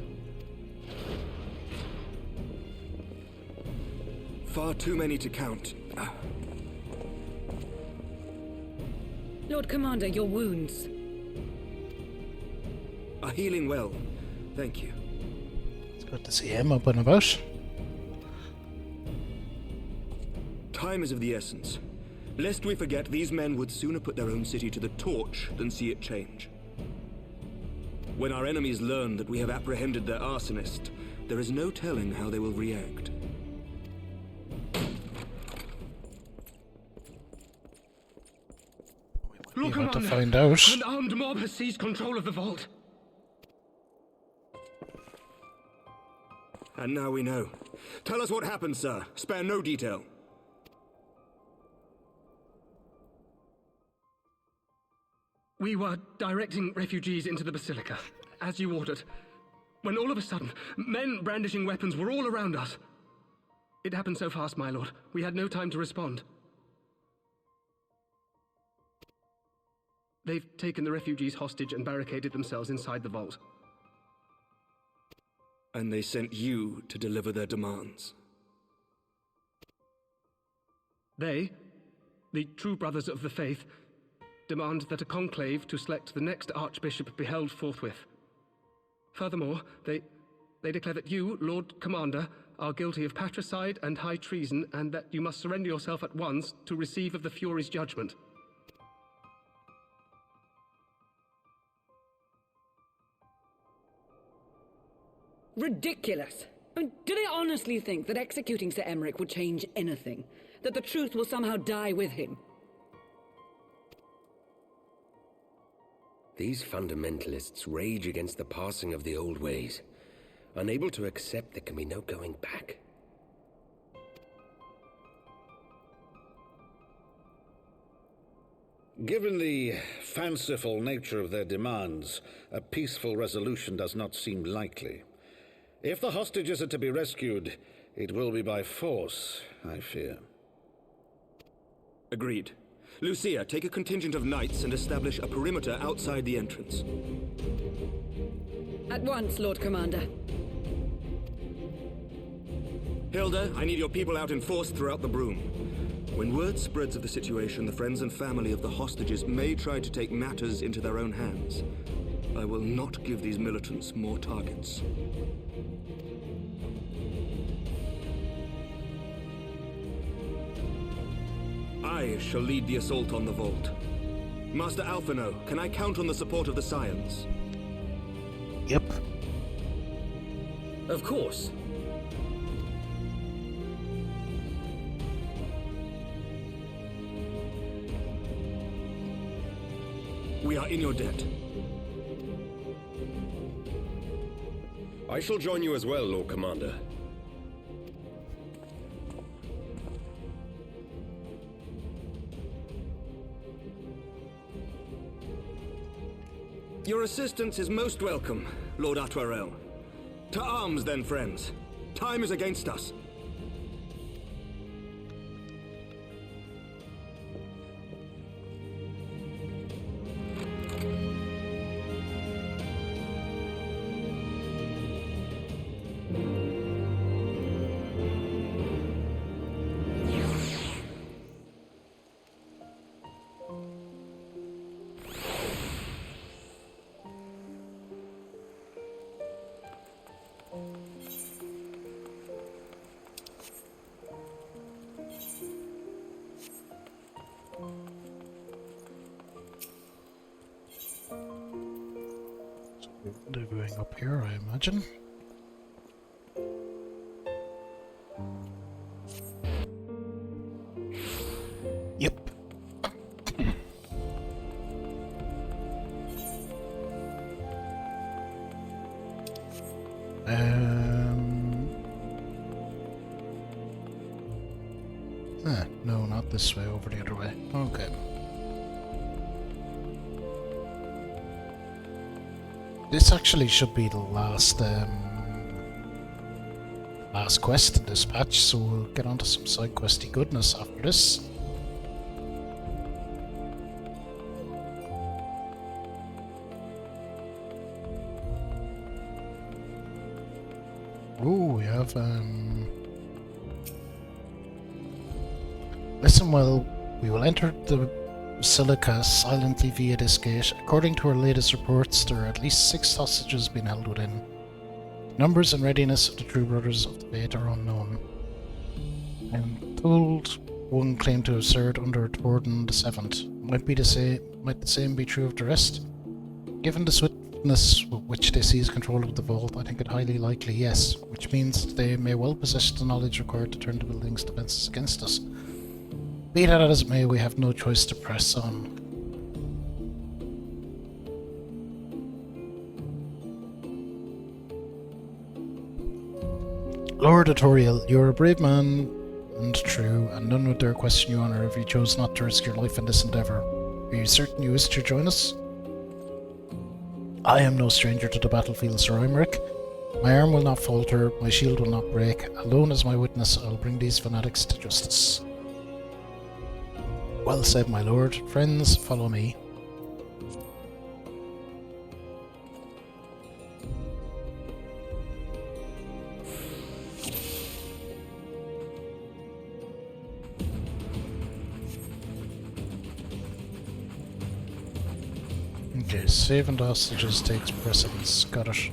Far too many to count. Lord Commander, your wounds. Are healing well. Thank you. It's good to see him up and about. Time is of the essence. Lest we forget, these men would sooner put their own city to the torch than see it change. When our enemies learn that we have apprehended their arsonist, there is no telling how they will react. Look, About to Commander, find out. an armed mob has seized control of the vault. And now we know. Tell us what happened, sir. Spare no detail. We were directing refugees into the Basilica, as you ordered, when all of a sudden, men brandishing weapons were all around us. It happened so fast, my lord. We had no time to respond. They've taken the refugees hostage and barricaded themselves inside the vault. And they sent you to deliver their demands. They, the true brothers of the faith, demand that a conclave to select the next archbishop be held forthwith. Furthermore, they declare that you, Lord Commander, are guilty of patricide and high treason, and that you must surrender yourself at once to receive of the Fury's judgment. Ridiculous! I mean, do they honestly think that executing Sir Emeric would change anything? that the truth will somehow die with him. These fundamentalists rage against the passing of the old ways, unable to accept there can be no going back. Given the fanciful nature of their demands, a peaceful resolution does not seem likely. If the hostages are to be rescued, it will be by force, I fear. Agreed. Lucia, take a contingent of knights and establish a perimeter outside the entrance. At once, Lord Commander. Hilda, I need your people out in force throughout the Broom. When word spreads of the situation, the friends and family of the hostages may try to take matters into their own hands. I will not give these militants more targets. I shall lead the assault on the vault. Master Alphino, can I count on the support of the Scions? Yep. Of course. We are in your debt. I shall join you as well, Lord Commander. Your assistance is most welcome, Lord Atwarel. To arms, then, friends. Time is against us. They're going up here, I imagine. Yep. No, not this way, over the other way. Okay. This actually should be the last last quest in this patch, so we'll get onto some side questy goodness after this. Oh, we have listen well, we will enter the Basilica silently via this gate. According to our latest reports, there are at least 6 hostages being held within. Numbers and readiness of the true brothers of the Faith are unknown. I'm told one claimed to have served under Torden VII. Might the same be true of the rest? Given the swiftness with which they seize control of the vault, I think it highly likely yes, which means they may well possess the knowledge required to turn the building's defences against us. Be that as it may, we have no choice to press on. Lord Atoriel, you are a brave man and true, and none would dare question your honour if you chose not to risk your life in this endeavour. Are you certain you wish to join us? I am no stranger to the battlefield, Sir Imric. My arm will not falter, my shield will not break. Alone as my witness, I will bring these fanatics to justice. Well said, my lord. Friends, follow me. Okay, saving the hostages takes precedence. Got it.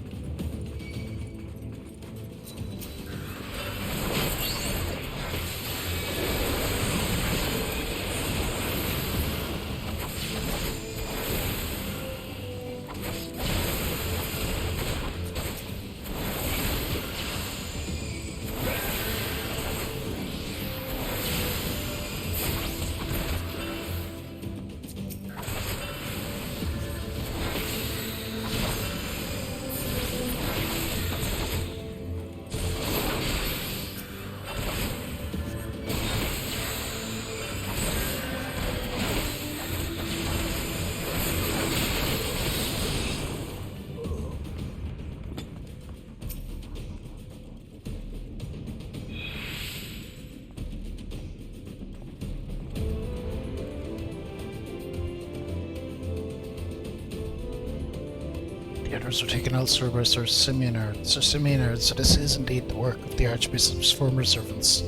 others are taken elsewhere by Sir Simeonard. Sir Simeonard, so this is indeed the work of the Archbishop's former servants.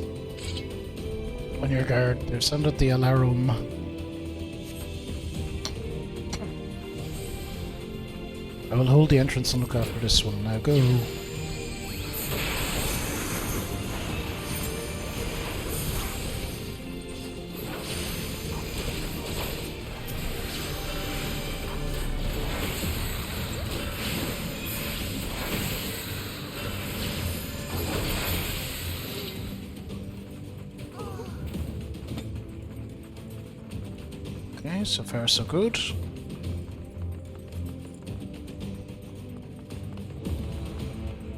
On your guard, they've sounded the alarm. I will hold the entrance and look after this one. Now go. Okay, so far so good.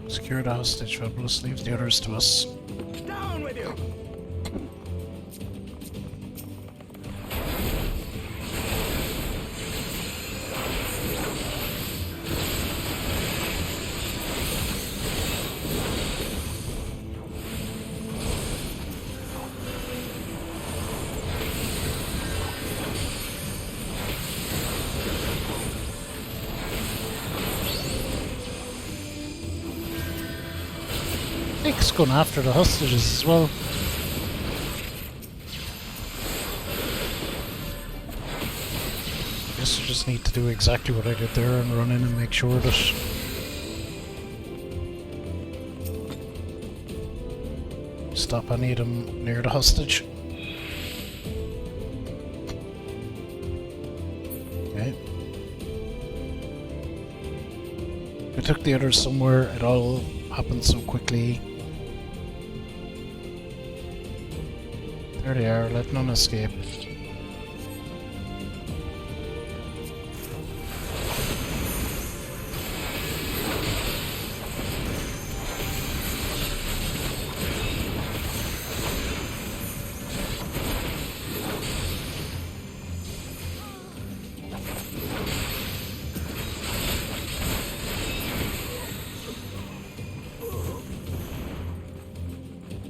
Secure the hostage, Fabulous. Leave the others to us. Down with you! Nick's going after the hostages as well. I guess I just need to do exactly what I did there and run in and make sure that stop any of them near the hostage. Okay. I took the others somewhere, it all happened so quickly. There they are, let none escape.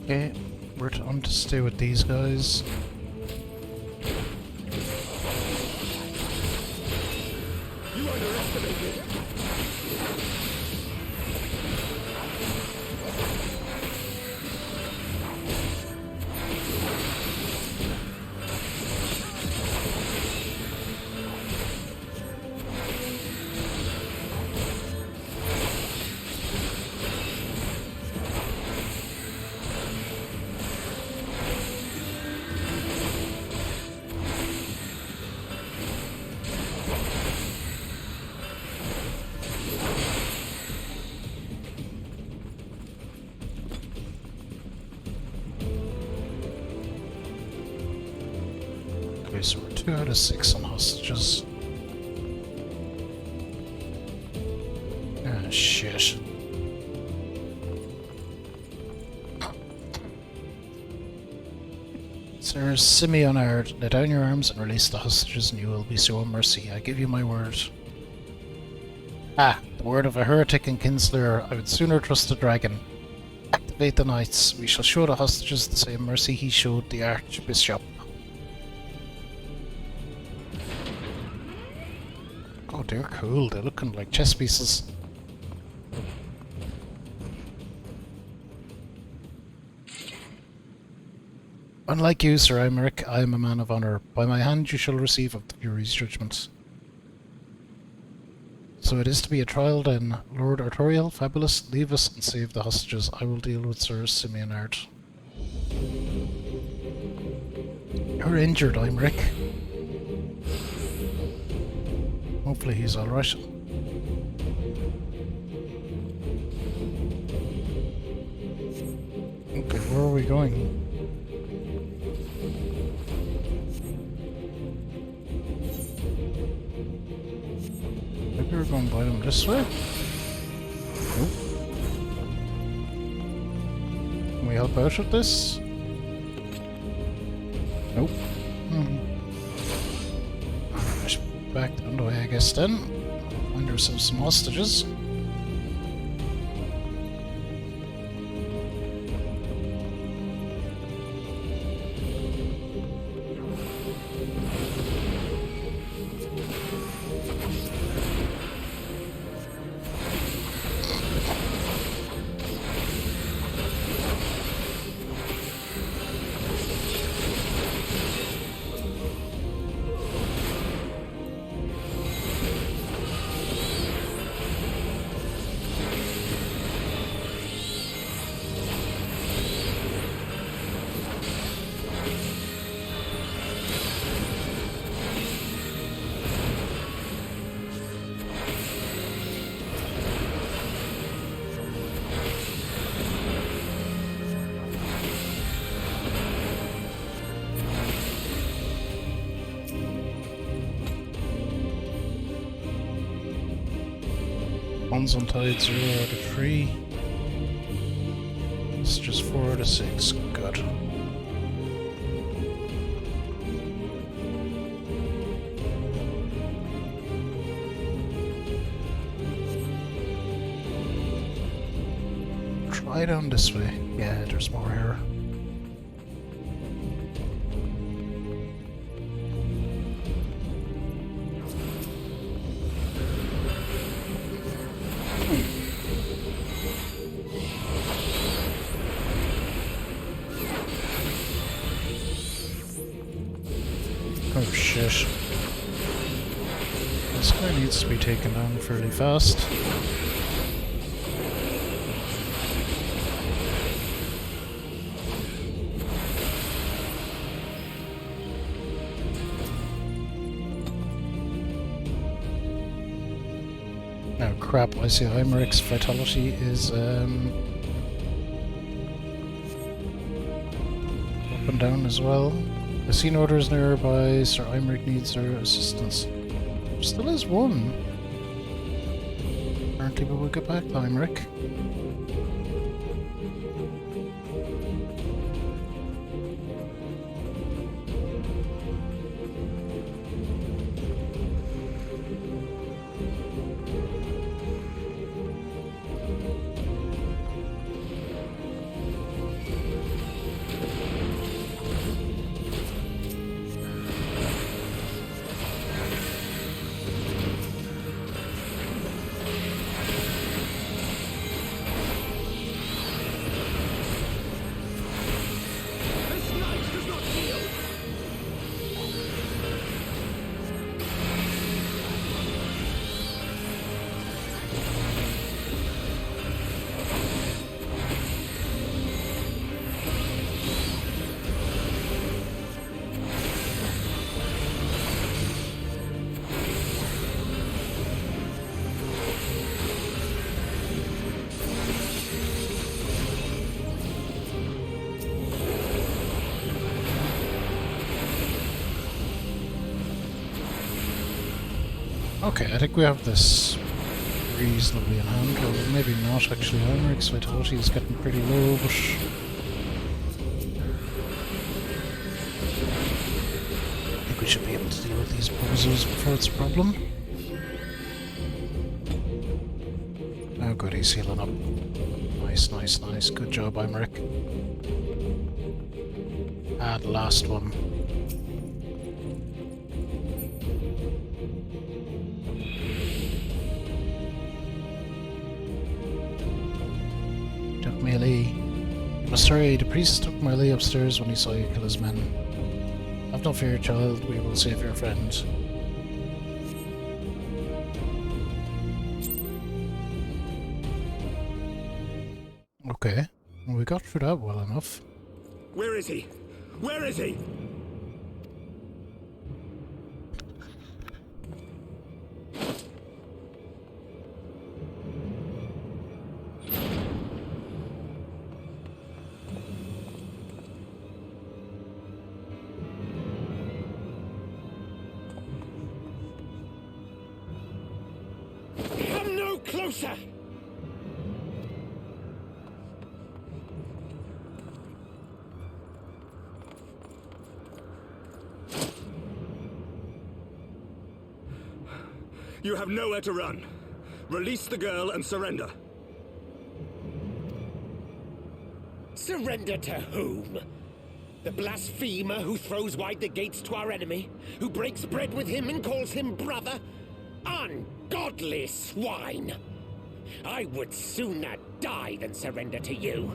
Okay, we're on to stay with these guys. You underestimate me. Okay, so we're 2 out of 6 on hostages. Ah, shit. Sir Simeonard, lay down your arms and release the hostages and you will be shown mercy. I give you my word. Ah, the word of a heretic and kinslayer. I would sooner trust the dragon. Activate the knights. We shall show the hostages the same mercy he showed the Archbishop. Oh, they're cool. They're looking like chess pieces. Unlike you, Sir Imeric, I am a man of honour. By my hand you shall receive of the Fury's judgment. So it is to be a trial then. Lord Artorial, Fabulous, leave us and save the hostages. I will deal with Sir Simeonard. You're injured, Imeric. Hopefully he's alright. Okay, where are we going? Maybe we're going by them this way? Nope. Can we help out with this? Nope. Back down the way, I guess, then. Find ourselves some hostages. One's untied, 0 out of 3. It's just 4 out of 6. Good. Try down this way. Yeah, there's more here. Oh shit. This guy needs to be taken down fairly fast. Oh crap, I see Heimeric's vitality is up and down as well. The scene order is nearby, Sir Eimeric needs our assistance. Still is one. Apparently we will get back to Eimeric. Okay, I think we have this reasonably in hand, or maybe not actually. Heimeric's vitality is getting pretty low, but I think we should be able to deal with these bozos before it's a problem. Oh good, he's healing up. Nice, nice, nice. Good job, Eimeric. Ah, the last one. Melee. Must hurry, the priest took Melee upstairs when he saw you kill his men. Have no fear, child, we will save your friend. Okay, well, we got through that well enough. Where is he? Where is he? Closer! You have nowhere to run. Release the girl and surrender. Surrender to whom? The blasphemer who throws wide the gates to our enemy? Who breaks bread with him and calls him brother? Ungodly swine! I would sooner die than surrender to you.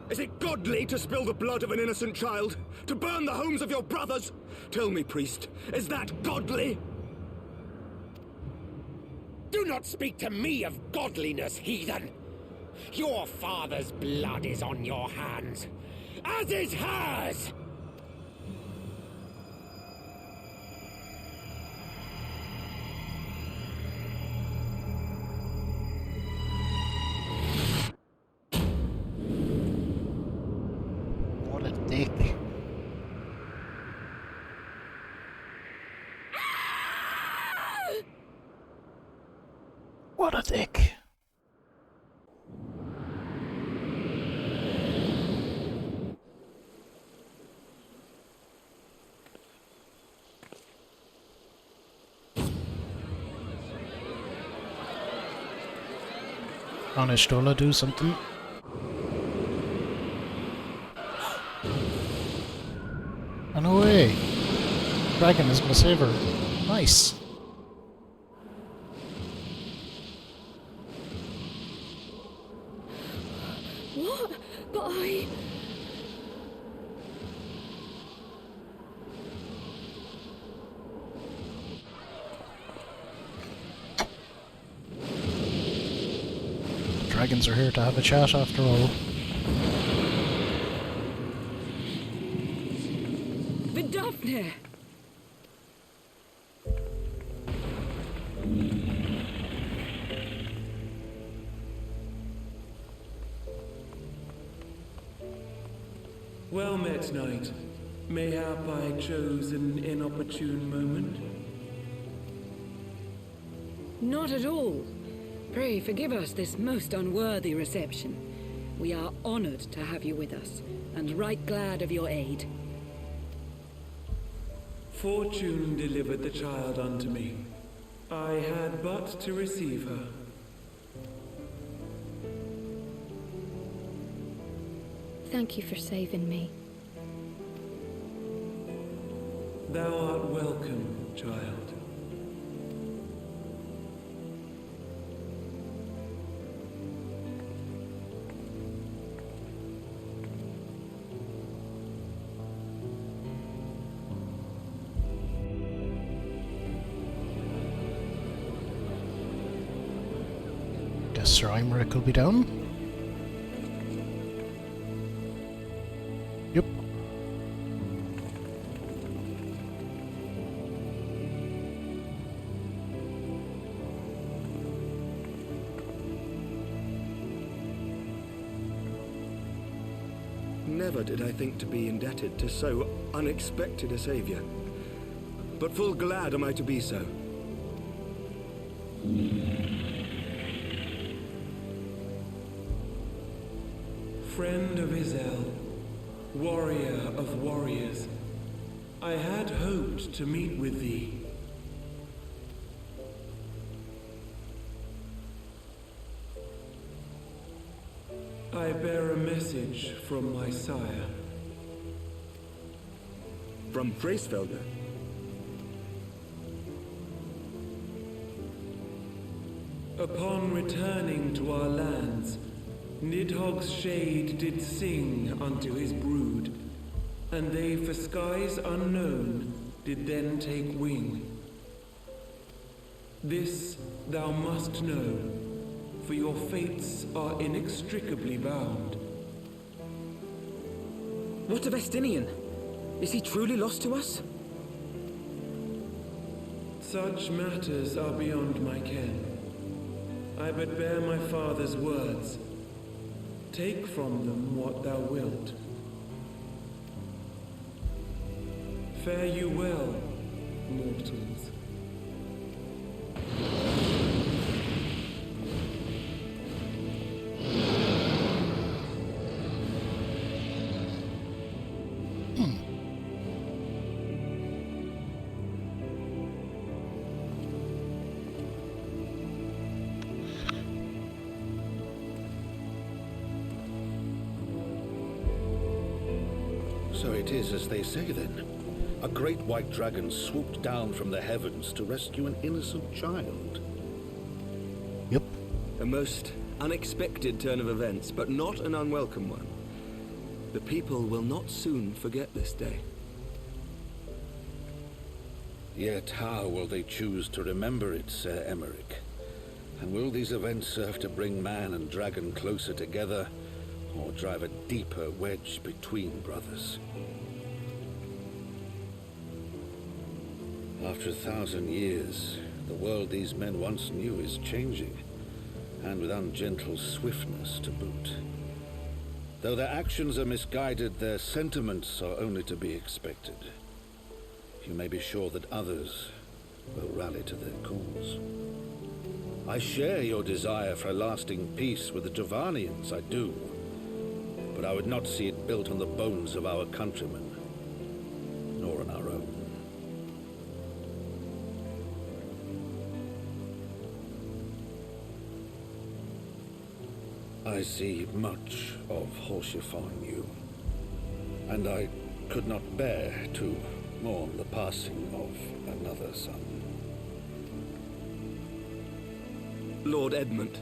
Is it godly to spill the blood of an innocent child? To burn the homes of your brothers? Tell me, priest, is that godly? Do not speak to me of godliness, heathen! Your father's blood is on your hands, as is hers! What a dick. a dick. Honest Ola, do something. Oh, no way. Dragon is gonna save her. Nice. What? But I... Dragons are here to have a chat after all. Vidofne! Well met, knight. Mayhap I chose an inopportune moment? Not at all. Pray forgive us this most unworthy reception. We are honored to have you with us, and right glad of your aid. Fortune delivered the child unto me. I had but to receive her. Thank you for saving me. Thou art welcome, child. Guess Sir Imeric will be down. Yep. Never did I think to be indebted to so unexpected a savior. But full glad am I to be so. Friend of Izel, warrior of warriors, I had hoped to meet with thee. I bear a message from my sire. From Bracefelder? Upon returning to our lands, Nidhogg's shade did sing unto his brood, and they for skies unknown did then take wing. This thou must know, for your fates are inextricably bound. What of Estinian? Is he truly lost to us? Such matters are beyond my ken. I but bear my father's words. Take from them what thou wilt. Fare you well, mortals. So it is as they say then. A great white dragon swooped down from the heavens to rescue an innocent child. Yep. A most unexpected turn of events, but not an unwelcome one. The people will not soon forget this day. Yet how will they choose to remember it, Sir Emeric? And will these events serve to bring man and dragon closer together, or drive a deeper wedge between brothers? After 1,000 years, the world these men once knew is changing, and with ungentle swiftness to boot. Though their actions are misguided, their sentiments are only to be expected. You may be sure that others will rally to their cause. I share your desire for lasting peace with the Tavanians, I do. But I would not see it built on the bones of our countrymen, nor on our own. I see much of Horsefon in you, and I could not bear to mourn the passing of another son. Lord Edmund.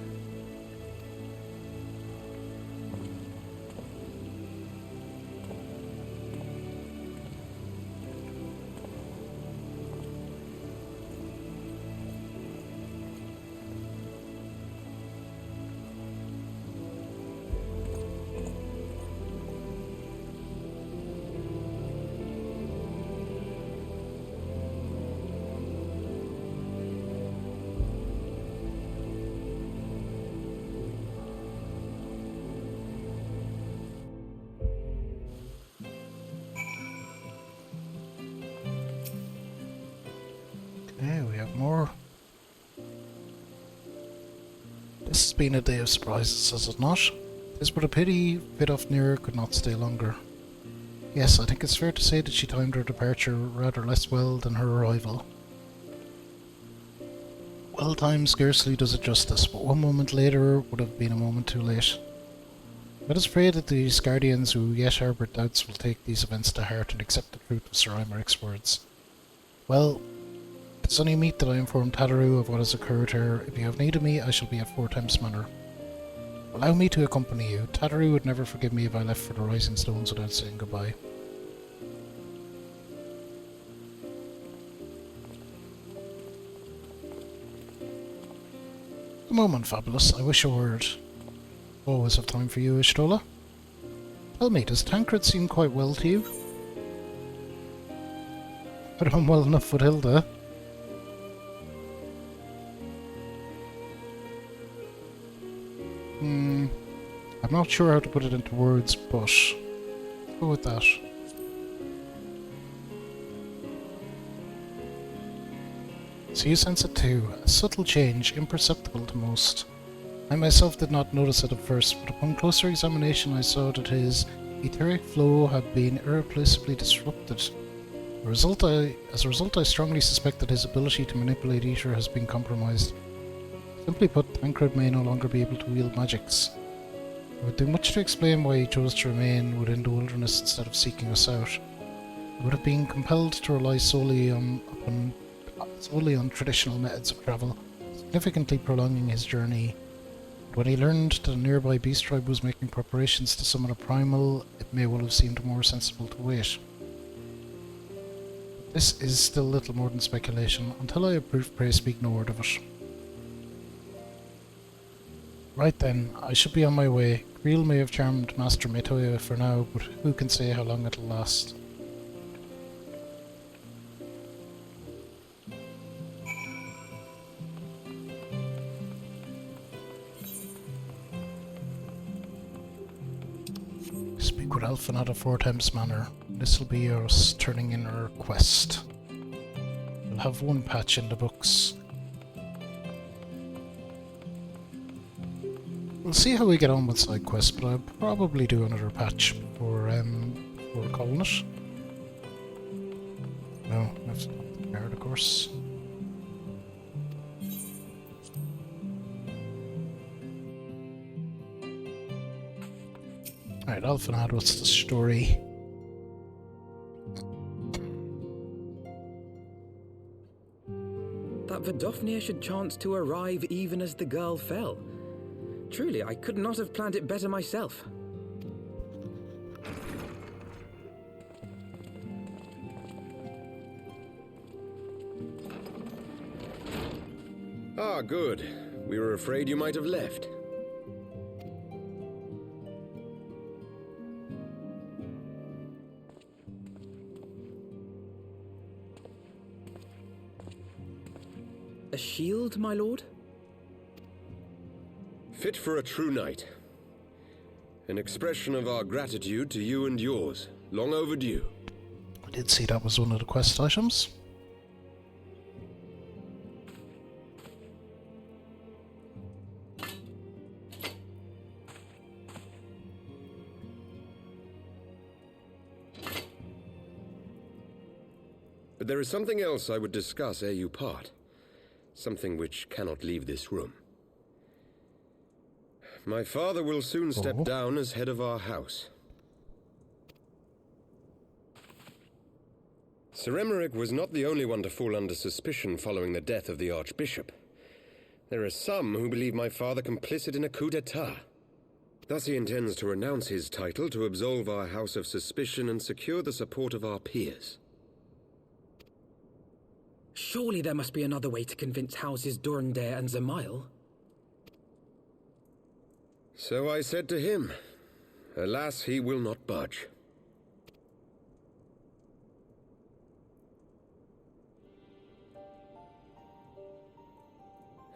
Okay, we have more. This has been a day of surprises, has it not? It's but a pity Vidofnir could not stay longer. Yes, I think it's fair to say that she timed her departure rather less well than her arrival. Well timed scarcely does it justice, but one moment later would have been a moment too late. Let us pray that these guardians who yet harbour doubts will take these events to heart and accept the truth of Sir Imeric's words. Well, it's only meet that I inform Tadaru of what has occurred here. If you have need of me, I shall be at 4 times manor. Allow me to accompany you. Tadaru would never forgive me if I left for the Rising Stones without saying goodbye. A moment, Fabulous. I wish a word. Always have time for you, Ishtola. Tell me, does Tancred seem quite well to you? But I'm well enough with Hilda. I'm not sure how to put it into words, but let's go with that. So you sense it too, a subtle change, imperceptible to most. I myself did not notice it at first, but upon closer examination I saw that his etheric flow had been irreplaceably disrupted. As a result, I strongly suspect that his ability to manipulate ether has been compromised. Simply put, Tancred may no longer be able to wield magics. It would do much to explain why he chose to remain within the wilderness instead of seeking us out. He would have been compelled to rely solely on traditional methods of travel, significantly prolonging his journey. When he learned that a nearby beast tribe was making preparations to summon a primal, it may well have seemed more sensible to wait. This is still little more than speculation. Until I have proof, pray speak no word of it. Right then, I should be on my way. Creel may have charmed Master Metoya for now, but who can say how long it'll last? Speak with Elfin at 4 times manor. This will be us turning in our quest. We'll have 1 patch in the books. We'll see how we get on with side quests, but I'll probably do another patch before calling it. No, that's not the card, of course. Alright, Alphanad, what's the story? That Vidofnir should chance to arrive even as the girl fell. Truly, I could not have planned it better myself. Ah, good. We were afraid you might have left. A shield, my lord? Fit for a true knight. An expression of our gratitude to you and yours. Long overdue. I did see that was one of the quest items. But there is something else I would discuss ere you part. Something which cannot leave this room. My father will soon step down as head of our house. Sir Emeric was not the only one to fall under suspicion following the death of the Archbishop. There are some who believe my father complicit in a coup d'etat. Thus he intends to renounce his title to absolve our house of suspicion and secure the support of our peers. Surely there must be another way to convince houses Durandare and Zamail. So I said to him. Alas, he will not budge.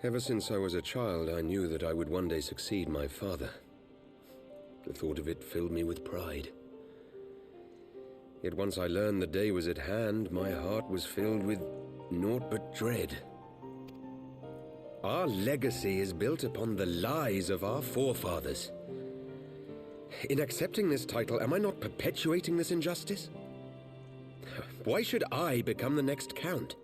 Ever since I was a child, I knew that I would one day succeed my father. The thought of it filled me with pride. Yet once I learned the day was at hand, my heart was filled with naught but dread. Our legacy is built upon the lies of our forefathers. In accepting this title, am I not perpetuating this injustice? Why should I become the next count?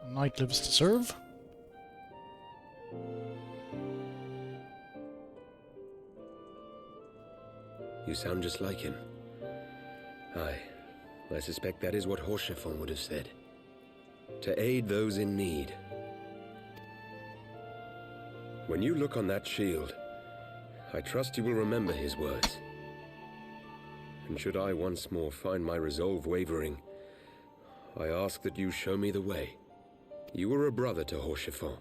A knight lives to serve. You sound just like him. Aye, I suspect that is what Horschiffon would have said. To aid those in need. When you look on that shield, I trust you will remember his words. And should I once more find my resolve wavering, I ask that you show me the way. You were a brother to Horschiffon.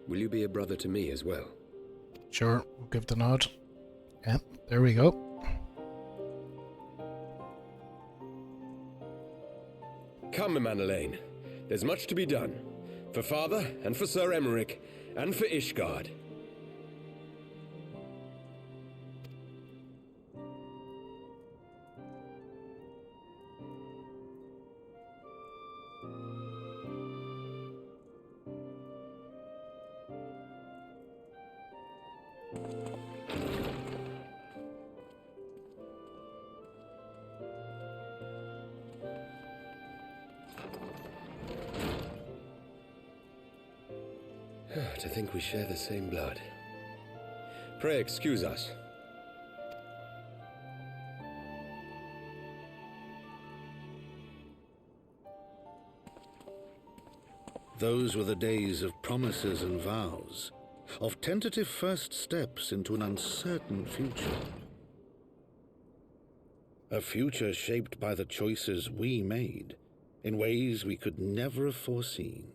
Will you be a brother to me as well? Sure, we'll give the nod. Yeah, there we go. Come, Manelaine. There's much to be done. For father, and for Sir Emeric, and for Ishgard. To think we share the same blood. Pray excuse us. Those were the days of promises and vows, of tentative first steps into an uncertain future. A future shaped by the choices we made, in ways we could never have foreseen.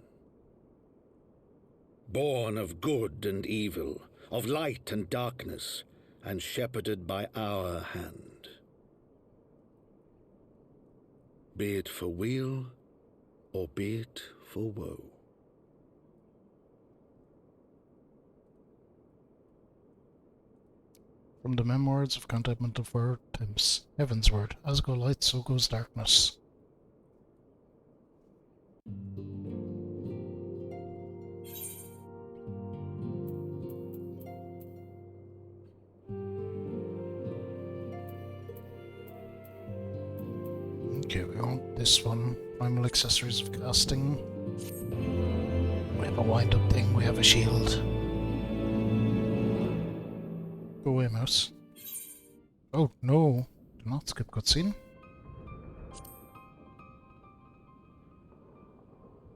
Born of good and evil, of light and darkness, and shepherded by our hand. Be it for weal, or be it for woe. From the memoirs of Contentment of War Temps, Heavensward, as go light, so goes darkness. Okay, we want this one. Primal accessories of casting. We have a wind-up thing, we have a shield. Go away, mouse. Oh, no. Do not skip cutscene.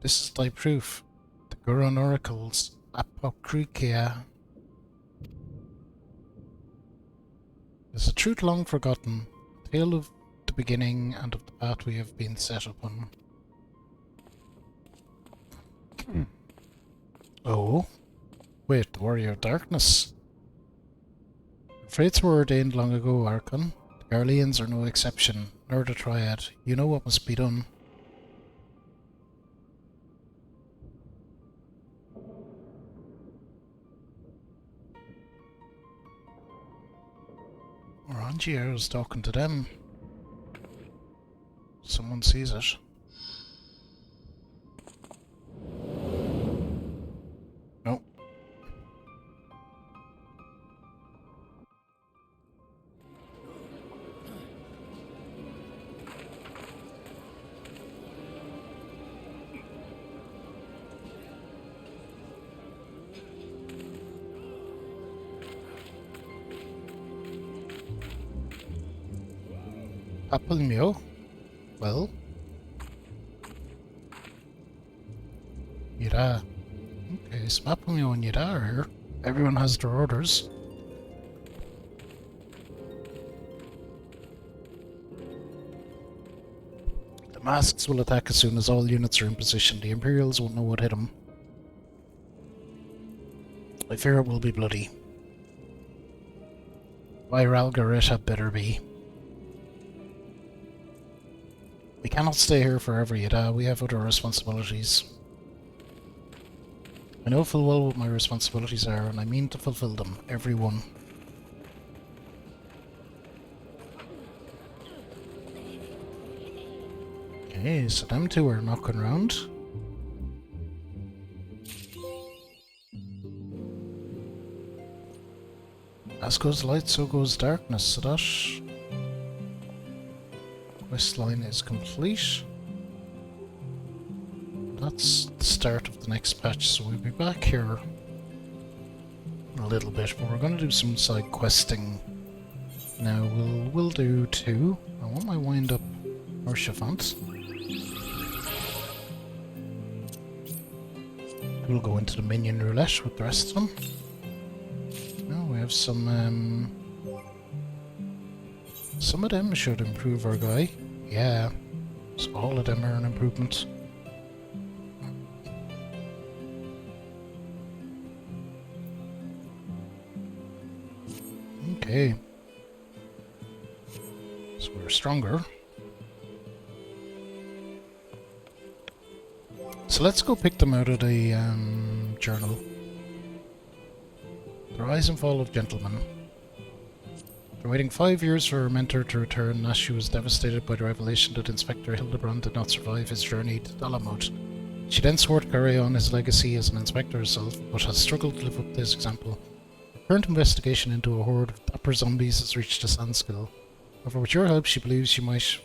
This is thy proof. The Goron Oracles. Apocrypha. Is a truth long forgotten. Tale of the beginning and of the path we have been set upon. Oh. Wait, the Warrior of Darkness. Fates were ordained long ago, Archon. The Garleans are no exception, nor the Triad. You know what must be done. Orangier is talking to them. Someone sees it. No. Papilmio. Well. Yira. Okay, so Papilmio and Yira are here. Everyone has their orders. The masks will attack as soon as all units are in position. The Imperials won't know what hit them. I fear it will be bloody. Why Ralgaret had better be. We cannot stay here forever, Yada. We have other responsibilities. I know full well what my responsibilities are, and I mean to fulfill them, every one. Okay, so them two are knocking around. As goes light, so goes darkness, so that quest line is complete. That's the start of the next patch, so we'll be back here in a little bit, but we're going to do some side questing now. We'll do two. I want my wind up Archivant. We'll go into the minion roulette with the rest of them. Now we have some of them should improve our guy. Yeah, so all of them are an improvement. Okay. So we're stronger. So let's go pick them out of the journal. The Rise and Fall of Gentlemen. After waiting 5 years for her mentor to return, Nashu was devastated by the revelation that Inspector Hildebrand did not survive his journey to Dalamod. She then swore to carry on his legacy as an inspector herself, but has struggled to live up to his example. Her current investigation into a horde of dapper zombies has reached a standstill. However, with your help, she believes she might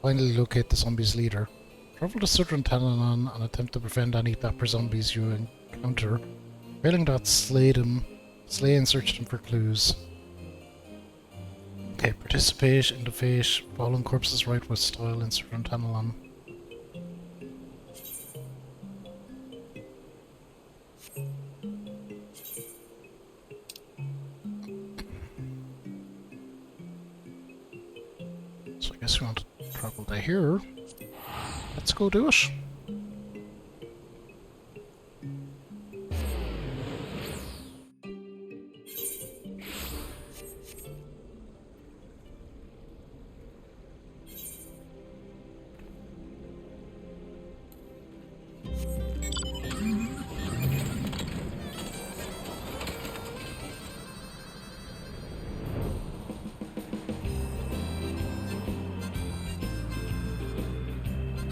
finally locate the zombies' leader. Travel to southern Talanon and attempt to prevent any dapper zombies you encounter. Failing that, slay and search them for clues. Okay, participate in the fate. Fallen corpses right with style in southern Talanon. So I guess we want to travel to here. Let's go do it.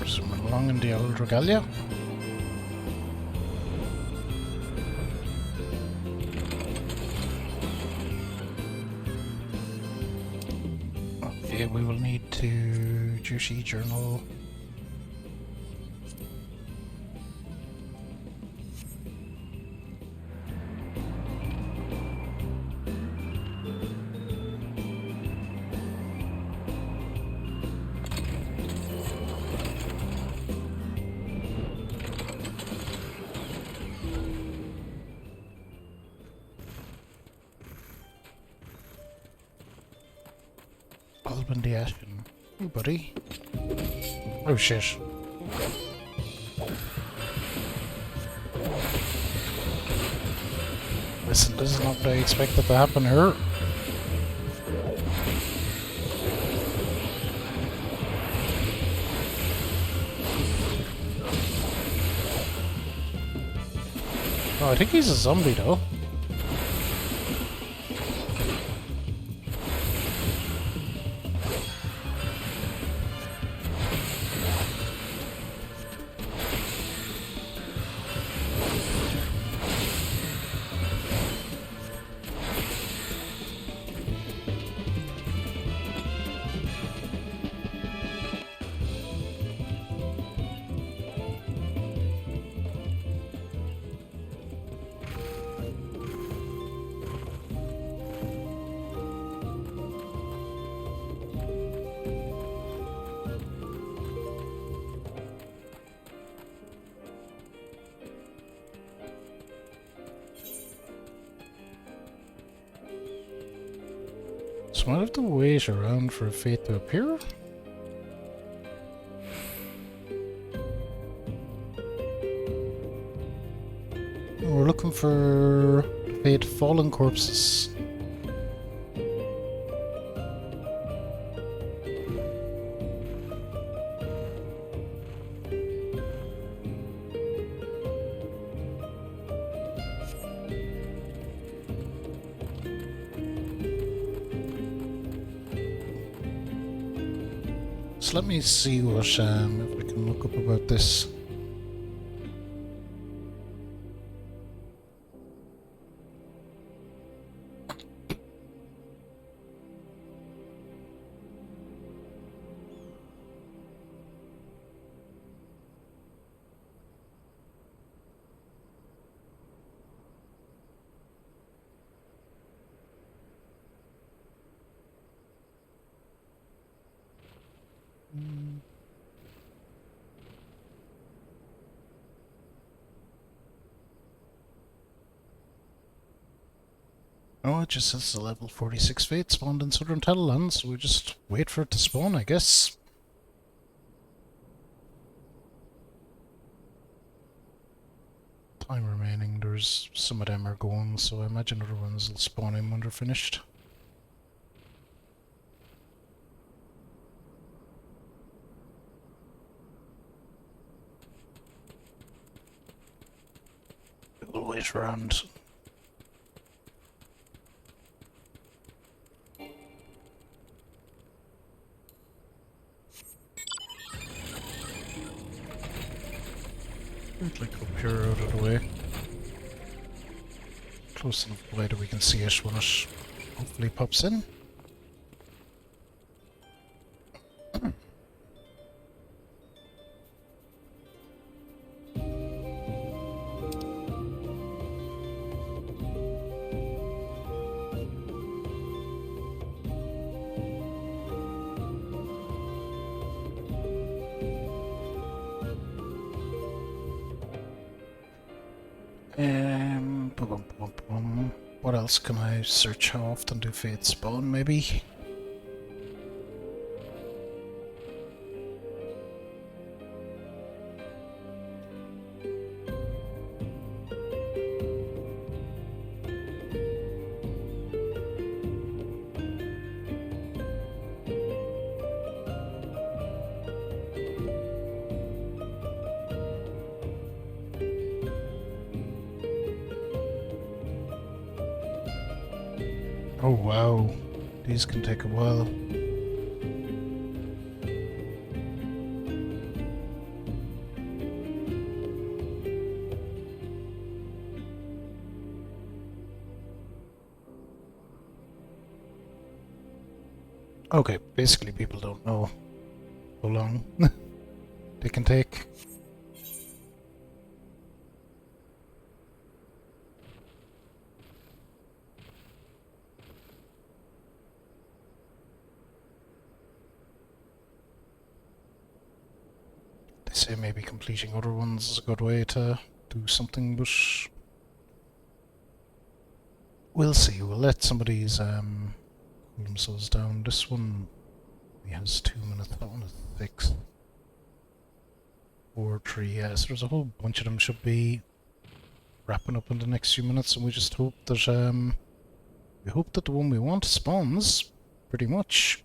Zooming along in the old regalia. Okay, we will need to duty journal. Alban the Ashen. Hey, buddy. Oh, shit. Listen, this is not what I expected to happen here. Oh, I think he's a zombie, though. So I'll have to wait around for a fate to appear. We're looking for the fate fallen corpses. So let me see what if I can look up about this. Oh, it just says the level 46 fate spawned in Southern Teleland, so we just wait for it to spawn, I guess. Time remaining, there's some of them are going, so I imagine other ones will spawn in when they're finished. We'll wait around. Like up here out of the way. Close enough away that we can see it when it hopefully pops in. What else can I search? How often do fates spawn, maybe? Oh wow, these can take a while. Okay, basically people don't know how long they can take. They say maybe completing other ones is a good way to do something, but we'll see. We'll let some of these cool themselves down. This one he has 2 minutes, that one is 6. 4, 3, yeah, so there's a whole bunch of them should be wrapping up in the next few minutes, and we just hope that the one we want spawns, pretty much.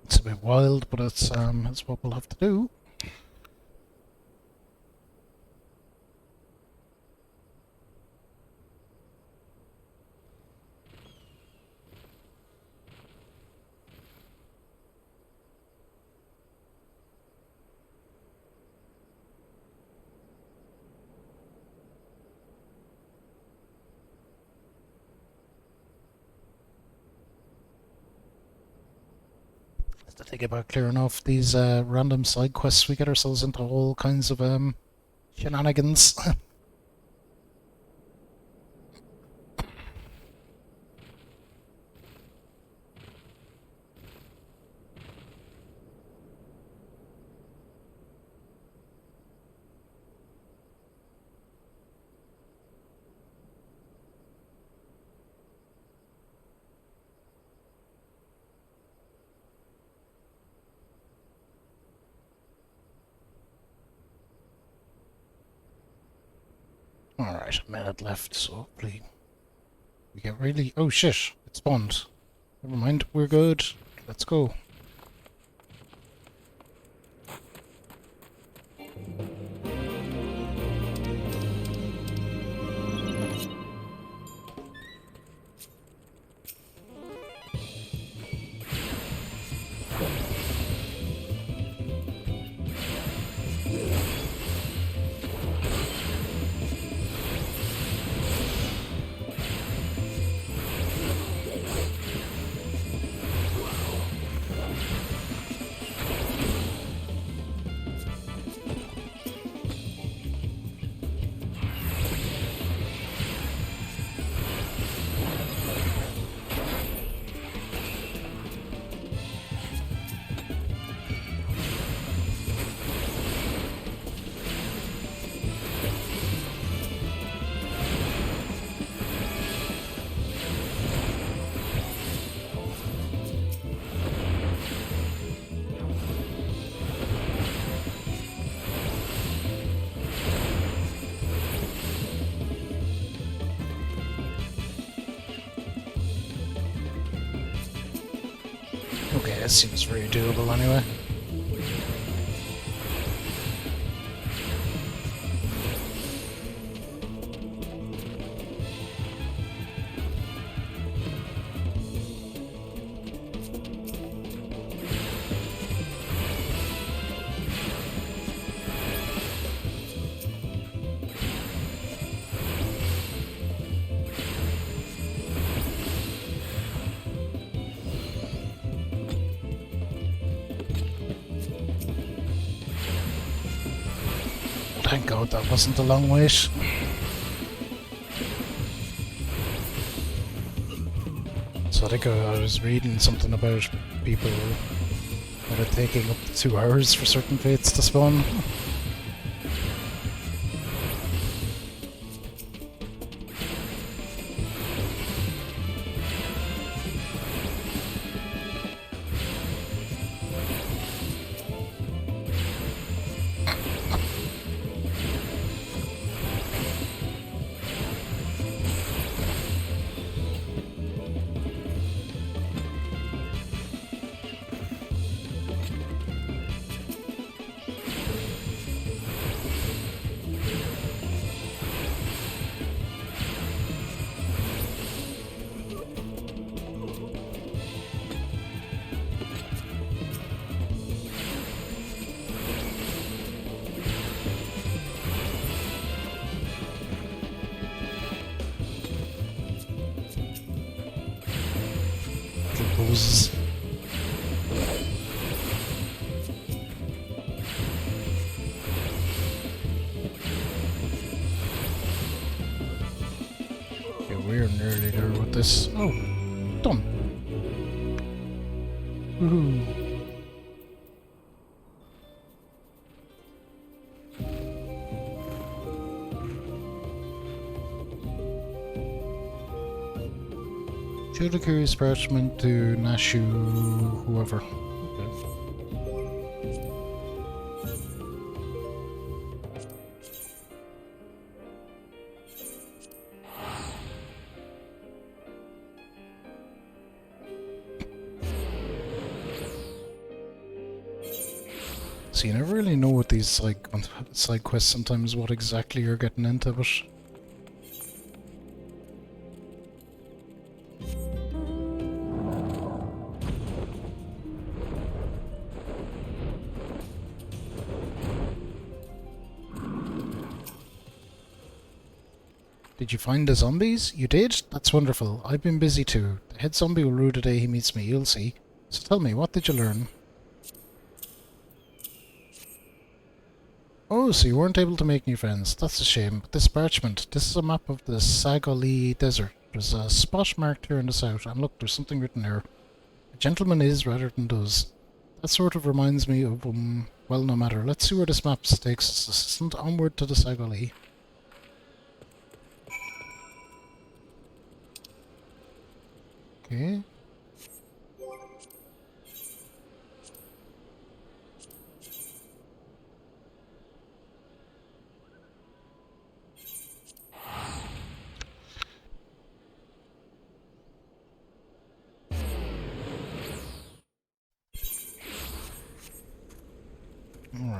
It's a bit wild, but it's what we'll have to do. The thing about clearing off these random side quests, we get ourselves into all kinds of shenanigans. Alright, a minute left, so hopefully we get really... Oh shit, it spawned. Never mind, we're good. Let's go. Okay, this seems very doable anyway. Thank God that wasn't a long wait. So I think I was reading something about people that are taking up to 2 hours for certain fates to spawn. Poses. Okay, we're nearly there with this. Oh, done. Woohoo. Show the curious parchment to Nashu, whoever. So you never really know with these like side quests sometimes what exactly you're getting into, but did you find the zombies? You did? That's wonderful. I've been busy too. The head zombie will rue the day he meets me, you'll see. So tell me, what did you learn? Oh, so you weren't able to make new friends. That's a shame. But this parchment, this is a map of the Sagoli Desert. There's a spot marked here in the south, and look, there's something written there. A gentleman is rather than does. That sort of reminds me of, well, no matter. Let's see where this map takes us. Assistant onward to the Sagoli. Okay.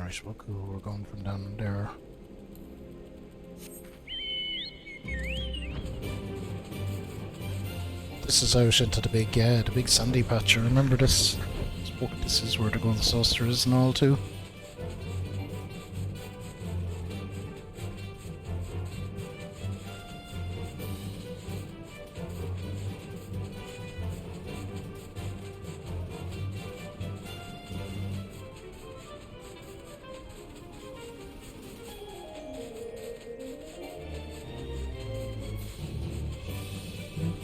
Right, well, cool. We're going from down there. This is out into the big sandy patch. I remember this. This is where the golden saucer is and all too.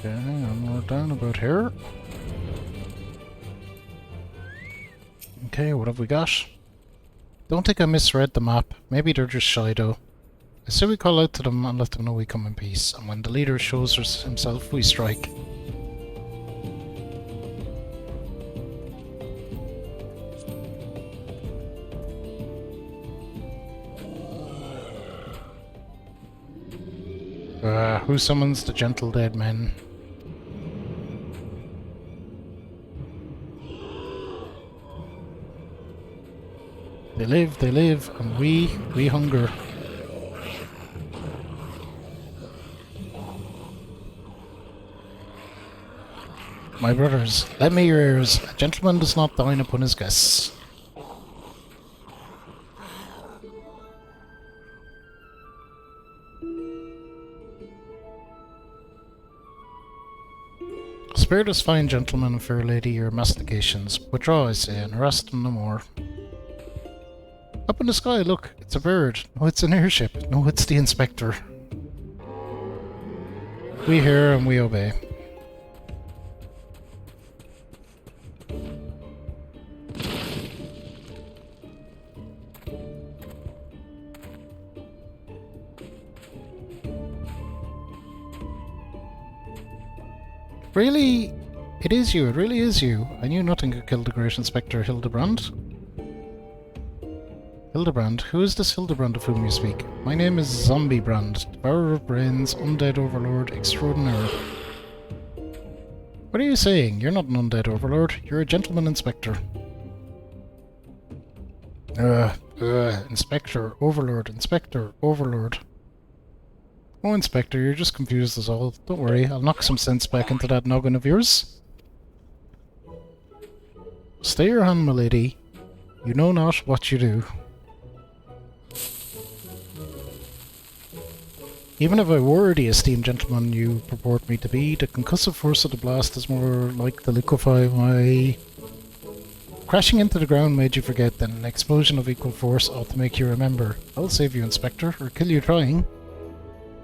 Okay, and we're down about here. Okay, what have we got? Don't think I misread the map. Maybe they're just shy though. I say we call out to them and let them know we come in peace, and when the leader shows himself, we strike. Who summons the gentle dead men? They live, and we hunger. My brothers, lend me your ears. A gentleman does not dine upon his guests. Spare this fine gentleman and fair lady your mastications. Withdraw, I say, and harass them no more. Up in the sky, look, it's a bird. No, it's an airship. No, it's the inspector. We hear and we obey. Really? It is you, it really is you. I knew nothing could kill the great Inspector Hildebrand. Hildebrand? Who is this Hildebrand of whom you speak? My name is Zombiebrand, devourer of brains, undead overlord extraordinaire. What are you saying? You're not an undead overlord. You're a gentleman inspector. Inspector, overlord. Oh, Inspector, you're just confused as all. Don't worry, I'll knock some sense back into that noggin of yours. Stay your hand, my lady. You know not what you do. Even if I were the esteemed gentleman you purport me to be, the concussive force of the blast is more like the liquefy my... Crashing into the ground made you forget that an explosion of equal force ought to make you remember. I'll save you, Inspector, or kill you trying.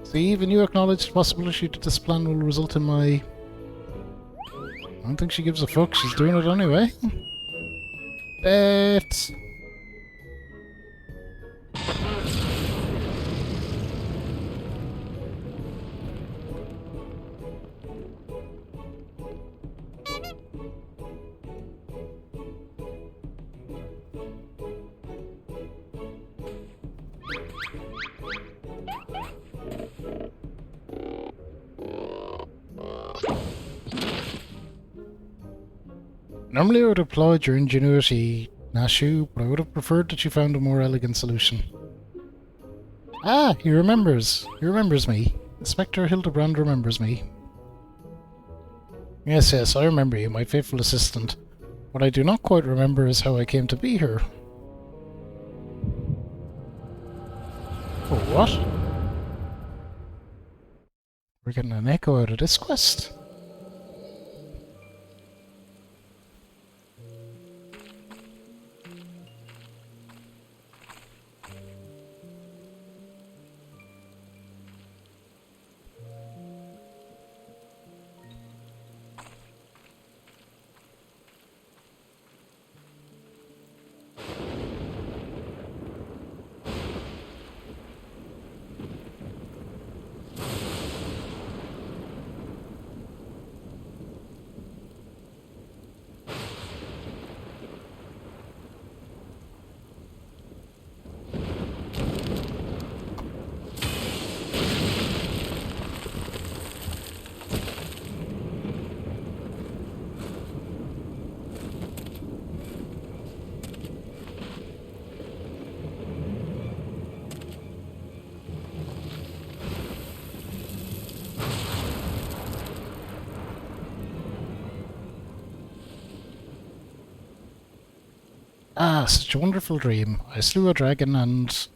See, even you acknowledge the possibility that this plan will result in my... I don't think she gives a fuck, she's doing it anyway. Bet! Normally I would applaud your ingenuity, Nashu, but I would have preferred that you found a more elegant solution. Ah, he remembers. He remembers me. Inspector Hildebrand remembers me. Yes, I remember you, my faithful assistant. What I do not quite remember is how I came to be here. Oh, what? We're getting an echo out of this quest. Ah, such a wonderful dream. I slew a dragon and...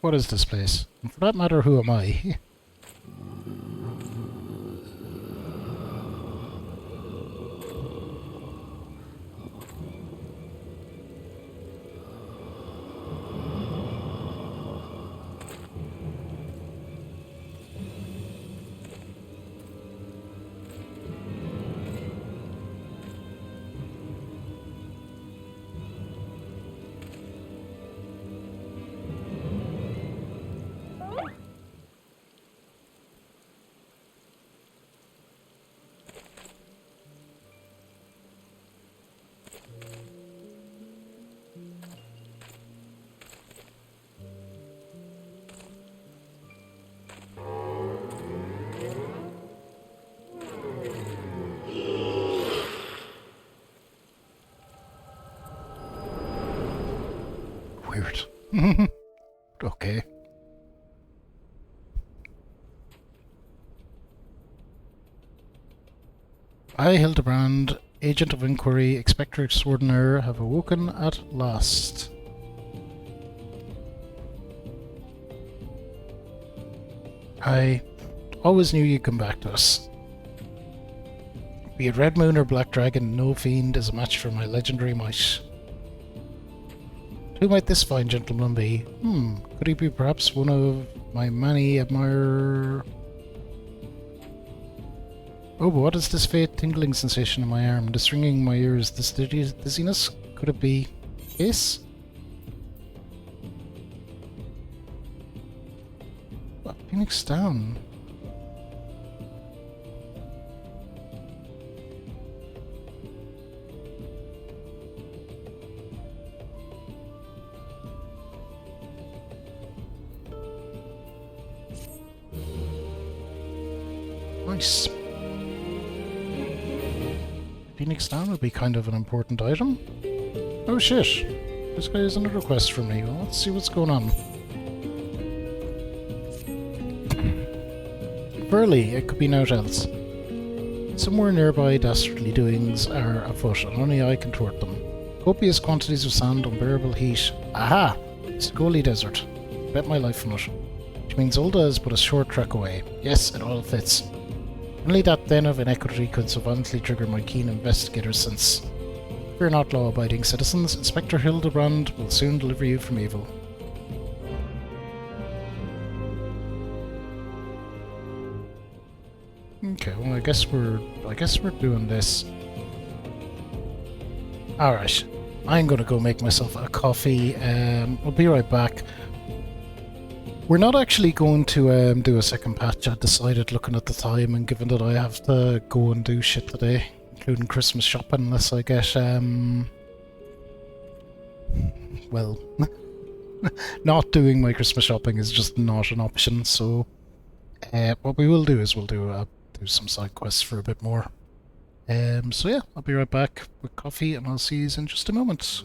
What is this place? And for that matter, who am I? Weird. Okay. I, Hildebrand, Agent of Inquiry, Inspector Extraordinaire, have awoken at last. I always knew you'd come back to us. Be it Red Moon or Black Dragon, no fiend is a match for my legendary might. Who might this fine gentleman be? Could he be perhaps one of my many admirer... Oh, but what is this faint tingling sensation in my arm? This ringing in my ears, this dizziness? Could it be... Ace? What? Phoenix down. Nice. Phoenix down would be kind of an important item. Oh shit. This guy has another quest for me. Well, let's see what's going on. Burley, it could be naught else. Somewhere nearby, dastardly doings are afoot, and only I can thwart them. Copious quantities of sand, unbearable heat. Aha! It's a Goli Desert. Bet my life on it. Which means Ulda is but a short trek away. Yes, it all fits. Only that den of inequity could so violently trigger my keen investigator's sense. Fear not, law-abiding citizens. Inspector Hildebrand will soon deliver you from evil. Okay, well, I guess we're doing this. Alright. I'm gonna go make myself a coffee. I'll be right back. We're not actually going to do a second patch. I decided, looking at the time and given that I have to go and do shit today, including Christmas shopping, unless I get, well, not doing my Christmas shopping is just not an option, so what we will do is we'll do some side quests for a bit more. So yeah, I'll be right back with coffee and I'll see you in just a moment.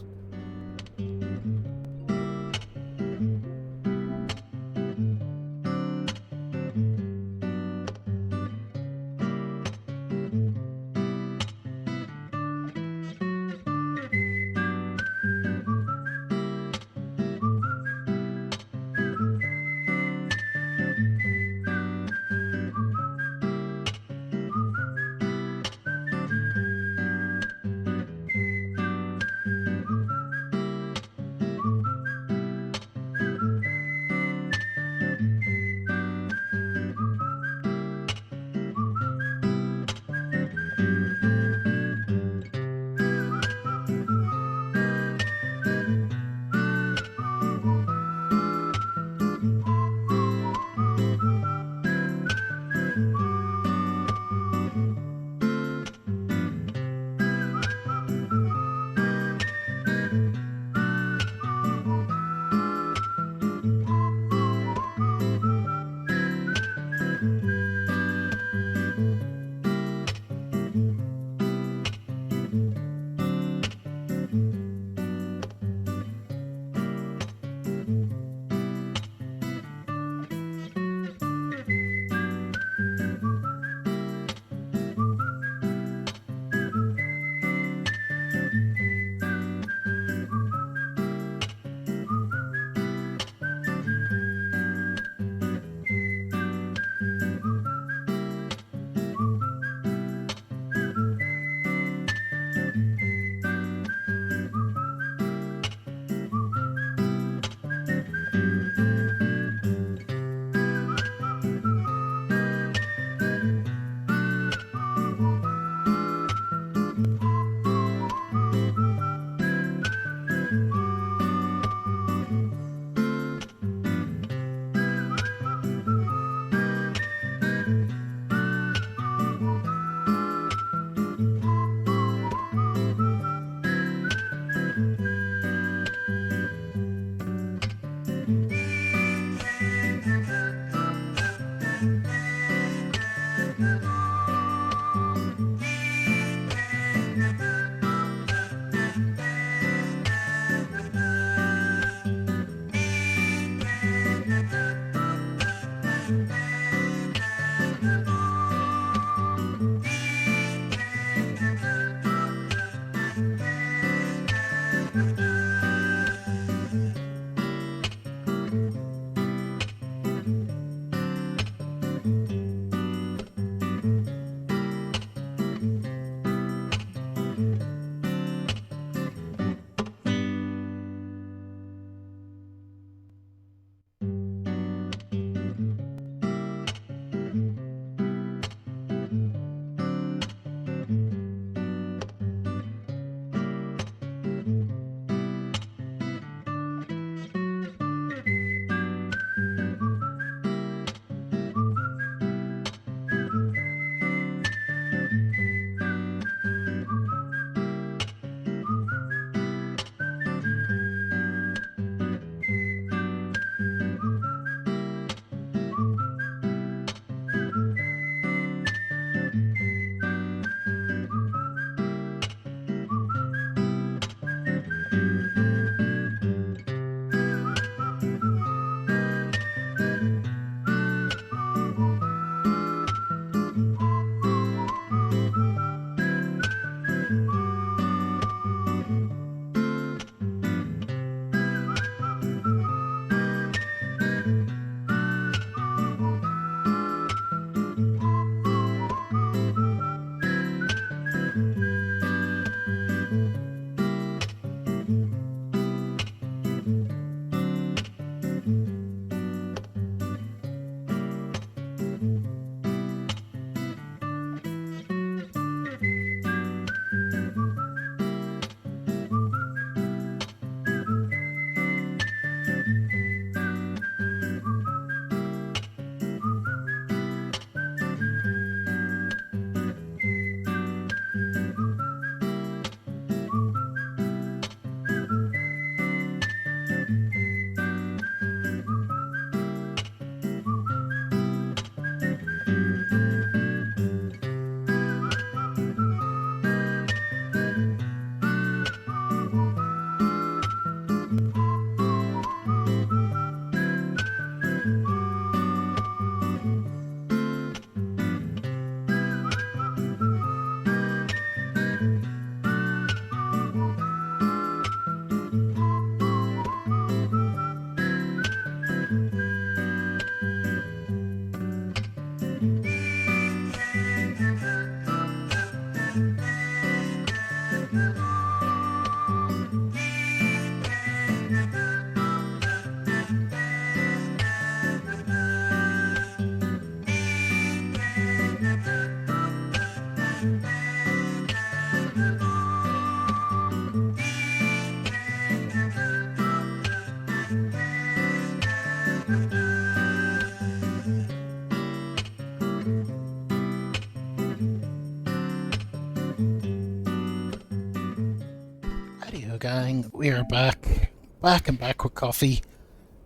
Gang, we are back with coffee.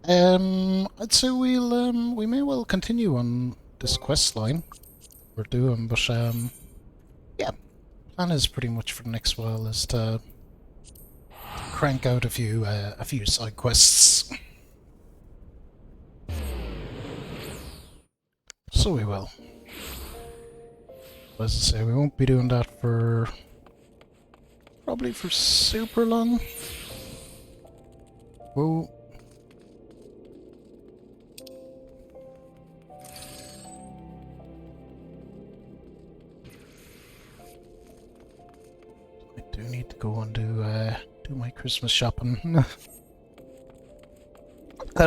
I'd say we may well continue on this quest line we're doing, but yeah, plan is pretty much for the next while is to crank out a few side quests. So we will. As I say, we won't be doing that for probably for super long. Whoa. I do need to go and do my Christmas shopping. Kind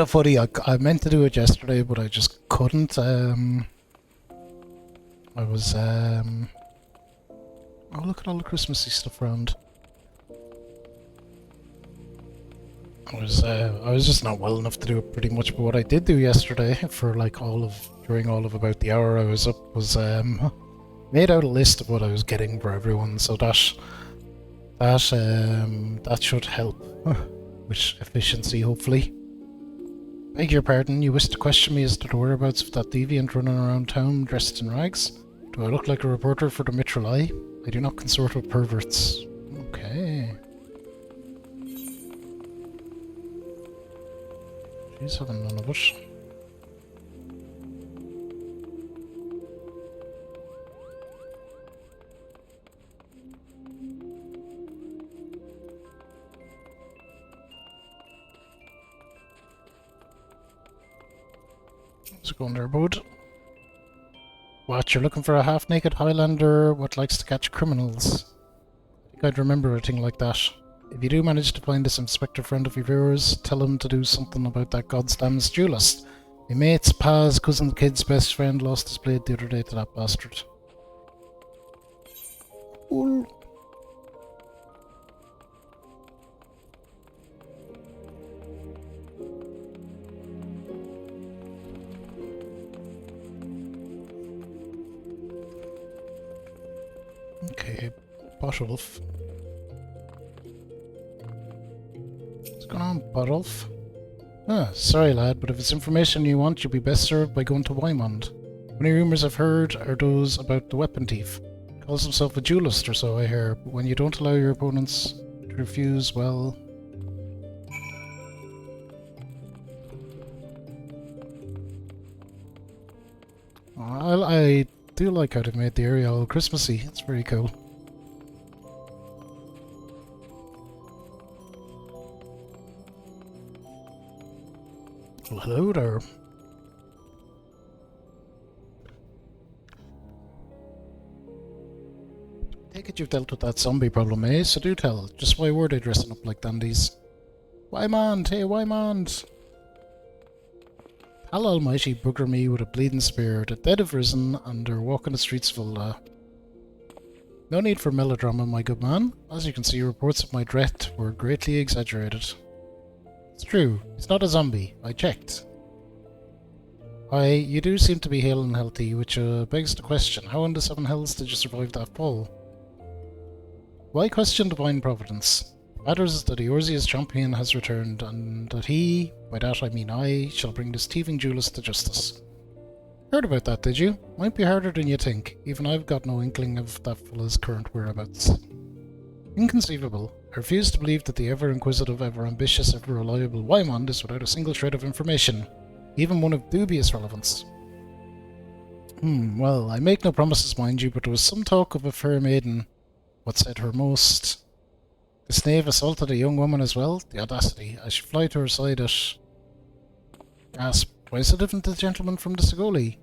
of funny, I meant to do it yesterday, but I just couldn't. I was oh, look at all the Christmassy stuff around. I was just not well enough to do it pretty much, but what I did do yesterday for like during all of about the hour I was up was made out a list of what I was getting for everyone, so that should help with efficiency, hopefully. Beg your pardon, you wish to question me as to the whereabouts of that deviant running around town dressed in rags? Do I look like a reporter for the Mitral Eye? I do not consort with perverts. Okay. She's having none of it. Let's go in there, bud. What, you're looking for a half-naked Highlander what likes to catch criminals? I think I'd remember a thing like that. If you do manage to find this inspector friend of yours, tell him to do something about that goddamn duelist. My mate's pa's cousin kid's best friend lost his blade the other day to that bastard. Cool. Okay, Botolf. What's going on, Botolf? Ah, sorry lad, but if it's information you want, you'd be best served by going to Wymond. Only rumours I've heard are those about the weapon thief. Calls himself a duelist or so, I hear, but when you don't allow your opponents to refuse, well... I do like how they've made the area all Christmassy. It's very cool. Well, hello there. Take it you've dealt with that zombie problem, eh? So do tell. Just why were they dressing up like dandies? Wymond! Hey, Wymond! Hell almighty bugger me with a bleeding spear. The dead have risen and they're walking the streets of Ulda. No need for melodrama, my good man. As you can see, reports of my death were greatly exaggerated. It's true, he's not a zombie. I checked. You do seem to be hale and healthy, which begs the question, how in the seven hells did you survive that fall? Why question divine providence? Matters is that Eorzea's champion has returned, and that he, by that I mean I, shall bring this thieving duelist to justice. Heard about that, did you? Might be harder than you think. Even I've got no inkling of that fella's current whereabouts. Inconceivable. I refuse to believe that the ever-inquisitive, ever-ambitious, ever-reliable Wymond is without a single shred of information, even one of dubious relevance. Well, I make no promises, mind you, but there was some talk of a fair maiden, what said her most... This knave assaulted a young woman as well? The audacity. I should fly to her side at... Gasp. Why is it different to the gentleman from the Segoli?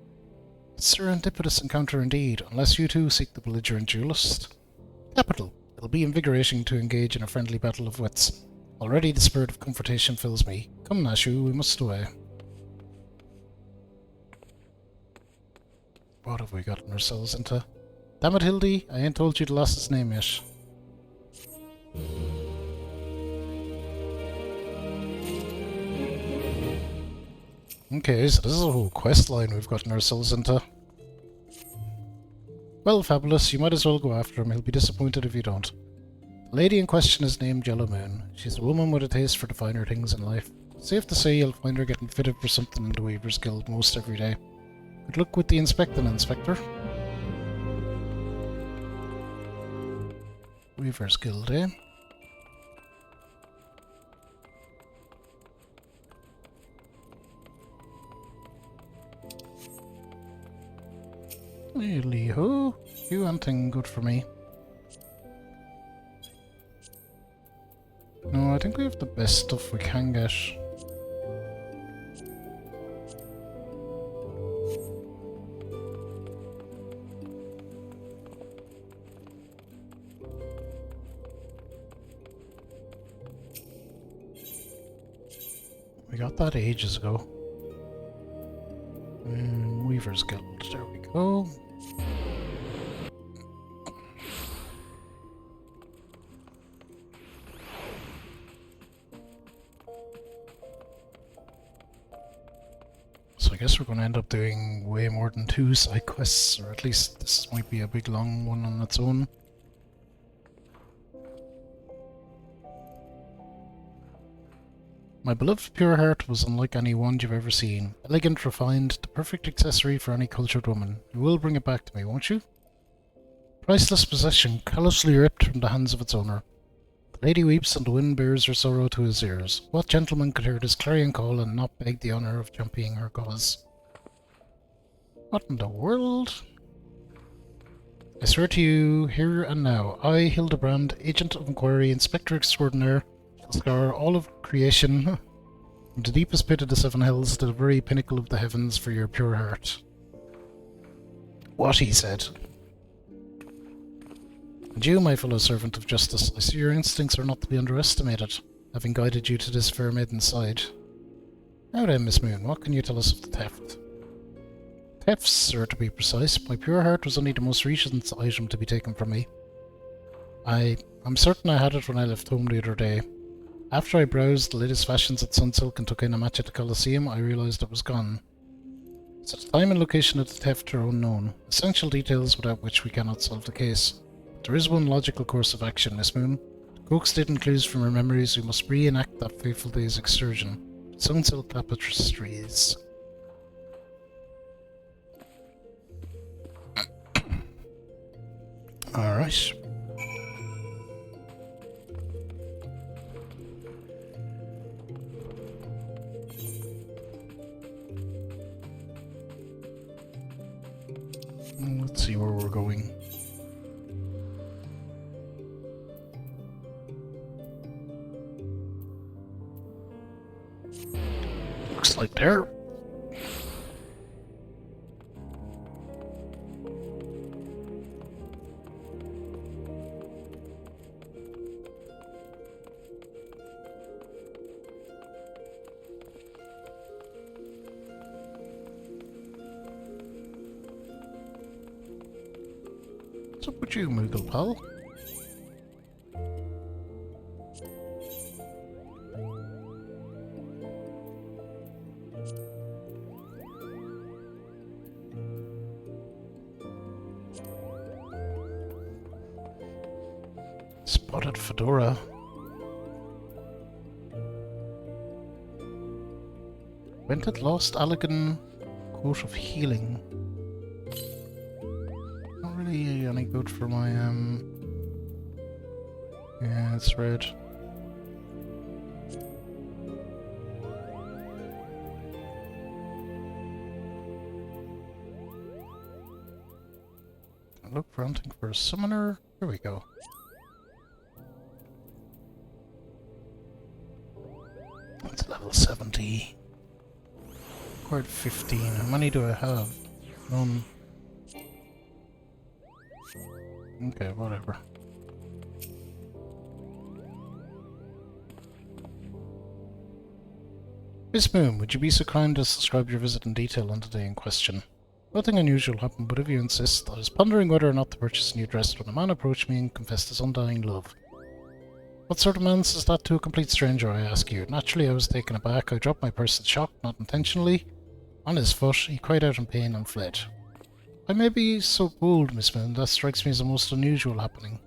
It's a serendipitous encounter indeed, unless you too seek the belligerent duelist. Capital. It'll be invigorating to engage in a friendly battle of wits. Already the spirit of confrontation fills me. Come, Nashu, we must away. What have we gotten ourselves into? Damn it, Hildy, I ain't told you the lass's name yet. Okay, so this is a whole quest line we've gotten ourselves into. Well, Fabulous, you might as well go after him. He'll be disappointed if you don't. The lady in question is named Yellow Moon. She's a woman with a taste for the finer things in life. Safe to say you'll find her getting fitted for something in the Weaver's Guild most every day. Good luck with the inspecting, Inspector. Weaver's Guild, eh? Hey, Lee-ho. You anything good for me? No, I think we have the best stuff we can get. We got that ages ago. Weaver's Guild, there we go. So I guess we're going to end up doing way more than 2 side quests, or at least this might be a big long one on its own. My beloved pure heart was unlike any wand you've ever seen. Elegant, refined, the perfect accessory for any cultured woman. You will bring it back to me, won't you? Priceless possession, callously ripped from the hands of its owner. The lady weeps and the wind bears her sorrow to his ears. What gentleman could hear this clarion call and not beg the honour of championing her cause? What in the world? I swear to you, here and now, I, Hildebrand, Agent of Inquiry, Inspector Extraordinaire, shall scour all of creation from the deepest pit of the 7 hells to the very pinnacle of the heavens for your pure heart. What he said. And you, my fellow servant of justice, I see your instincts are not to be underestimated, having guided you to this fair maiden's side. Now then, Miss Moon, what can you tell us of the theft? Thefts, sir, to be precise. My pure heart was only the most recent item to be taken from me. I'm certain I had it when I left home the other day. After I browsed the latest fashions at Sunsilk and took in a match at the Colosseum, I realised it was gone. So the time and location of the theft are unknown, essential details without which we cannot solve the case. There is one logical course of action, Miss Moon. Coaxed in clues from her memories, we must reenact that fateful day's excursion. Sunsilk Tapestries. Alright. Let's see where we're going. Looks like there. What's up with you, Moogle pal? Spotted fedora. Rented lost Allegan Coat of Healing. Not really any good for my yeah, it's red. Look for hunting for a summoner. Here we go. That's level 70. Required 15. How many do I have? None. Okay, whatever. Miss Moon, would you be so kind as to describe your visit in detail on the day in question? Nothing unusual happened, but if you insist, I was pondering whether or not to purchase a new dress when a man approached me and confessed his undying love. What sort of man says that to a complete stranger, I ask you? Naturally, I was taken aback. I dropped my purse in shock, not intentionally. On his foot, he cried out in pain and fled. I may be so bold, Miss Moon, that strikes me as a most unusual happening.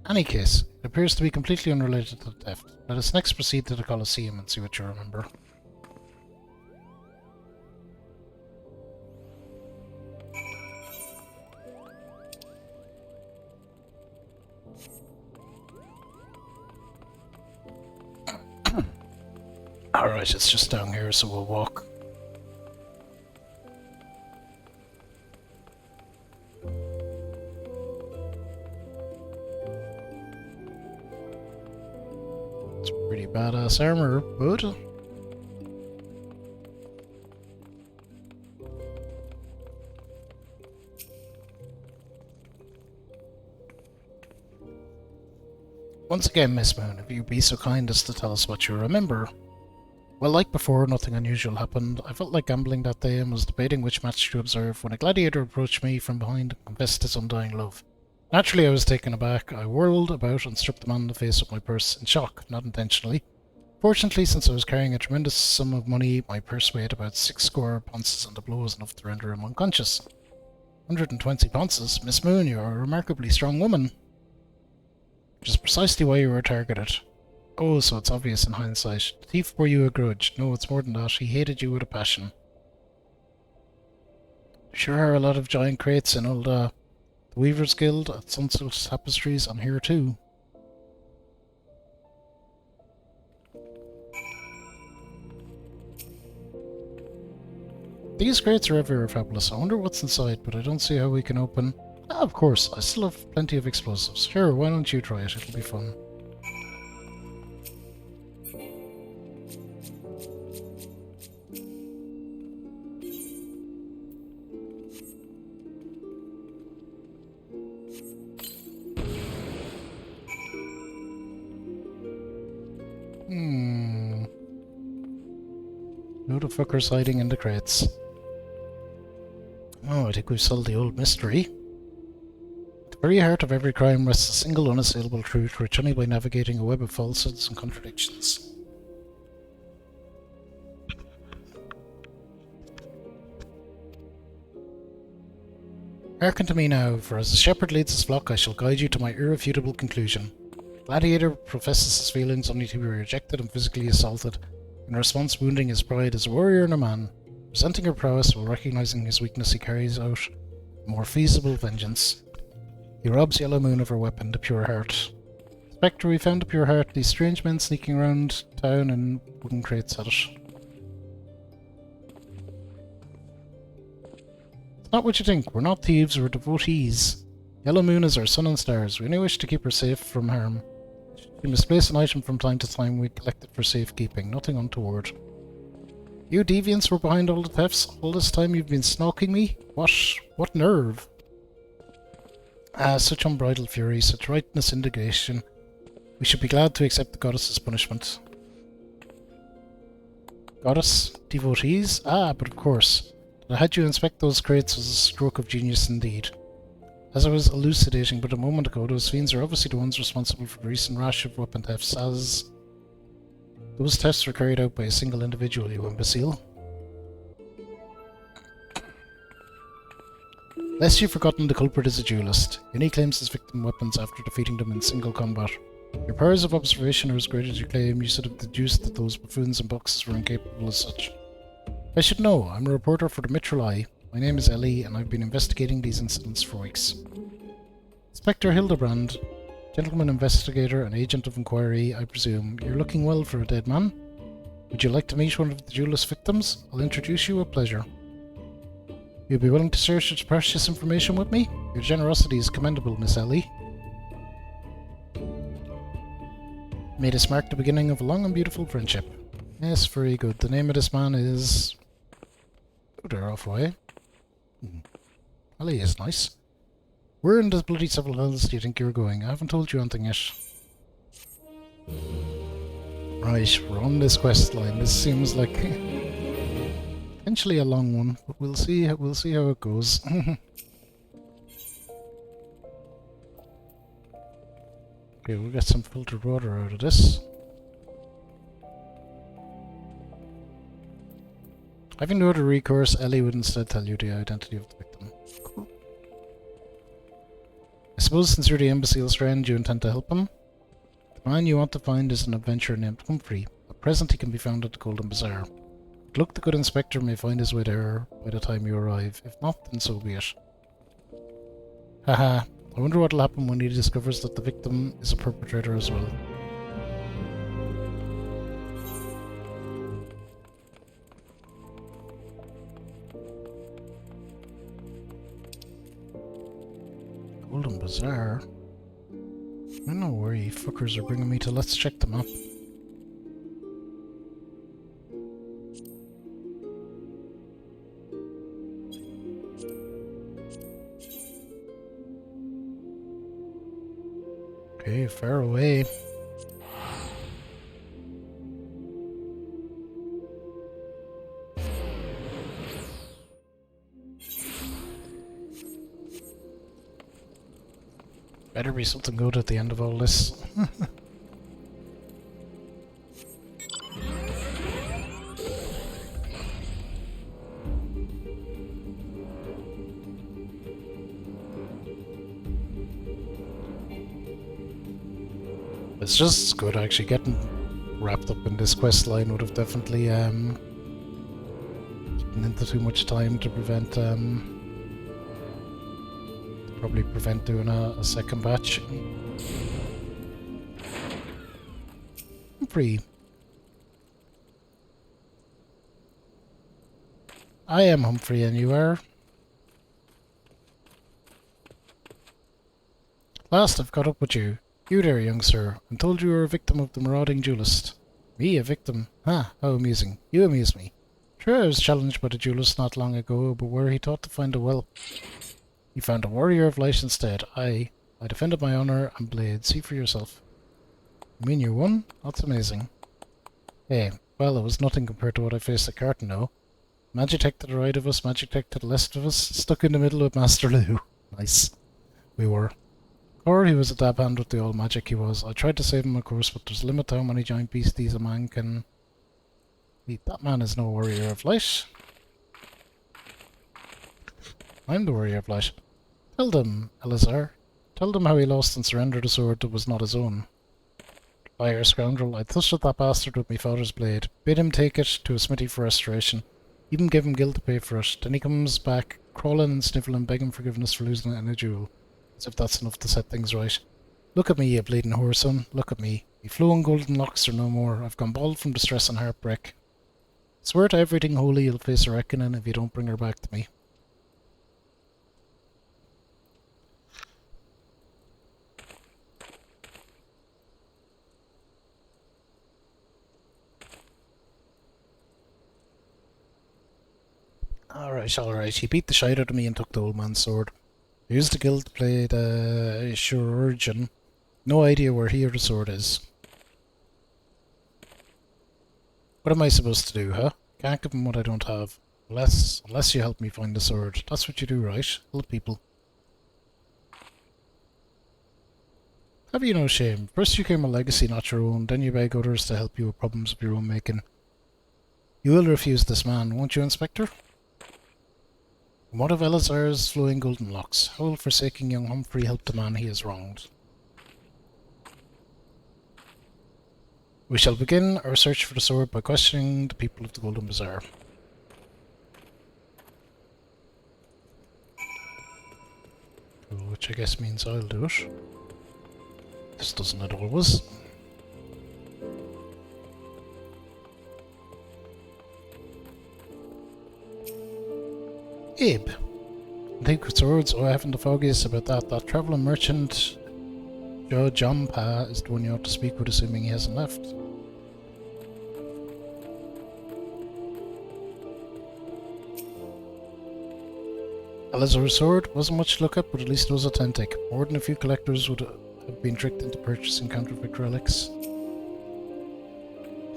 Any case, it appears to be completely unrelated to the theft. Let us next proceed to the Colosseum and see what you remember. Alright, it's just down here, so we'll walk. It's pretty badass armor, but... Once again, Miss Moon, if you'd be so kind as to tell us what you remember. Well, like before, nothing unusual happened. I felt like gambling that day and was debating which match to observe when a gladiator approached me from behind and confessed his undying love. Naturally, I was taken aback. I whirled about and struck the man in the face with my purse in shock, not intentionally. Fortunately, since I was carrying a tremendous sum of money, my purse weighed about 6 score ponces and the blow was enough to render him unconscious. 120 ponces? Miss Moon, you are a remarkably strong woman. Which is precisely why you were targeted. Oh, so it's obvious in hindsight. The thief bore you a grudge. No, it's more than that. He hated you with a passion. Sure are a lot of giant crates in old, the Weaver's Guild, at Sunsilk Tapestries, and here too. These crates are everywhere, Fabulous. I wonder what's inside, but I don't see how we can open... Ah, of course, I still have plenty of explosives. Sure, why don't you try it? It'll be fun. Load of fuckers hiding in the crates. Oh, I think we've solved the old mystery. At the very heart of every crime rests a single unassailable truth, reached only by navigating a web of falsehoods and contradictions. Hearken to me now, for as the shepherd leads his flock, I shall guide you to my irrefutable conclusion. Gladiator professes his feelings only to be rejected and physically assaulted, in response wounding his pride as a warrior and a man. Resenting her prowess while recognizing his weakness, he carries out a more feasible vengeance. He robs Yellow Moon of her weapon, the Pure Heart. Spectre, we found the Pure Heart. These strange men sneaking around town in wooden crates had it. It's not what you think. We're not thieves, we're devotees. Yellow Moon is our sun and stars. We only wish to keep her safe from harm. If you misplace an item from time to time, we collect it for safekeeping. Nothing untoward. You deviants were behind all the thefts. All this time you've been stalking me? What nerve? Ah, such unbridled fury, such rightness indignation. We should be glad to accept the goddess's punishment. Goddess? Devotees? Ah, but of course. That I had you inspect those crates was a stroke of genius indeed. As I was elucidating but a moment ago, those fiends are obviously the ones responsible for the recent rash of weapon thefts, as... Those thefts were carried out by a single individual, you imbecile. Lest you've forgotten, the culprit is a duelist. He only claims his victim weapons after defeating them in single combat. Your powers of observation are as great as you claim. You should have deduced that those buffoons and boxes were incapable as such. I should know. I'm a reporter for the Mithril Eye. My name is Ellie, and I've been investigating these incidents for weeks. Inspector Hildebrand, gentleman investigator and agent of inquiry, I presume. You're looking well for a dead man. Would you like to meet one of the duelist victims? I'll introduce you with pleasure. You'll be willing to share such precious information with me? Your generosity is commendable, Miss Ellie. May this mark the beginning of a long and beautiful friendship. Yes, very good. The name of this man is... Oh, they're off away. Ellie is nice. Where in the bloody several hills do you think you're going? I haven't told you anything yet. Right, we're on this quest line. This seems like potentially a long one, but we'll see. We'll see how it goes. Okay, we'll get some filtered water out of this. Having no other recourse, Ellie would instead tell you the identity of the victim. Cool. I suppose since you're the imbecile's friend, you intend to help him? The man you want to find is an adventurer named Humphrey. At present he can be found at the Golden Bazaar. But look, the good inspector may find his way there by the time you arrive. If not, then so be it. Haha, I wonder what'll happen when he discovers that the victim is a perpetrator as well. Golden Bazaar? I know where you fuckers are bringing me to. Let's check them up. Okay, far away. Better be something good at the end of all this. It's just good actually. Getting wrapped up in this quest line would have definitely eaten into too much time to prevent probably prevent doing a second batch. Humphrey. I am Humphrey and you are? Last I've caught up with you. You there, young sir. I'm told you were a victim of the marauding duelist. Me, a victim? Ah, how amusing. You amuse me. True, I was challenged by the duelist not long ago, but where he thought to find a well. He found a warrior of light instead. I defended my honor and blade. See for yourself. You mean you won? That's amazing. Hey, well, it was nothing compared to what I faced at Carton, though. Magitech to the right of us, Magitech to the left of us, stuck in the middle with Master Lou. Nice. We were. Or he was a dab hand with the old magic he was. I tried to save him, of course, but there's a limit to how many giant beasties a man can eat. That man is no warrior of light. I'm the warrior of light. Tell them, Elazar. Tell them how he lost and surrendered a sword that was not his own. Liar, scoundrel, I thrust at that bastard with my father's blade. Bid him take it to a smithy for restoration. Even give him guild to pay for it. Then he comes back, crawling and sniffling, begging forgiveness for losing it in a duel. As if that's enough to set things right. Look at me, you bleeding whoreson. Look at me. Me flowing golden locks are no more. I've gone bald from distress and heartbreak. Swear to everything holy you'll face a reckoning if you don't bring her back to me. Alright. He beat the shite out of me and took the old man's sword. I used the guild to play the chirurgeon. No idea where he or the sword is. What am I supposed to do, huh? Can't give him what I don't have. Unless you help me find the sword. That's what you do, right? Help people. Have you no shame? First you claim a legacy not your own, then you beg others to help you with problems of your own making. You will refuse this man, won't you, Inspector? And what of Elazar's flowing golden locks? How will forsaking young Humphrey help the man he has wronged? We shall begin our search for the sword by questioning the people of the Golden Bazaar. Which I guess means I'll do it. This doesn't it always? Abe. I think with swords, I haven't the foggiest about that. That travelling merchant, Jampa, is the one you ought to speak with, assuming he hasn't left. Elazar's sword wasn't much to look at, but at least it was authentic. More than a few collectors would have been tricked into purchasing counterfeit relics.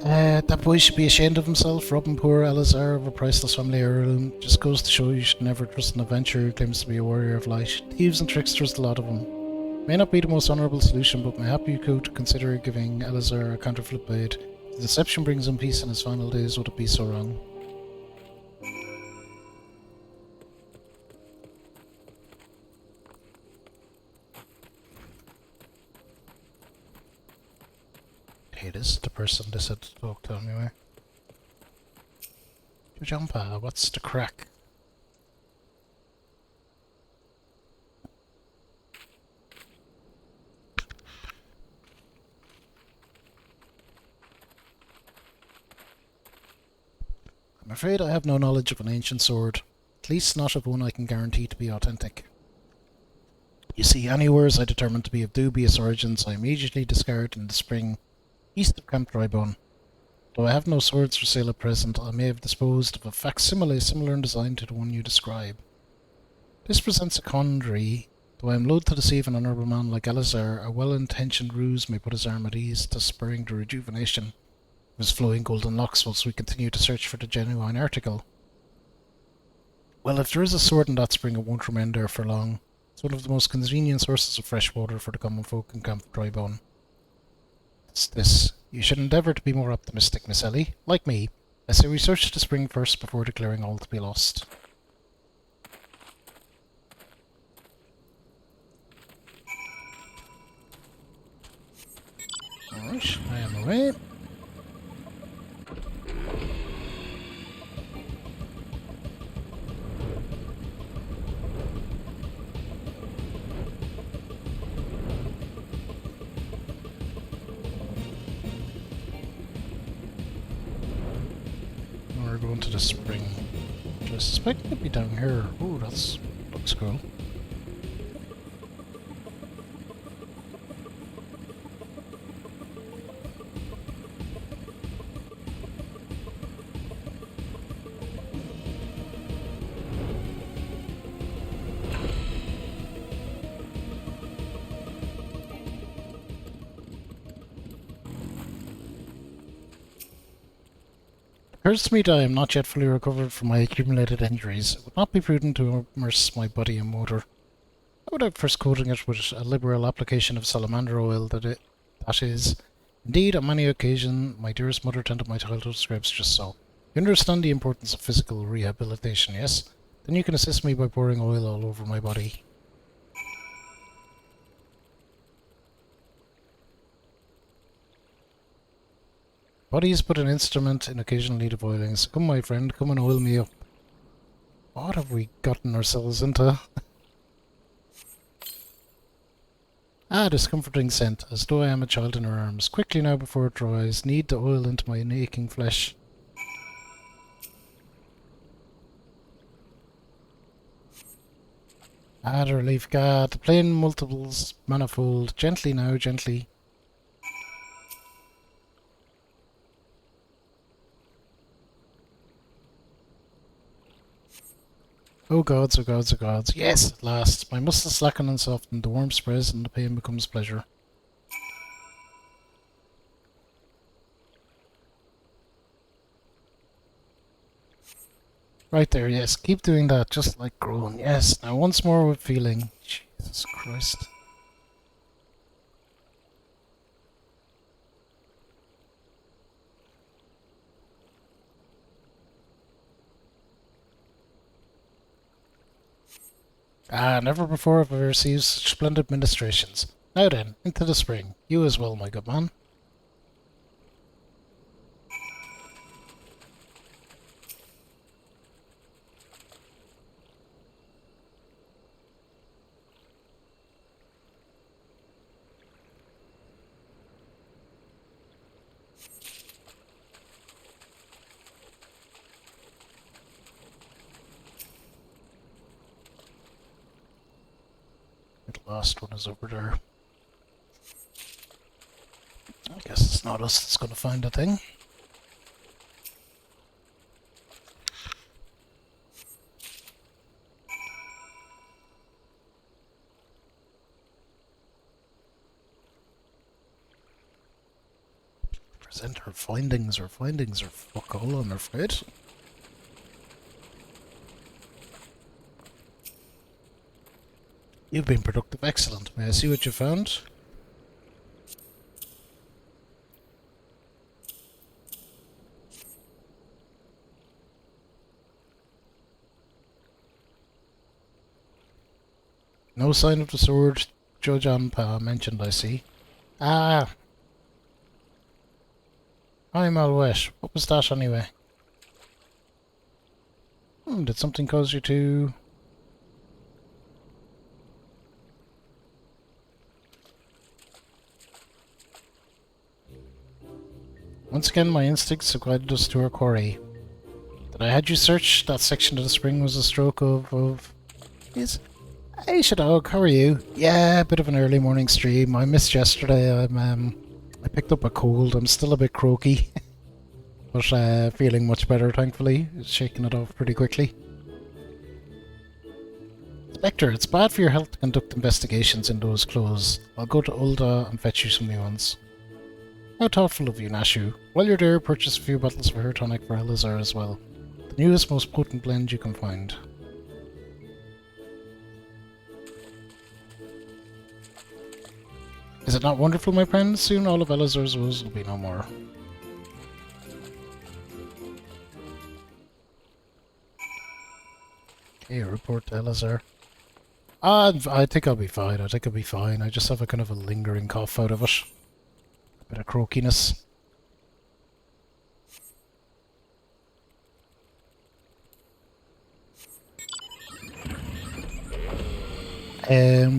That boy should be ashamed of himself, robbing poor Elazar of a priceless family heirloom. Just goes to show you should never trust an adventurer who claims to be a warrior of light. Thieves and tricksters, a lot of them. May not be the most honourable solution, but mayhap you could consider giving Elazar a counterfeit blade. If the deception brings him peace in his final days, would it be so wrong? Okay, this is the person they said to talk to anyway. Jumpa, what's the crack? I'm afraid I have no knowledge of an ancient sword, at least not of one I can guarantee to be authentic. You see, any wares I determine to be of dubious origins I immediately discard in the spring east of Camp Drybone. Though I have no swords for sale at present, I may have disposed of a facsimile similar in design to the one you describe. This presents a quandary. Though I am loath to deceive an honourable man like Elazar, a well-intentioned ruse may put his arm at ease, thus spurring the rejuvenation of his flowing golden locks whilst we continue to search for the genuine article. Well, if there is a sword in that spring, it won't remain there for long. It's one of the most convenient sources of fresh water for the common folk in Camp Drybone. It's this. You should endeavour to be more optimistic, Miss Ellie. Like me, I say we search the spring first before declaring all to be lost. Alright, I am away. We're going to the spring. I suspect it could be down here. Oh, that's looks cool. It occurs to me that I am not yet fully recovered from my accumulated injuries. It would not be prudent to immerse my body in water. I would have first coating it with a liberal application of salamander oil that is. Indeed, on many occasions, my dearest mother tended my childhood describes just so. You understand the importance of physical rehabilitation, yes? Then you can assist me by pouring oil all over my body. Body is but an instrument in occasional need of oiling, so come my friend, come and oil me up. What have we gotten ourselves into? Ah, this comforting scent, as though I am a child in her arms. Quickly now before it dries, knead the oil into my aching flesh. Ah, the relief, God, the plain multiples, manifold. Gently now, gently. Oh gods, oh gods, oh gods. Yes, at last. My muscles slacken and soften, the warmth spreads and the pain becomes pleasure. Right there, yes. Keep doing that, just like groan. Yes, now once more with feeling. Jesus Christ. Ah, never before have I received such splendid ministrations. Now then, into the spring. You as well, my good man. The last one is over there. I guess it's not us that's going to find the thing. Present her findings. Her findings are fuck all, I'm afraid. You've been productive. Excellent. May I see what you found? No sign of the sword Judge Anpa mentioned, I see. Ah! I'm all wet. What was that anyway? Did something cause you to... Once again, my instincts have guided us to our quarry. That I had you search that section of the spring was a stroke of... Yes. Hey, Shadog, how are you? Yeah, a bit of an early morning stream. I missed yesterday. I picked up a cold. I'm still a bit croaky. But feeling much better, thankfully. Shaking it off pretty quickly. Spectre, it's bad for your health to conduct investigations in those clothes. I'll go to Ulda and fetch you some new ones. How thoughtful of you, Nashu. While you're there, purchase a few bottles of her tonic for Elazar as well. The newest, most potent blend you can find. Is it not wonderful, my friends? Soon all of Elazar's woes will be no more. Okay, report to Elazar. I think I'll be fine. I think I'll be fine. I just have a kind of a lingering cough out of it. A bit of croakiness.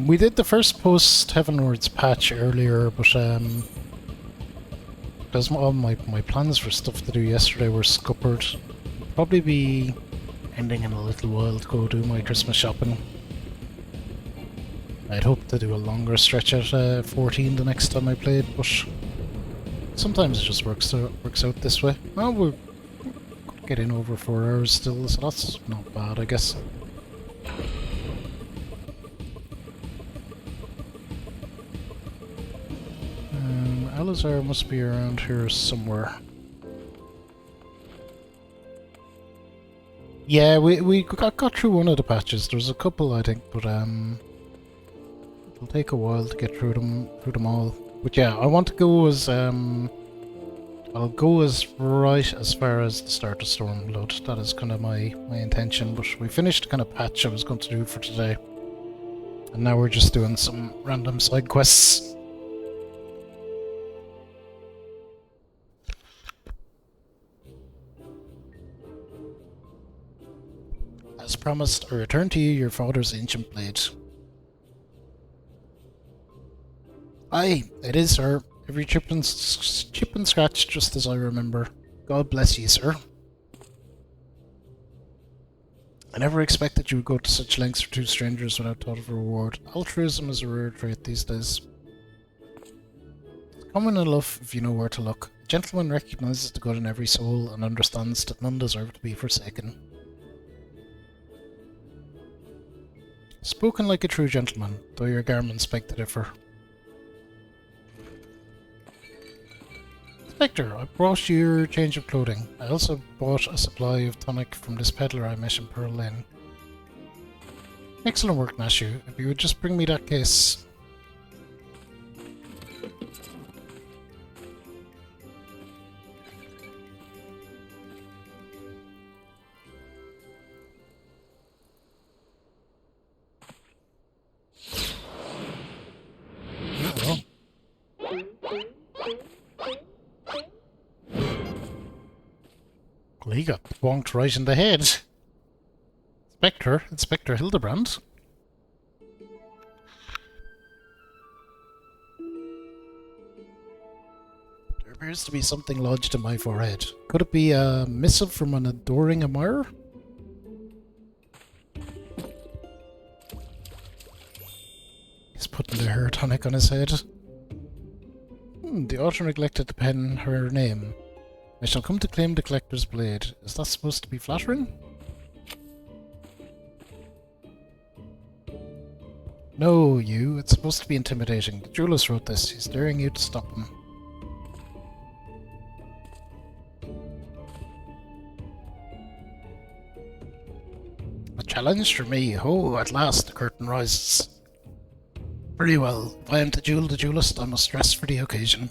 We did the first post Heavenward's patch earlier, but because all my plans for stuff to do yesterday were scuppered, probably be ending in a little while to go do my Christmas shopping. I'd hoped to do a longer stretch at 14 the next time I played, but sometimes it just works out this way. Well, we're getting over 4 hours still, so that's not bad, I guess. Elazar must be around here somewhere. Yeah, we got through one of the patches. There's a couple, I think, but it'll take a while to get through them all. But yeah, I want to go as I'll go as right as far as the start of Stormblood. That is kind of my intention. But we finished the kind of patch I was going to do for today, and now we're just doing some random side quests. As promised, I return to you your father's ancient blade. Aye, it is, sir. Every chip and scratch, just as I remember. God bless you, sir. I never expected you would go to such lengths for two strangers without thought of a reward. Altruism is a rare trait these days. It's common enough if you know where to look. A gentleman recognizes the good in every soul and understands that none deserve to be forsaken. Spoken like a true gentleman, though your garments beg to differ. Spectre, I brought you your change of clothing. I also bought a supply of tonic from this peddler I met in Pearl Lane. Excellent work, Nashu. If you would just bring me that case... He got bonked right in the head. Inspector Hildebrand. There appears to be something lodged in my forehead. Could it be a missive from an adoring admirer? He's putting the hair tonic on his head. The author neglected to pen her name. I shall come to claim the collector's blade. Is that supposed to be flattering? No, you. It's supposed to be intimidating. The duelist wrote this. He's daring you to stop him. Challenge for me. Oh, at last the curtain rises. Very well. If I am to duel the duelist, I must dress for the occasion.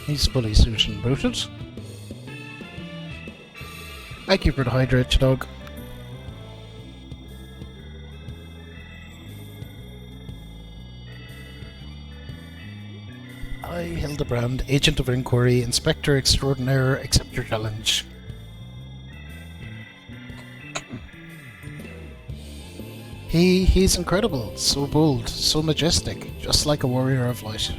He's fully suited and booted. Thank you for the hydrate, dog. I, Hildebrand, Agent of Inquiry, Inspector Extraordinaire, accept your challenge. He's incredible, so bold, so majestic, just like a warrior of light.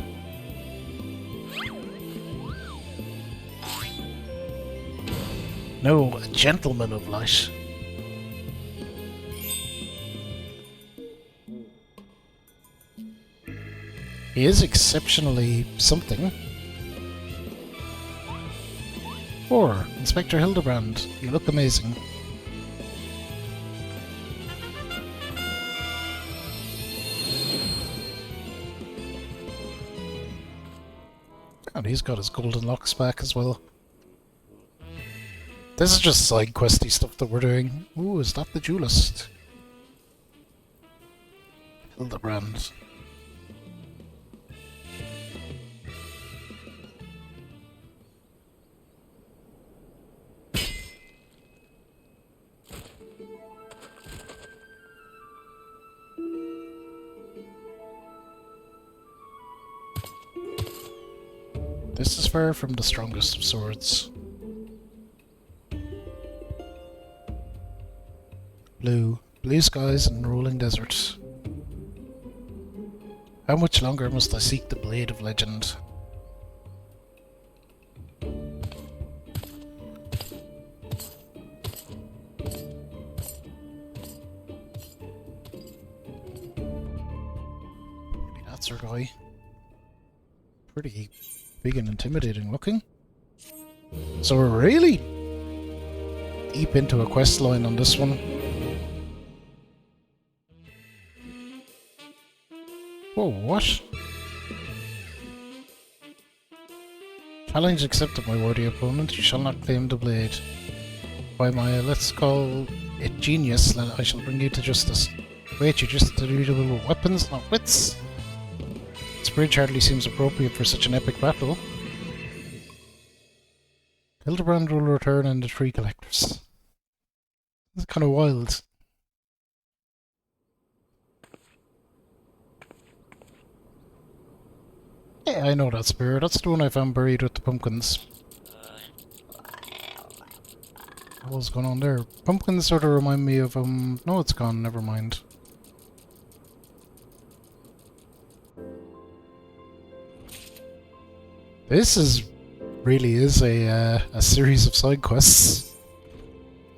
No, a gentleman of light. He is exceptionally something. 4. Inspector Hildebrand, you look amazing. And he's got his golden locks back as well. This is just side questy stuff that we're doing. Ooh, is that the duelist? Hildebrand. This is far from the strongest of swords. Blue skies and rolling desert. How much longer must I seek the blade of legend? Maybe that's our guy. Pretty big and intimidating looking. So we're really deep into a quest line on this one. Whoa, what? Challenge accepted, my worthy opponent. You shall not claim the blade. By my, let's call it genius, then I shall bring you to justice. Wait, you're just delusional with weapons, not wits? This bridge hardly seems appropriate for such an epic battle. Hildebrand will return and the tree collectors. That's kind of wild. Yeah, I know that spear. That's the one I found buried with the pumpkins. What's going on there? Pumpkins sort of remind me of, no, it's gone, never mind. This really is a series of side quests.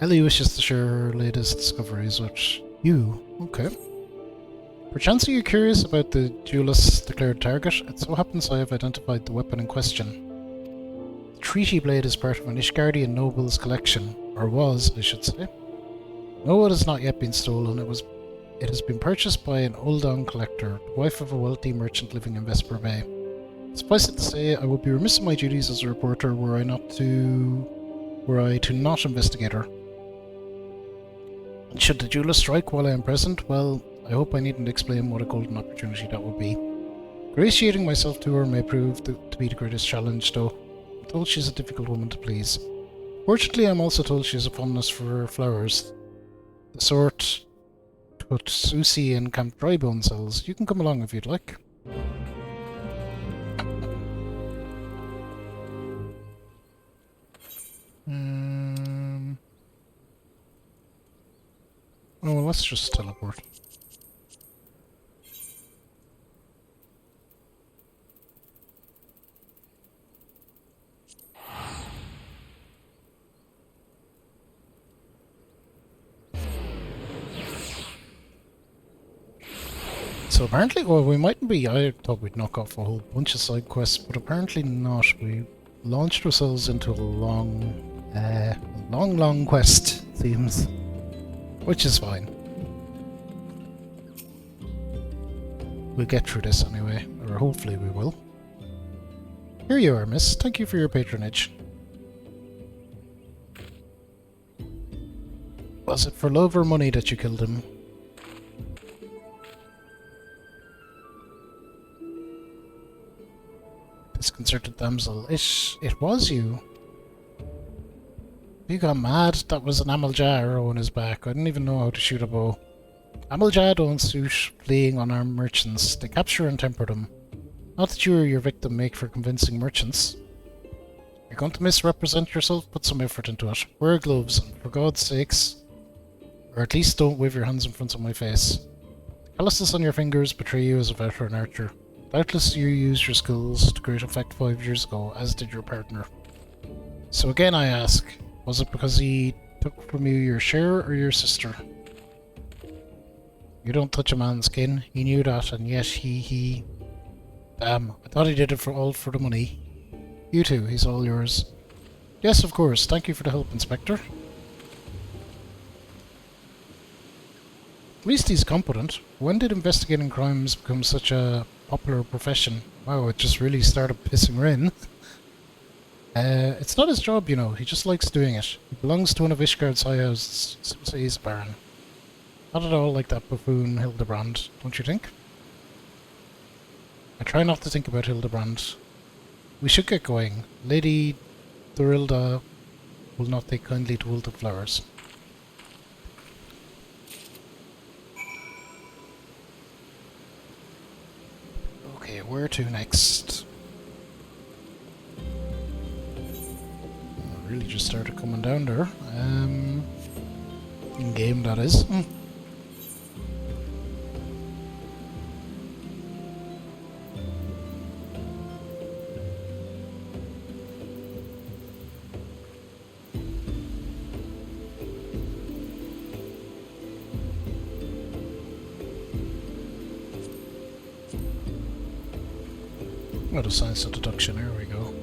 Ellie wishes to share her latest discoveries with you. Okay. Perchance are you curious about the duelist's declared target? It so happens I have identified the weapon in question. The treaty blade is part of an Ishgardian noble's collection, or was, I should say. No, it has not yet been stolen. It has been purchased by an Uldan collector, the wife of a wealthy merchant living in Vesper Bay. Suffice it to say, I would be remiss in my duties as a reporter were I to not investigate her. Should the duelist strike while I am present, well, I hope I needn't explain what a golden opportunity that would be. Ingratiating myself to her may prove to be the greatest challenge, though. I'm told she's a difficult woman to please. Fortunately, I'm also told she has a fondness for flowers. The sort put Susie in Camp Drybone sells. You can come along if you'd like. Oh, well, let's just teleport. So apparently, well, we mightn't be. I thought we'd knock off a whole bunch of side quests, but apparently not. We launched ourselves into a long quest, seems. Which is fine. We'll get through this anyway, or hopefully we will. Here you are, miss. Thank you for your patronage. Was it for love or money that you killed him? Disconcerted damsel. It was you. You got mad. That was an Amalja arrow on his back. I didn't even know how to shoot a bow. Amalja don't suit fleeing unarmed merchants. They capture and temper them. Not that you or your victim make for convincing merchants. You're going to misrepresent yourself? Put some effort into it. Wear gloves, and for God's sakes. Or at least don't wave your hands in front of my face. Calluses on your fingers betray you as a veteran archer. Doubtless you used your skills to great effect 5 years ago, as did your partner. So again I ask, was it because he took from you your share or your sister? You don't touch a man's skin, he knew that, and yet he... Damn, I thought he did it all for the money. You too, he's all yours. Yes, of course, thank you for the help, Inspector. At least he's competent. When did investigating crimes become such a popular profession? Wow, it just really started pissing rain. It's not his job, you know. He just likes doing it. He belongs to one of Ishgard's high houses, so he's a baron. Not at all like that buffoon Hildebrand, don't you think? I try not to think about Hildebrand. We should get going. Lady Dorilda will not take kindly to wilted flowers. Okay, where to next? I really just started coming down there. In game, that is. What a science of deduction, here we go.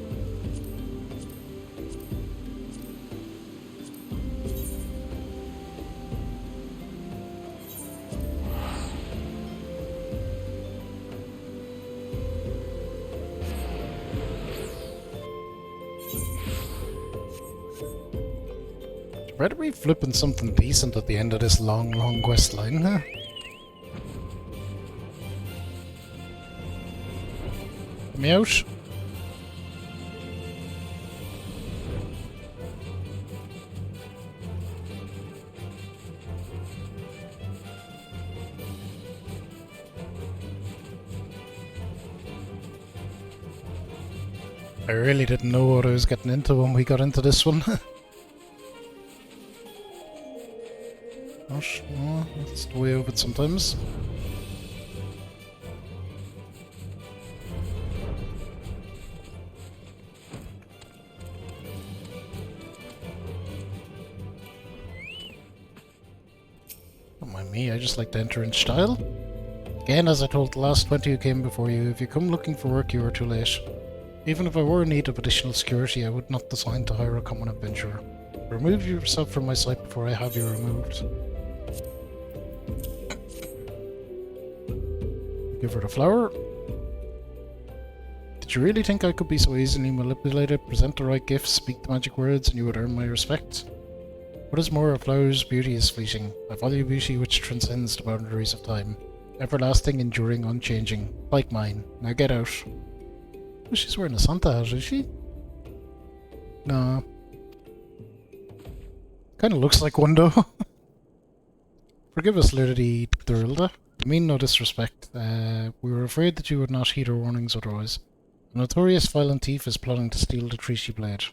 Better be flipping something decent at the end of this long quest line, huh? Me out. I really didn't know what I was getting into when we got into this one. Gosh, oh, that's the way of it sometimes. Don't mind me, I just like to enter in style. Again, as I told the last 20 who came before you, if you come looking for work, you are too late. Even if I were in need of additional security, I would not decide to hire a common adventurer. Remove yourself from my sight before I have you removed. Give her the flower. Did you really think I could be so easily manipulated? Present the right gifts, speak the magic words, and you would earn my respect? What is more, a flower's beauty is fleeting. I value beauty which transcends the boundaries of time. Everlasting, enduring, unchanging. Like mine. Now get out. Oh, she's wearing a Santa hat, is she? No. Kinda looks like one though. Forgive us, Lady Dorilda. I mean no disrespect. We were afraid that you would not heed our warnings otherwise. A notorious violent thief is plotting to steal the Treaty Blade.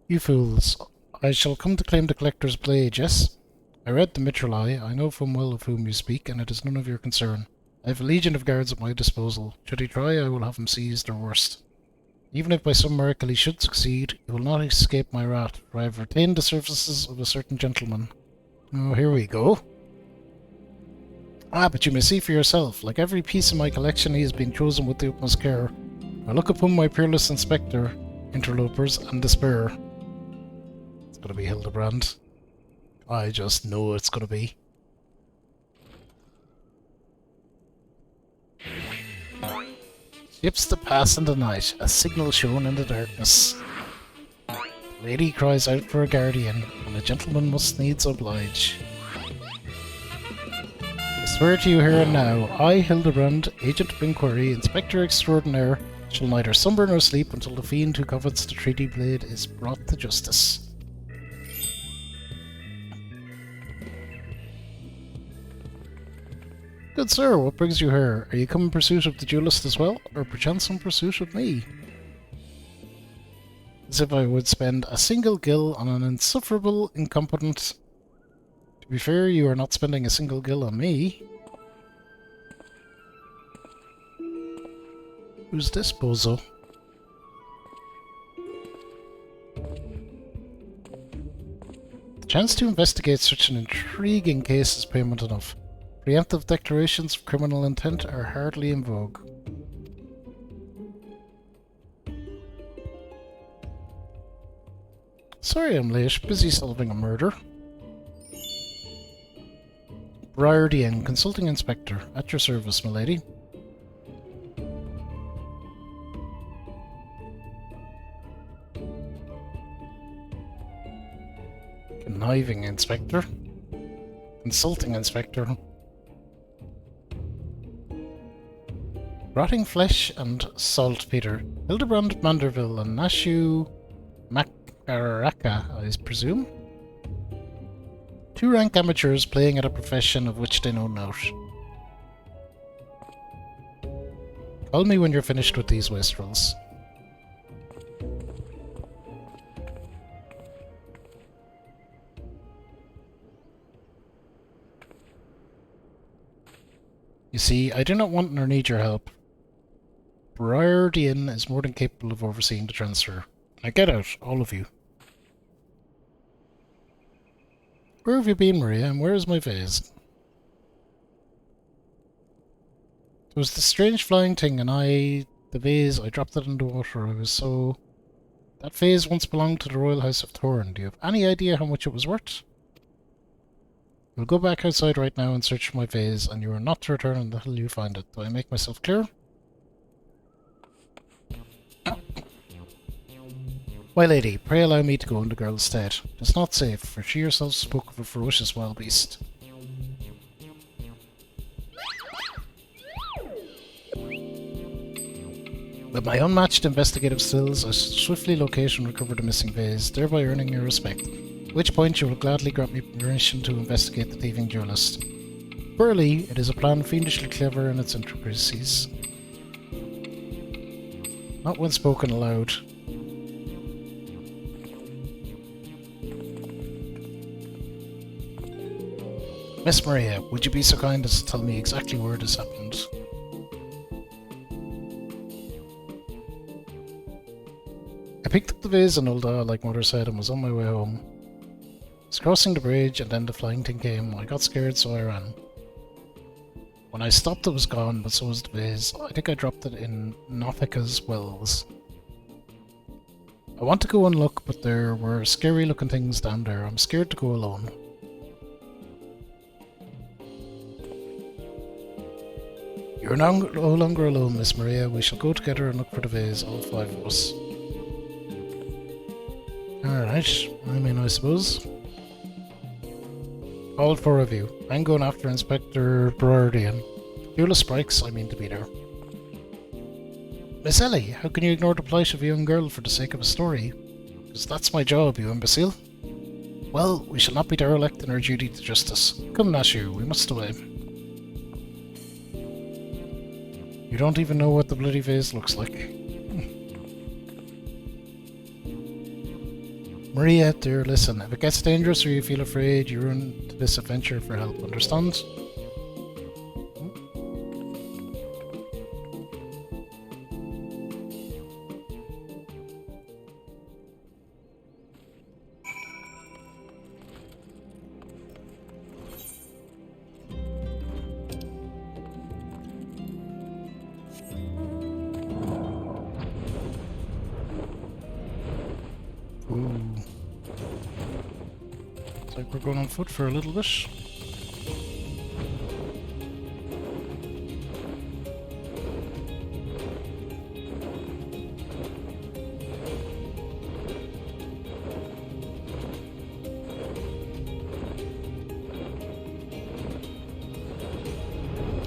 You fools. I shall come to claim the Collector's Blade, yes? I read the Mithril Eye. I know full well of whom you speak, and it is none of your concern. I have a legion of guards at my disposal. Should he try, I will have him seized or worst. Even if by some miracle he should succeed, he will not escape my wrath, for I have retained the services of a certain gentleman. Oh, here we go. Ah, but you may see for yourself. Like every piece of my collection, he has been chosen with the utmost care. I look upon my peerless inspector, interlopers, and despair. It's gonna be Hildebrand. I just know it's gonna be. Ships that pass in the night, a signal shown in the darkness. The lady cries out for a guardian, and a gentleman must needs oblige. I swear to you here and now, I, Hildebrand, Agent of Inquiry, Inspector Extraordinaire, shall neither slumber nor sleep until the fiend who covets the treaty blade is brought to justice. Good sir, what brings you here? Are you come in pursuit of the duelist as well, or perchance in pursuit of me? As if I would spend a single gil on an insufferable incompetent. To be fair, you are not spending a single gil on me. Who's this bozo? The chance to investigate such an intriguing case is payment enough. Preemptive declarations of criminal intent are hardly in vogue. Sorry I'm late, busy solving a murder. Briardian, Consulting Inspector, at your service, milady. Conniving Inspector. Consulting Inspector. Rotting Flesh and Saltpeter. Hildebrand Manderville and Nashu Makaraka, I presume? Two rank amateurs playing at a profession of which they know naught. Call me when you're finished with these wastrels. You see, I do not want nor need your help. Briardian is more than capable of overseeing the transfer. Now get out, all of you. Where have you been, Maria, and where is my vase? There was this strange flying thing, and the vase, I dropped it in the water. I was so... That vase once belonged to the Royal House of Thorn. Do you have any idea how much it was worth? We'll go back outside right now and search for my vase, and you are not to return until you find it. Do I make myself clear? My lady, pray allow me to go in the girl's stead. It is not safe, for she herself spoke of a ferocious wild beast. With my unmatched investigative skills, I swiftly locate and recover the missing vase, thereby earning your respect. At which point you will gladly grant me permission to investigate the thieving duelist. Burley, it is a plan fiendishly clever in its intricacies. Not when spoken aloud. Miss Maria, would you be so kind as to tell me exactly where this happened? I picked up the vase in Ulda, like Mother said, and was on my way home. I was crossing the bridge, and then the flying thing came. I got scared, so I ran. When I stopped, it was gone, but so was the vase. I think I dropped it in Nothika's wells. I want to go and look, but there were scary-looking things down there. I'm scared to go alone. You're no longer alone, Miss Maria. We shall go together and look for the vase, all five of us. Alright, I suppose. All four of you. I'm going after Inspector Briardian. Duelist strikes, I mean to be there. Miss Ellie, how can you ignore the plight of a young girl for the sake of a story? Because that's my job, you imbecile. Well, we shall not be derelict in our duty to justice. Come, Nashu, we must away. You don't even know what the bloody vase looks like. Maria, dear, listen. If it gets dangerous or you feel afraid, you run to this adventure for help, understand? like we're going on foot for a little bit.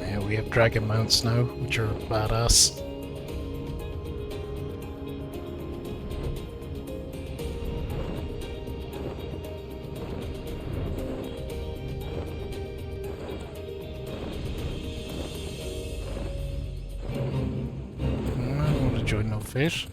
Yeah, we have dragon mounts now, which are badass. Join no fish.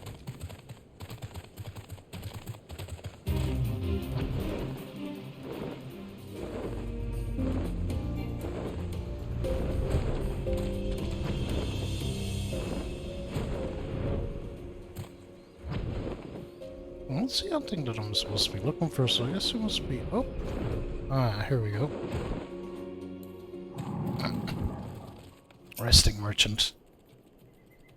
What's the thing that I'm supposed to be looking for? So I guess it must be up. Ah, here we go. Resting merchant.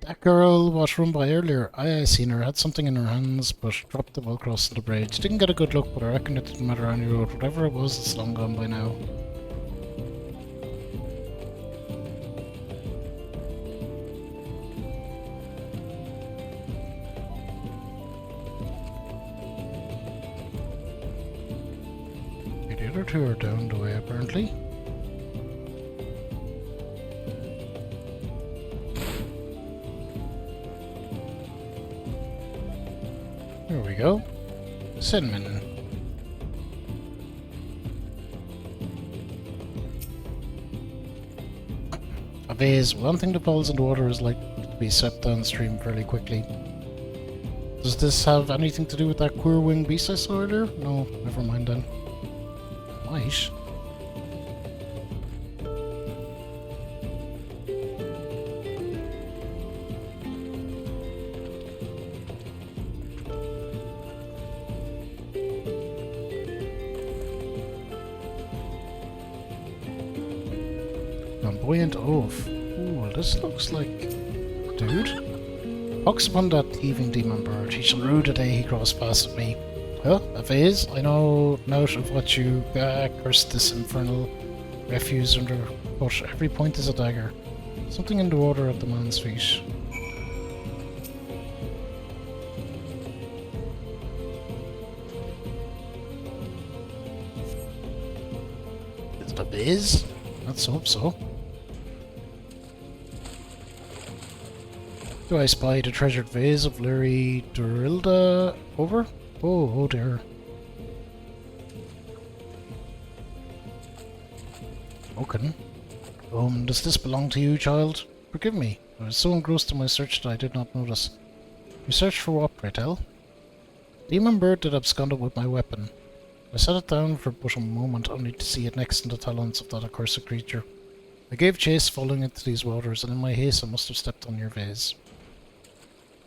That girl was run by earlier. I seen her, had something in her hands, but dropped it while crossing the bridge. Didn't get a good look, but I reckon it didn't matter on the road. Whatever it was, it's long gone by now. The other two are down the way, apparently. There we go. Cinnamon. A vase. One thing that falls in the water is like to be swept downstream fairly quickly. Does this have anything to do with that queer wing beast I saw earlier? No, never mind then. Might. Flamboyant oath. Ooh, this looks like... Dude? Hawks upon that heaving demon bird. He shall rue the day he crossed past with me. Well, a vase. I know note of what you cursed this infernal refuse under, but every point is a dagger. Something in the water at the man's feet. Is it a vase? Let's hope so. Do I spy the treasured vase of Liri Durilda? Over? Oh dear. Okay. Does this belong to you, child? Forgive me. I was so engrossed in my search that I did not notice. You searched for what, pray tell? Demon bird that absconded with my weapon. I set it down for but a moment, only to see it next in the talons of that accursed creature. I gave chase following into these waters, and in my haste I must have stepped on your vase.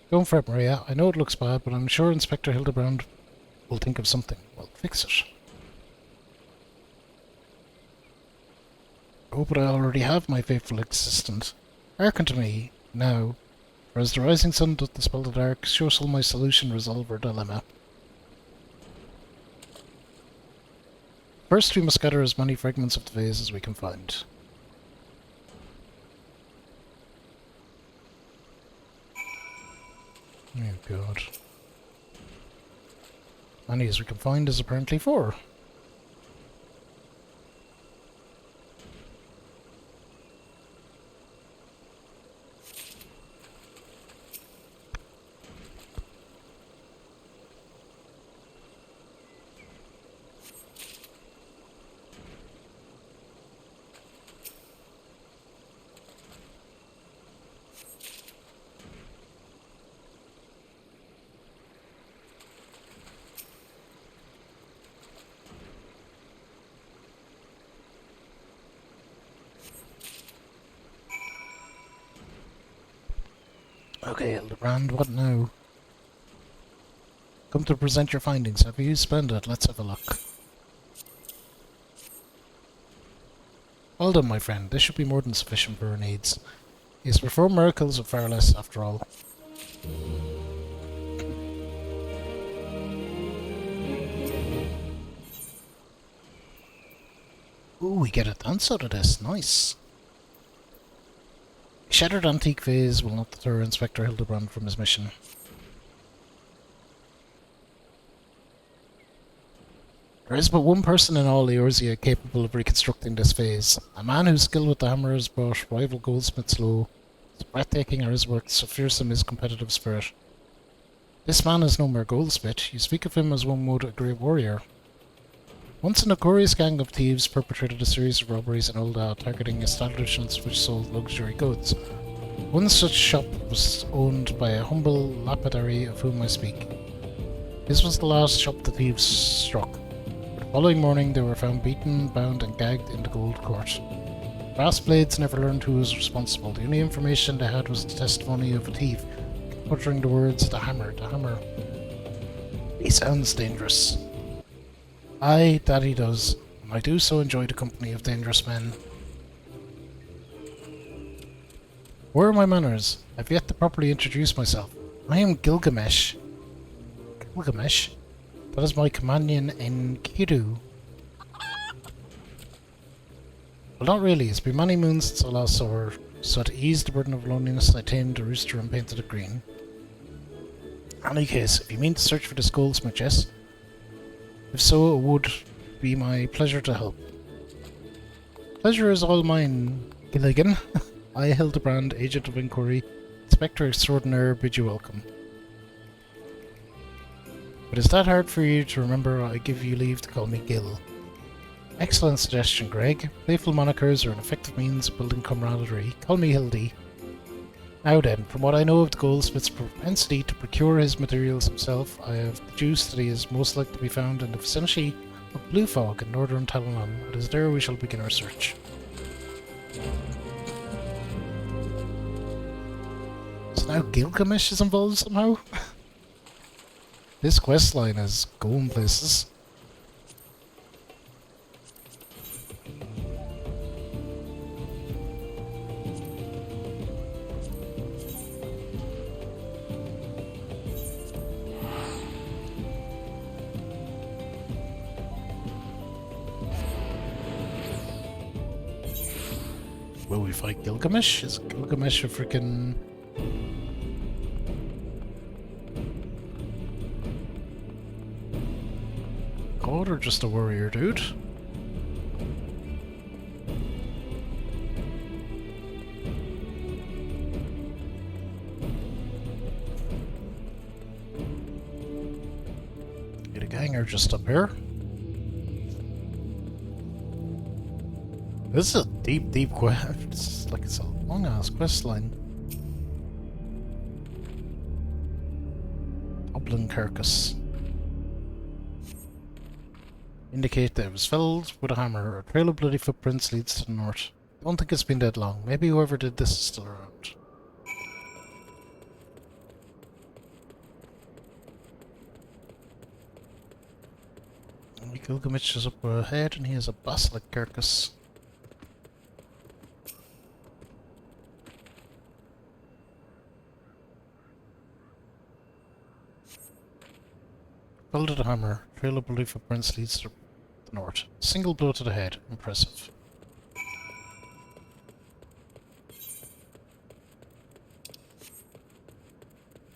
Don't fret, Maria. I know it looks bad, but I'm sure Inspector Hildebrand will think of something. We'll fix it. Oh, but I already have my faithful assistant. Hearken to me, now. For as the rising sun doth dispel the dark, so shall my solution resolve our dilemma. First, we must gather as many fragments of the vase as we can find. Oh god. Many as we can find is apparently 4. Okay, Hildebrand, what now? Come to present your findings. Have you? Splendid. Let's have a look. Well done, my friend. This should be more than sufficient for our needs. He has performed miracles of far less, after all. Ooh, we get a dance out of this. Nice. Shattered antique vase will not deter Inspector Hildebrand from his mission. There is but one person in all Eorzea capable of reconstructing this vase. A man whose skill with the hammer has brought rival goldsmiths low. His breathtaking are his works, so fearsome his competitive spirit. This man is no mere goldsmith. You speak of him as one would a great warrior. Once a notorious gang of thieves perpetrated a series of robberies in Ul'dah, targeting establishments which sold luxury goods. One such shop was owned by a humble lapidary of whom I speak. This was the last shop the thieves struck. The following morning they were found beaten, bound and gagged in the Gold Court. Brass Blades never learned who was responsible. The only information they had was the testimony of a thief, uttering the words, the hammer, the hammer. He sounds dangerous. Aye, that he does, and I do so enjoy the company of dangerous men. Where are my manners? I've yet to properly introduce myself. I am Gilgamesh. Gilgamesh? That is my companion Enkidu. Well, not really. It's been many moons since I last saw her, so to ease the burden of loneliness I tamed a rooster and painted it green. In any case, if you mean to search for this goldsmith, yes? If so, it would be my pleasure to help. Pleasure is all mine, Gilligan. I, Hildebrand, Agent of Inquiry, Inspector Extraordinaire, bid you welcome. But is that hard for you to remember? I give you leave to call me Gil. Excellent suggestion, Greg. Playful monikers are an effective means of building camaraderie. Call me Hildy. Now then, from what I know of the goldsmith's propensity to procure his materials himself, I have deduced that he is most likely to be found in the vicinity of Blue Fog in northern Talanon. It is there we shall begin our search. So now Gilgamesh is involved somehow? This questline is going places. Will we fight Gilgamesh? Is Gilgamesh a freaking... god or just a warrior dude? Get a ganger just up here. This is a deep quest. It's like it's a long-ass quest line. Goblin carcass. Indicate that it was filled with a hammer. A trail of bloody footprints leads to the north. Don't think it's been that long. Maybe whoever did this is still around. Gilgamesh is up ahead and he has a basilisk carcass. Build a hammer. Trail of bloody footprints leads to the north. Single blow to the head. Impressive.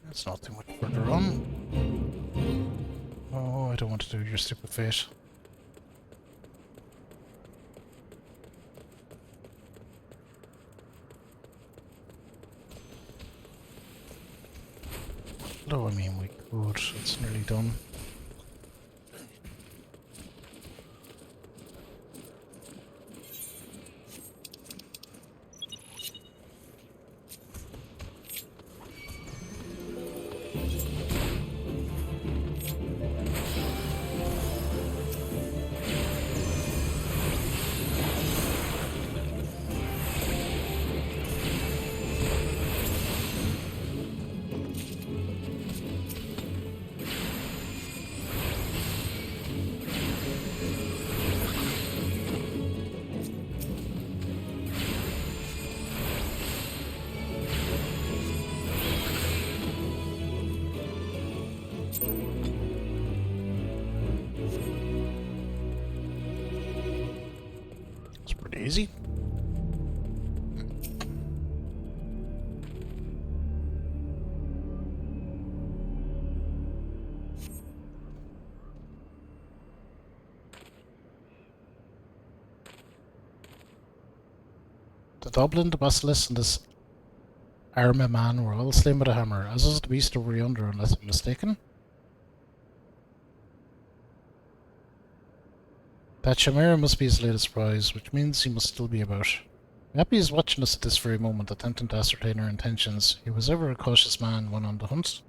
That's not too much further on. Oh, I don't want to do your stupid fate. No, I mean we could. It's nearly done. crazy? The Dublin, the Basilisk, and this army man were all slain with a hammer, as is the beast over yonder, unless I'm mistaken. That Chimera must be his latest prize, which means he must still be about. Maybe he's watching us at this very moment, attempting to ascertain our intentions. He was ever a cautious man when on the hunt.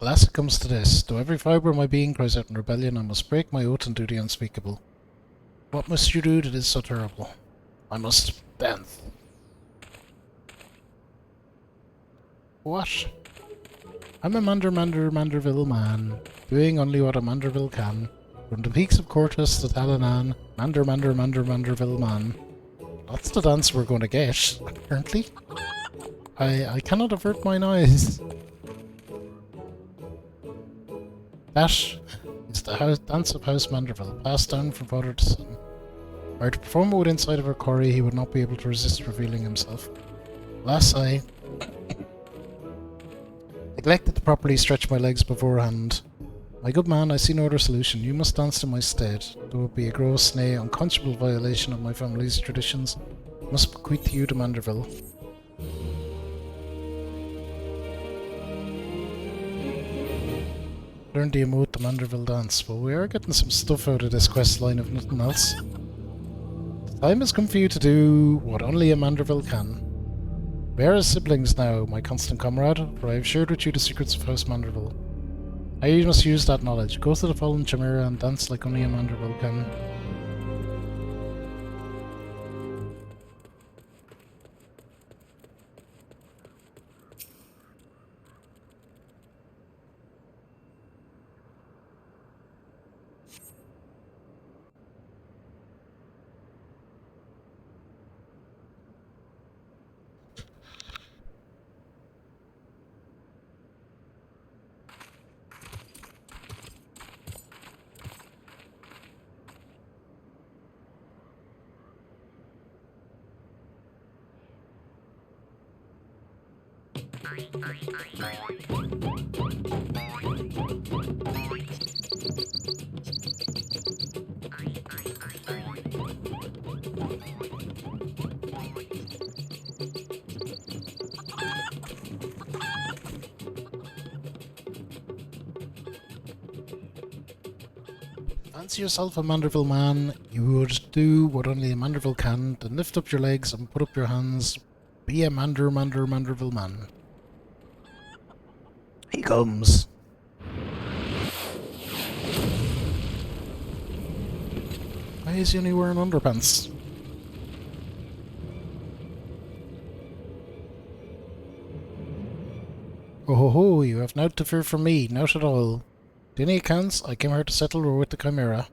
Alas, it comes to this. Though every fibre of my being cries out in rebellion, I must break my oath and do the unspeakable. What must you do that is so terrible? I must bend. What? I'm a Manderville man, doing only what a Manderville can. From the peaks of Cortus to Talanan, Manderville man. That's the dance we're going to get, apparently. I cannot avert mine eyes. That is the dance of House Manderville, passed down from father to son. Were I to perform it within sight of our quarry, he would not be able to resist revealing himself. Alas, I neglected to properly stretch my legs beforehand. My good man, I see no other solution. You must dance in my stead. Though it be a gross, nay, unconscionable violation of my family's traditions, I must bequeath to you to Manderville. Learn the emote the Manderville dance. Well, we are getting some stuff out of this quest line, if nothing else. The time has come for you to do what only a Manderville can. We are as siblings now, my constant comrade, for I have shared with you the secrets of House Manderville. Now you must use that knowledge. Go to the fallen Chimera and dance like only a Manderville can. Fancy yourself a Manderville man. You would do what only a Manderville can, then lift up your legs and put up your hands. Be a Manderville man. He comes. Why is he only wearing underpants? Oh ho ho, you have naught to fear from me, not at all. To any accounts, I came here to settle war with the Chimera.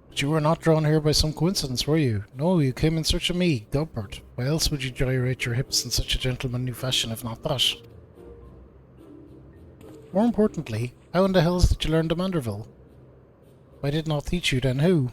But you were not drawn here by some coincidence, were you? No, you came in search of me, Gilbert. Why else would you gyrate your hips in such a gentlemanly fashion, if not that? More importantly, how in the hells did you learn the Manderville? If I did not teach you, then who?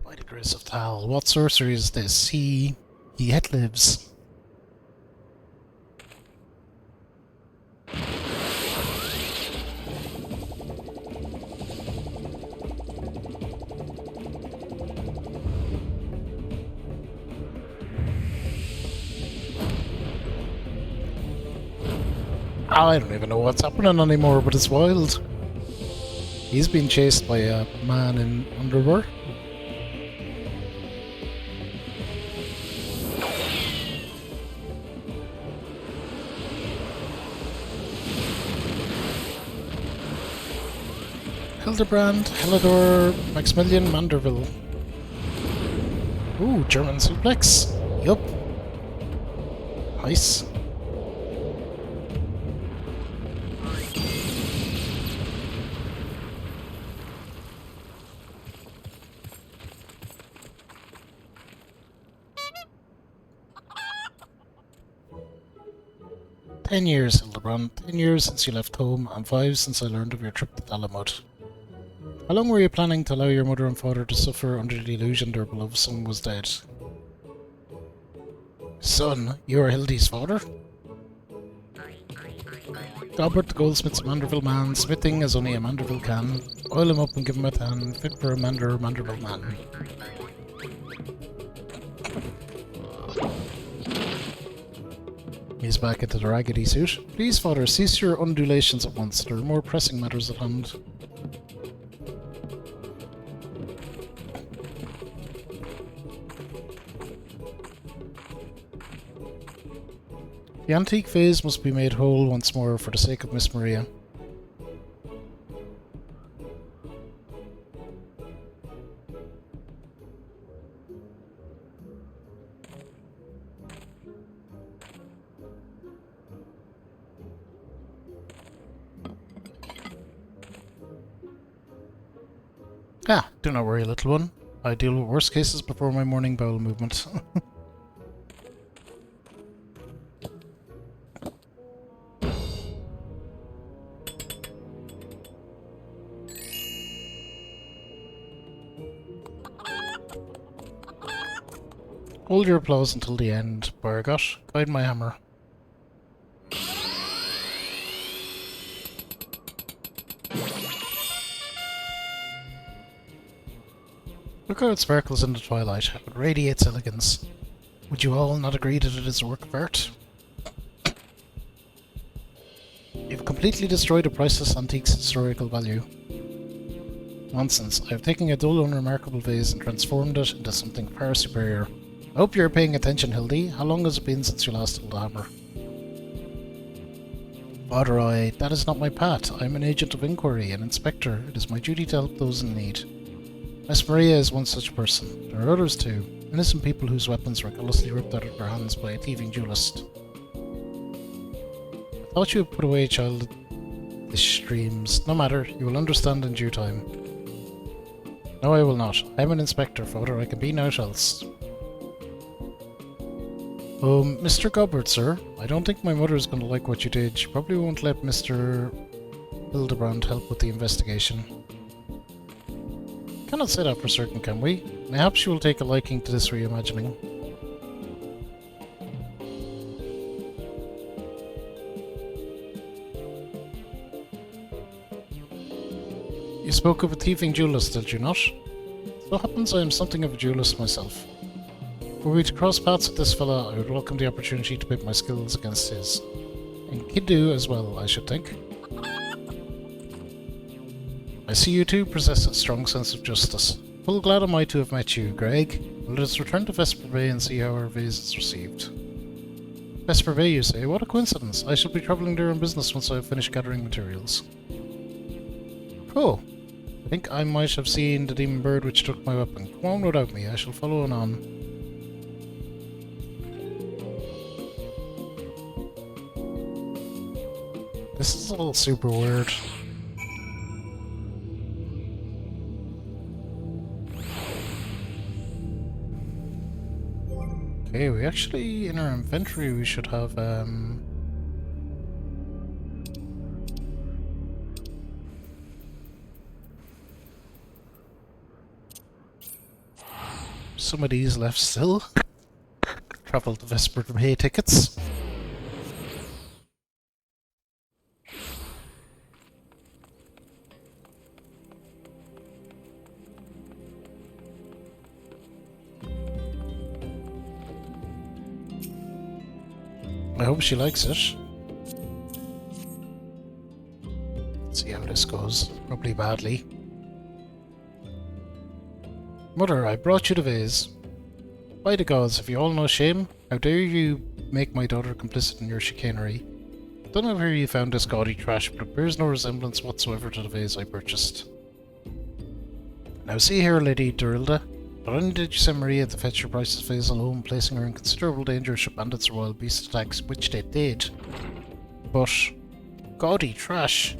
By the grace of Tal, what sorcery is this? He yet lives. I don't even know what's happening anymore, but it's wild. He's being chased by a man in underwear. Hildebrand, Helidor, Maximilian Manderville. Ooh, German suplex. Yup. Nice. "10 years, Hildebrand. 10 years since you left home, and 5 since I learned of your trip to Dalamud. How long were you planning to allow your mother and father to suffer under the illusion their beloved son was dead?" "Son, you are Hildy's father?" "Gobert the goldsmith's a Manderville man, smithing as only a Manderville can. Oil him up and give him a tan, fit for a Manderville man." He's back into the raggedy suit. "Please, father, cease your undulations at once. There are more pressing matters at hand." "The antique vase must be made whole once more for the sake of Miss Maria." "Ah, do not worry, little one. I deal with worse cases before my morning bowel movement." "Hold your applause until the end, Bargot. Guide my hammer." "Look how it sparkles in the twilight, how it radiates elegance. Would you all not agree that it is a work of art?" "You've completely destroyed a priceless antique's historical value." "Nonsense. I have taken a dull, unremarkable vase and transformed it into something far superior. I hope you're paying attention, Hildy. How long has it been since you last held a hammer?" "Father, that is not my pat. I am an agent of inquiry, an inspector. It is my duty to help those in need. Miss Maria is one such person. There are others too. Innocent people whose weapons were callously ripped out of their hands by a thieving duelist. I thought you would put away childish dreams. No matter, you will understand in due time." "No, I will not. I am an inspector, father. I can be naught else." Mr. Gobert, sir. I don't think my mother is going to like what you did. She probably won't let Mr. Hildebrand help with the investigation." "Cannot say that for certain, can we? Perhaps she will take a liking to this reimagining." "You spoke of a thieving duelist, did you not? So happens I am something of a duelist myself. Were we to cross paths with this fella, I would welcome the opportunity to pit my skills against his. And Kiddu as well, I should think. I see you too possess a strong sense of justice. Full glad am I to have met you, Greg. Let us return to Vesper Bay and see how our vase is received." "Vesper Bay, you say? What a coincidence. I shall be travelling there on business once I have finished gathering materials." "Oh, I think I might have seen the demon bird which took my weapon. Come on without me, I shall follow on." This is all super weird. Okay, we actually, in our inventory, we should have, some of these left still. Travel to Vesper Bay tickets. I hope she likes it. Let's see how this goes. Probably badly. "Mother, I brought you the vase. By the gods, have you all no shame? How dare you make my daughter complicit in your chicanery? Don't know where you found this gaudy trash, but it bears no resemblance whatsoever to the vase I purchased." Now see here, Lady Dorilda. Not only did you send Maria to fetch your priceless face alone, placing her in considerable danger should bandits or wild beast attacks, which they did, but gaudy trash.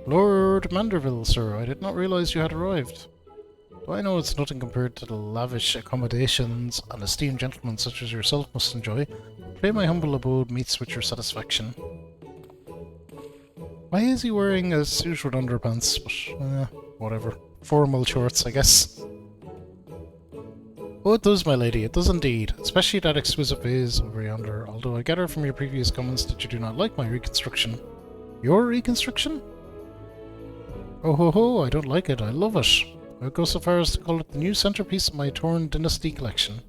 Lord Manderville, sir, I did not realize you had arrived. Do I know it's nothing compared to the lavish accommodations an esteemed gentleman such as yourself must enjoy. Pray my humble abode meets with your satisfaction. Why is he wearing a suit with underpants? But, whatever. Formal shorts, I guess. Oh, it does, my lady, it does indeed. Especially that exquisite vase over yonder, although I gather from your previous comments that you do not like my reconstruction. Your reconstruction? Oh ho ho, I don't like it, I love it. I would go so far as to call it the new centerpiece of my torn dynasty collection.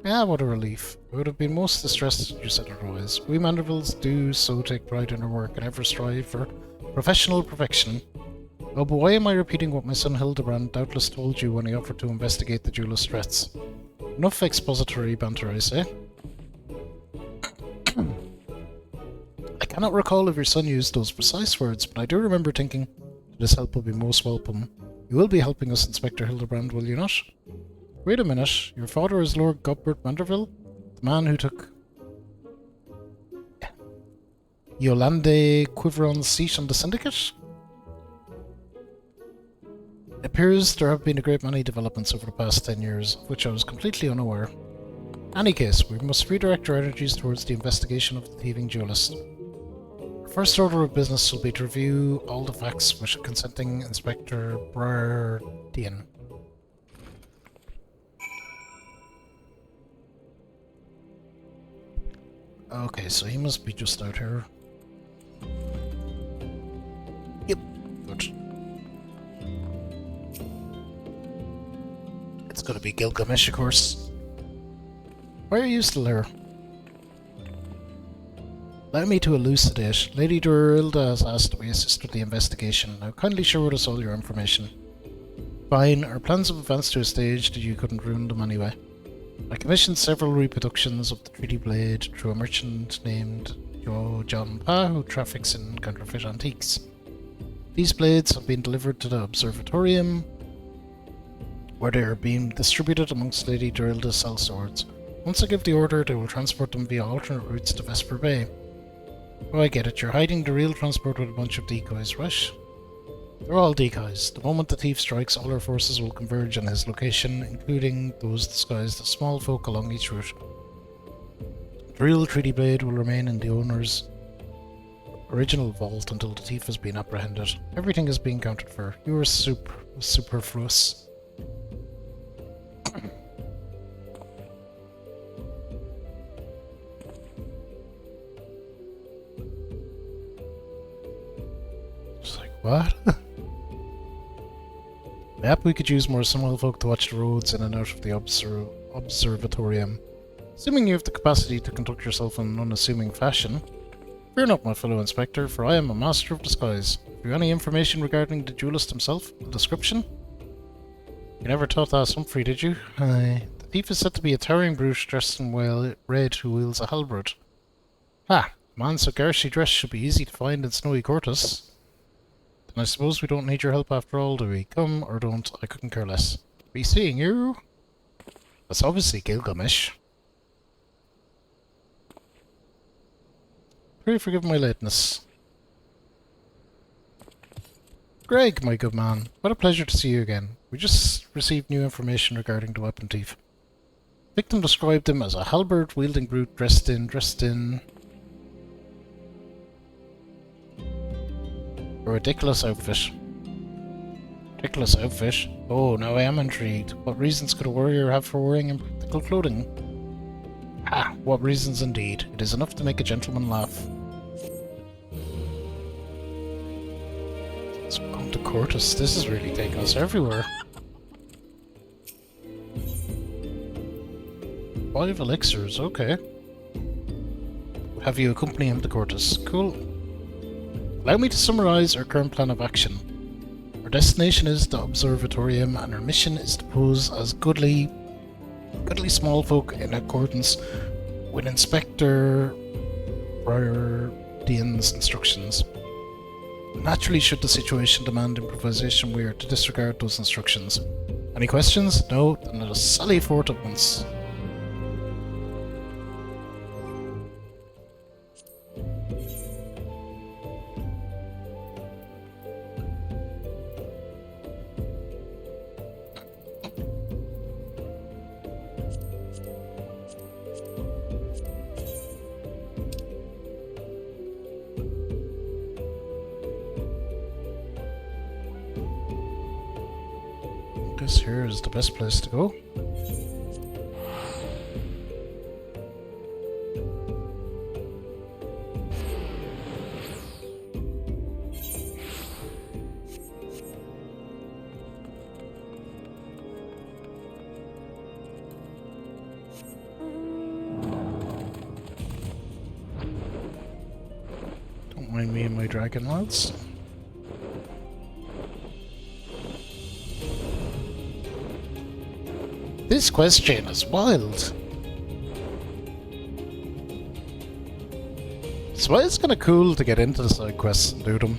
Ah, what a relief. I would have been most distressed if you said otherwise. We Mandervilles do so take pride in our work and ever strive for professional perfection. Oh, but why am I repeating what my son Hildebrand doubtless told you when he offered to investigate the duelist threats? Enough expository banter, I say. I cannot recall if your son used those precise words, but I do remember thinking that his help will be most welcome. You will be helping us, Inspector Hildebrand, will you not? Wait a minute, your father is Lord Godbert Manderville? The man who took Yolande Quiveron's seat on the Syndicate? It appears there have been a great many developments over the past 10 years, of which I was completely unaware. In any case, we must redirect our energies towards the investigation of the thieving duelist. Our first order of business will be to review all the facts with consenting Inspector Brardian. Okay, so he must be just out here. Yep, good. It's gonna be Gilgamesh, of course. Why are you still here? Allow me to elucidate. Lady Dorilda has asked that we assist with the investigation. Now kindly share with us all your information. Fine, our plans have advanced to a stage that you couldn't ruin them anyway. I commissioned several reproductions of the Treaty Blade through a merchant named John Pa, who traffics in counterfeit antiques. These blades have been delivered to the Observatorium, where they are being distributed amongst Lady Dorilda's sellswords. Once I give the order, they will transport them via alternate routes to Vesper Bay. Oh, I get it, you're hiding the real transport with a bunch of decoys, right? They're all decoys. The moment the thief strikes, all our forces will converge on his location, including those disguised as small folk along each route. The real Treaty Blade will remain in the owner's original vault until the thief has been apprehended. Everything is being counted for. You are superfluous. Just like, what? Yep, we could use more small folk to watch the roads in and out of the observatorium. Assuming you have the capacity to conduct yourself in an unassuming fashion. Fear not, my fellow inspector, for I am a master of disguise. Have you any information regarding the duelist himself? A description? You never thought to ask Humphrey, did you? Aye. The thief is said to be a towering brute dressed in red who wields a halberd. Ah, a man so garishly dressed should be easy to find in snowy Cortus. Then I suppose we don't need your help after all, do we? Come, or don't, I couldn't care less. Be seeing you? That's obviously Gilgamesh. Pray forgive my lateness. Greg, my good man, what a pleasure to see you again. We just received new information regarding the weapon thief. Victim described him as a halberd-wielding brute dressed in a ridiculous outfit. Ridiculous outfit? Oh, now I am intrigued. What reasons could a warrior have for wearing impractical clothing? Ah, what reasons indeed. It is enough to make a gentleman laugh. Let's go to Cortus. This is really taking us everywhere. 5 elixirs, okay. Have you accompany him to Cortus? Cool. Allow me to summarize our current plan of action. Our destination is the Observatorium, and our mission is to pose as goodly small folk in accordance with Inspector Brardian's instructions. Naturally, should the situation demand improvisation, we are to disregard those instructions. Any questions? No? Then let us sally forth at once. Guess here is the best place to go. Don't mind me and my dragon lads. This question is wild. So it's kind of cool to get into the side quests and do them.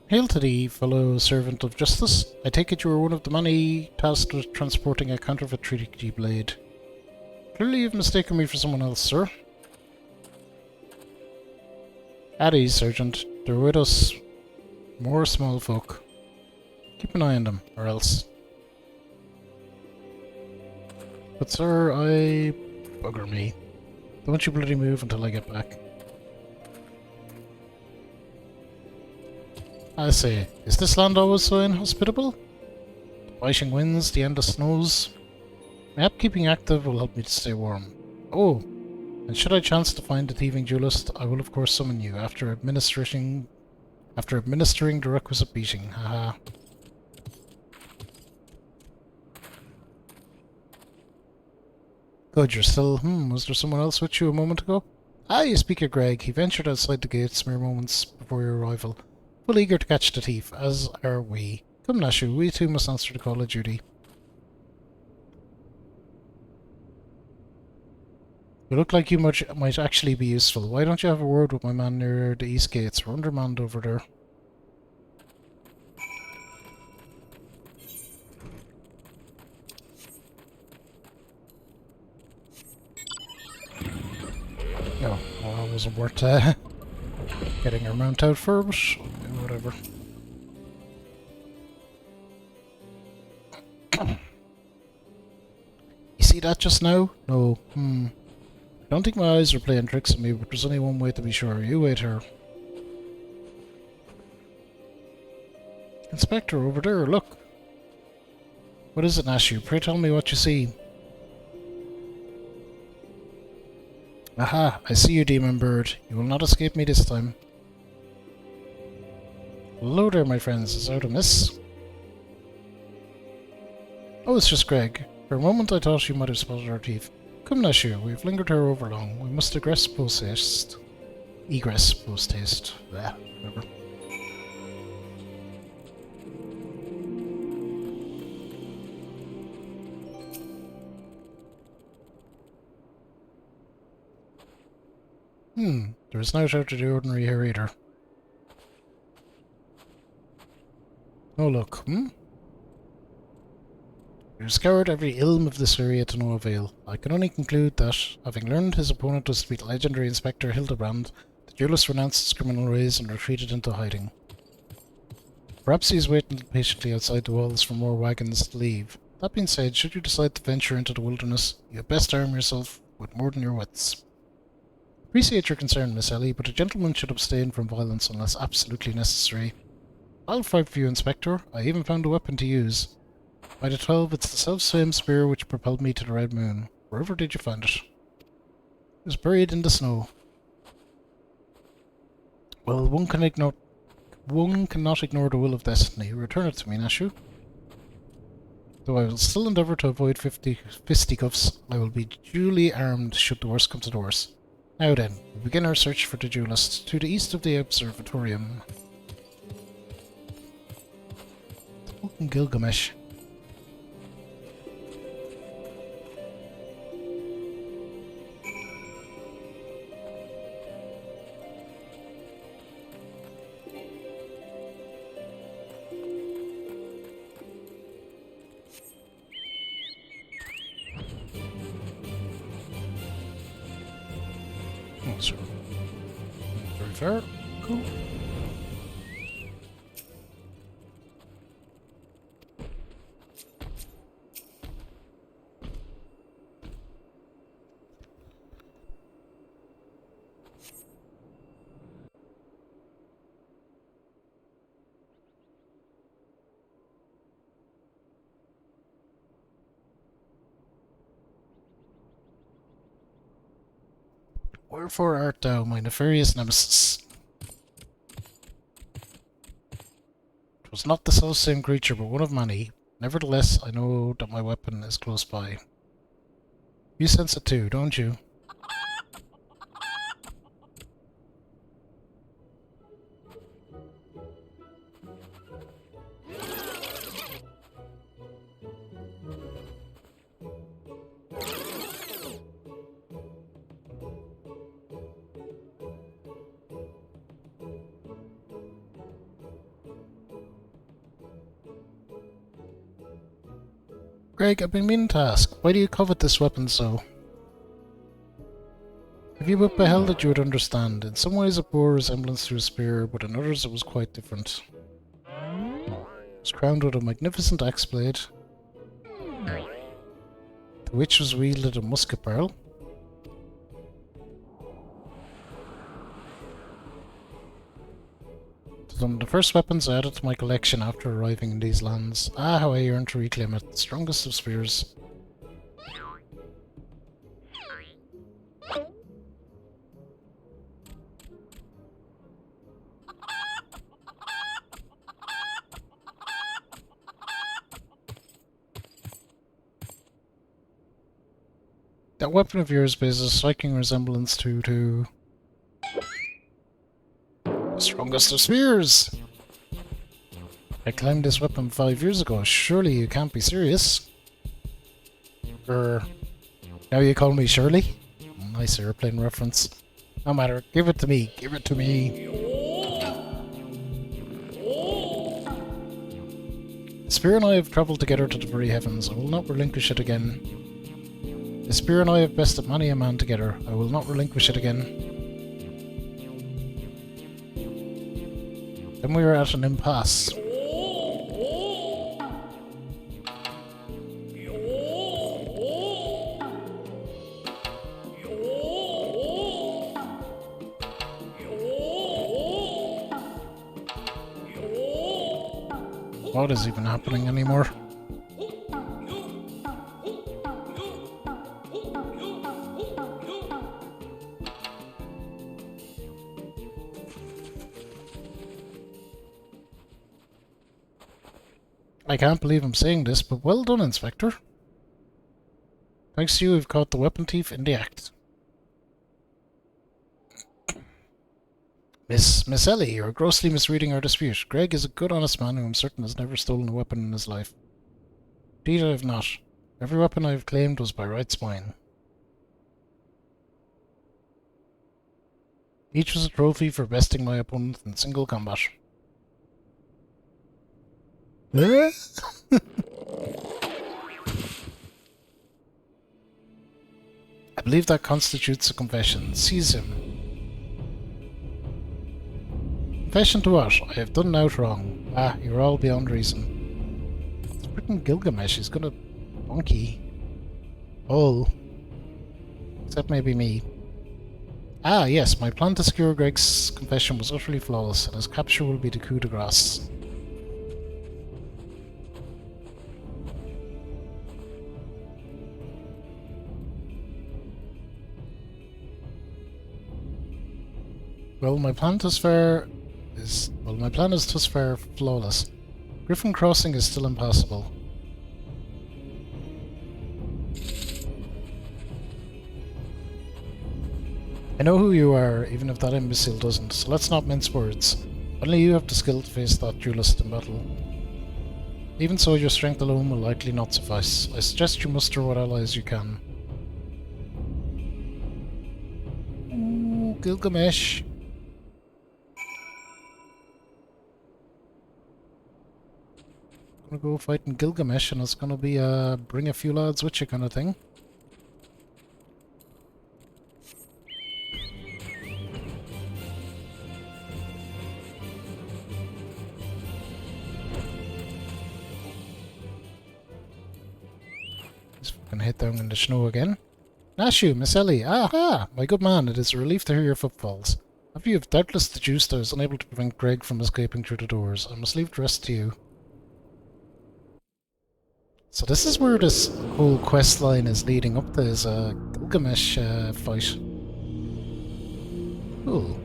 Hail to thee, fellow servant of justice. I take it you are one of the many tasked with transporting a counterfeit treaty blade. Clearly you've mistaken me for someone else, sir. At ease, Sergeant. They're with us. More small folk. Keep an eye on them, or else. But sir, bugger me. Don't you bloody move until I get back. I say, is this land always so inhospitable? The biting winds, the endless snows. My upkeeping active will help me to stay warm. Oh, and should I chance to find the thieving duelist, I will of course summon you after administering the requisite beating. Haha. Good, you're still. Was there someone else with you a moment ago? Ah, you speak of Greg. He ventured outside the gates mere moments before your arrival. Full eager to catch the thief, as are we. Come, Nashu, we too must answer the call of duty. You look like you might actually be useful. Why don't you have a word with my man near the east gates? We're undermanned over there. Oh, well, that wasn't worth getting her mount out for, but whatever. You see that just now? No. I don't think my eyes are playing tricks on me, but there's only one way to be sure. You wait here. Inspector, over there, look. What is it, Nashu? Pray tell me what you see. Aha, I see you, demon bird. You will not escape me this time. Hello there, my friends. Is out a miss? Oh, it's just Greg. For a moment I thought you might have spotted our thief. Come, Nashu, we've lingered here over long. We must egress post haste. Egress post haste. Blah, whatever. There is no out of the ordinary here either. Oh look, You scoured every ilm of this area to no avail. I can only conclude that, having learned his opponent was to be the legendary Inspector Hildebrand, the duelist renounced his criminal ways and retreated into hiding. Perhaps he is waiting patiently outside the walls for more wagons to leave. That being said, should you decide to venture into the wilderness, you had best arm yourself with more than your wits. Appreciate your concern, Miss Ellie, but a gentleman should abstain from violence unless absolutely necessary. I'll fight for you, Inspector. I even found a weapon to use. By the 12, it's the self-same spear which propelled me to the Red Moon. Wherever did you find it? It was buried in the snow. Well, one can One cannot ignore the will of destiny. Return it to me, Nashu. Though I will still endeavour to avoid fisticuffs, I will be duly armed should the worst come to the worst. Now then, we begin our search for the duelist to the east of the observatorium. Fucking Gilgamesh. Oh, sure. Very fair. Cool. Wherefore art thou, my nefarious nemesis? 'Twas not the self-same creature, but one of many. Nevertheless, I know that my weapon is close by. You sense it too, don't you? Greg, I've been meaning to ask, why do you covet this weapon so? If you but beheld it, you would understand. In some ways it bore resemblance to a spear, but in others it was quite different. It was crowned with a magnificent axe blade, to which was wielded a musket barrel. One of the first weapons I added to my collection after arriving in these lands. Ah, how I yearn to reclaim it, the strongest of spears. That weapon of yours bears a striking resemblance to the strongest of spears! I climbed this weapon 5 years ago. Surely you can't be serious. Now you call me Shirley? Nice airplane reference. No matter, give it to me, give it to me. The spear and I have travelled together to the very heavens. I will not relinquish it again. The spear and I have bested many a man together. I will not relinquish it again. Then we were at an impasse. What is even happening anymore? I can't believe I'm saying this, but well done, Inspector. Thanks to you, we've caught the weapon thief in the act. Miss Ellie, you're grossly misreading our dispute. Greg is a good, honest man who I'm certain has never stolen a weapon in his life. Indeed, I have not. Every weapon I have claimed was by rights mine. Each was a trophy for besting my opponent in single combat. I believe that constitutes a confession. Seize him. Confession to what? I have done nought wrong. Ah, you're all beyond reason. It's freaking Gilgamesh. He's gonna bonky. All. Except maybe me. Ah, yes, my plan to secure Greg's confession was utterly flawless, and his capture will be the coup de grace. Well, my plan thus far Well, my plan is thus far flawless. Griffin Crossing is still impassable. I know who you are, even if that imbecile doesn't, so let's not mince words. Only you have the skill to face that duelist in battle. Even so, your strength alone will likely not suffice. I suggest you muster what allies you can. Ooh, Gilgamesh. Gonna go fighting Gilgamesh, and it's gonna be a bring a few lads with you kind of thing. Gonna hit down in the snow again. Nashu, Miss Ellie, aha! My good man, it is a relief to hear your footfalls. After you have doubtless deduced I was unable to prevent Greg from escaping through the doors, I must leave the rest to you. So this is where this whole quest line is leading up to, is a Gilgamesh fight. Cool.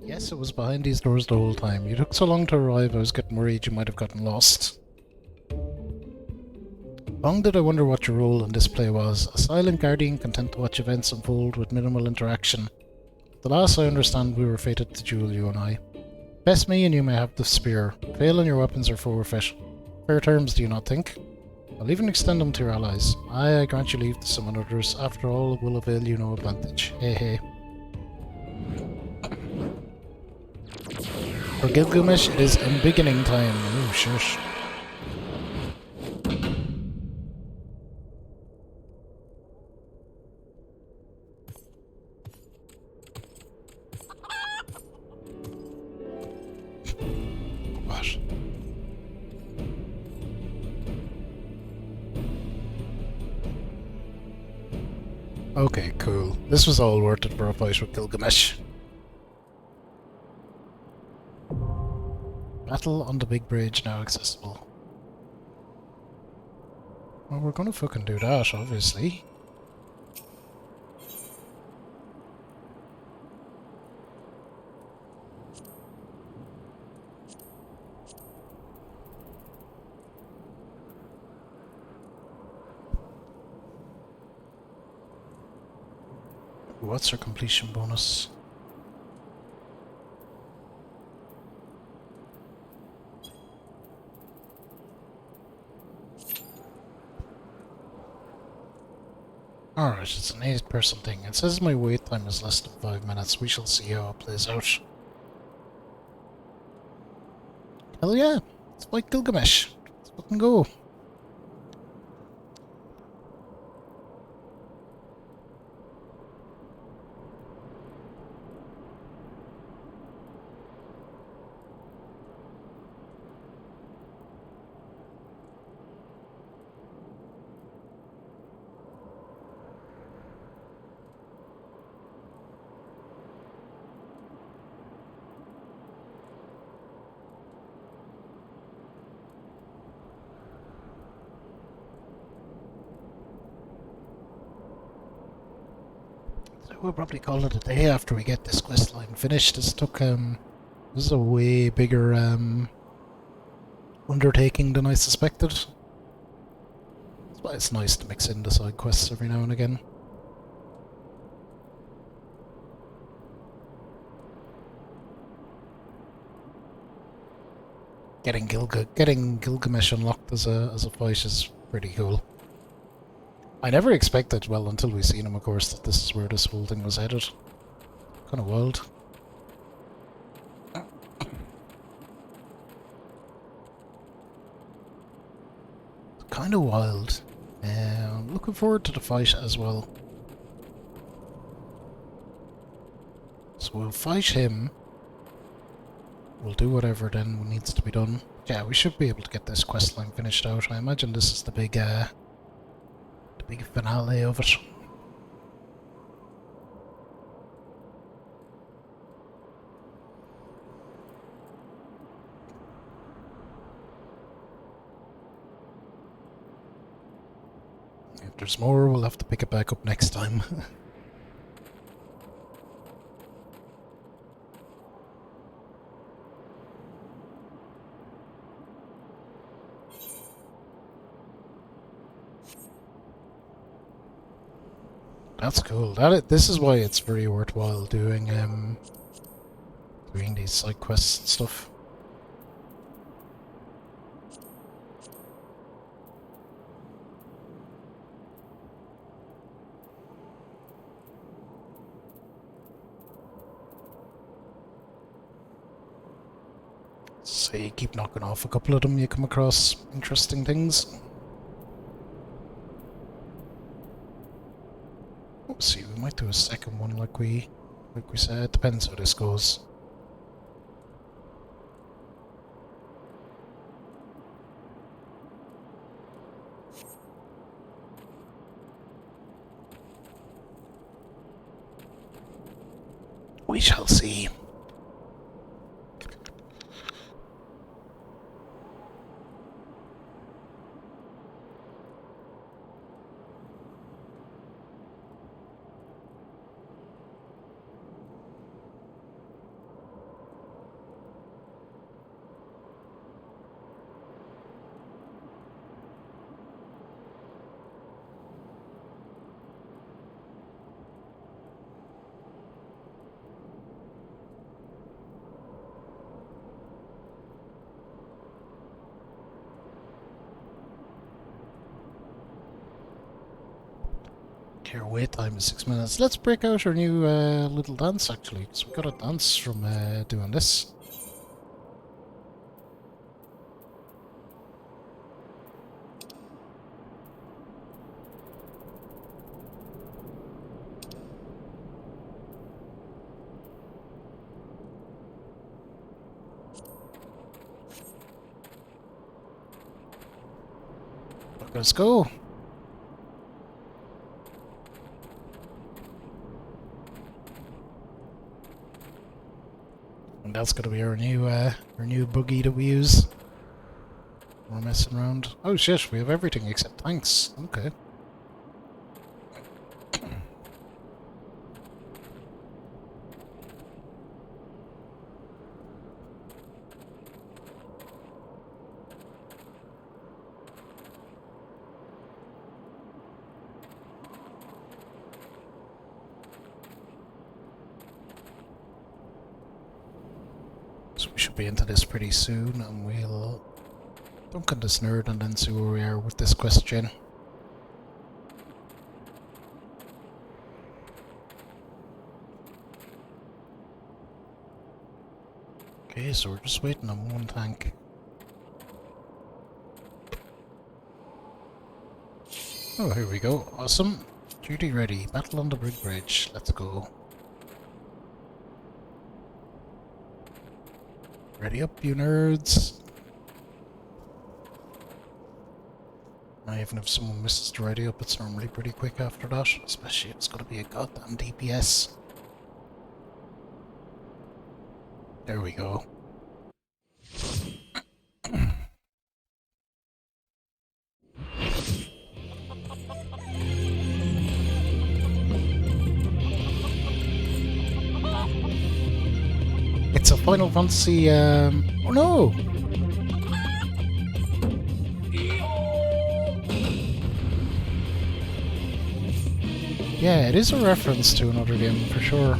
Yes, it was behind these doors the whole time. You took so long to arrive, I was getting worried you might have gotten lost. Long did I wonder what your role in this play was. A silent guardian content to watch events unfold with minimal interaction. At the last I understand we were fated to duel, you and I. Best me and you may have the spear. Fail and your weapons are forfeit. Fair terms, do you not think? I'll even extend them to your allies. Aye, I grant you leave to summon others. After all, it will avail you no advantage. Hey hey. For Gilgamesh, it is embiggening time. Oh, shush. What? Okay, cool. This was all worth it for a fight with Gilgamesh. Battle on the big bridge now accessible. Well, we're gonna fucking do that, obviously. What's her completion bonus? Alright, it's an 8-person thing. It says my wait time is less than 5 minutes. We shall see how it plays out. Hell yeah! Let's fight Gilgamesh. Let's fucking go. We'll probably call it a day after we get this quest line finished. This took, this is a way bigger, undertaking than I suspected. That's why it's nice to mix in the side quests every now and again. Getting Gilgamesh unlocked as a fight is pretty cool. I never expected, well, until we seen him, of course, that this is where this whole thing was headed. Kind of wild. kind of wild. I'm looking forward to the fight as well. So we'll fight him. We'll do whatever then needs to be done. Yeah, we should be able to get this questline finished out. I imagine this is the big finale of it. If there's more, we'll have to pick it back up next time. That's cool. This is why it's very worthwhile doing these side quests and stuff. So you keep knocking off a couple of them, you come across interesting things. Let's see, we might do a second one like we said. Depends how this goes. We shall see. Here, wait time is 6 minutes. Let's break out our new little dance actually, because we got a dance from doing this. Let's go. And that's gonna be our new buggy that we use. We're messing around. Oh shit, we have everything except tanks. Okay. So we should be into this pretty soon, and we'll dunk on this nerd and then see where we are with this question. Okay, so we're just waiting on one tank. Oh, here we go. Awesome. Duty ready. Battle on the big bridge. Let's go. Ready up, you nerds. Now, even if someone misses to ready up, it's normally pretty quick after that, especially if it's going to be a goddamn DPS. There we go. It's a Final Fantasy, oh no! Yeah, it is a reference to another game, for sure.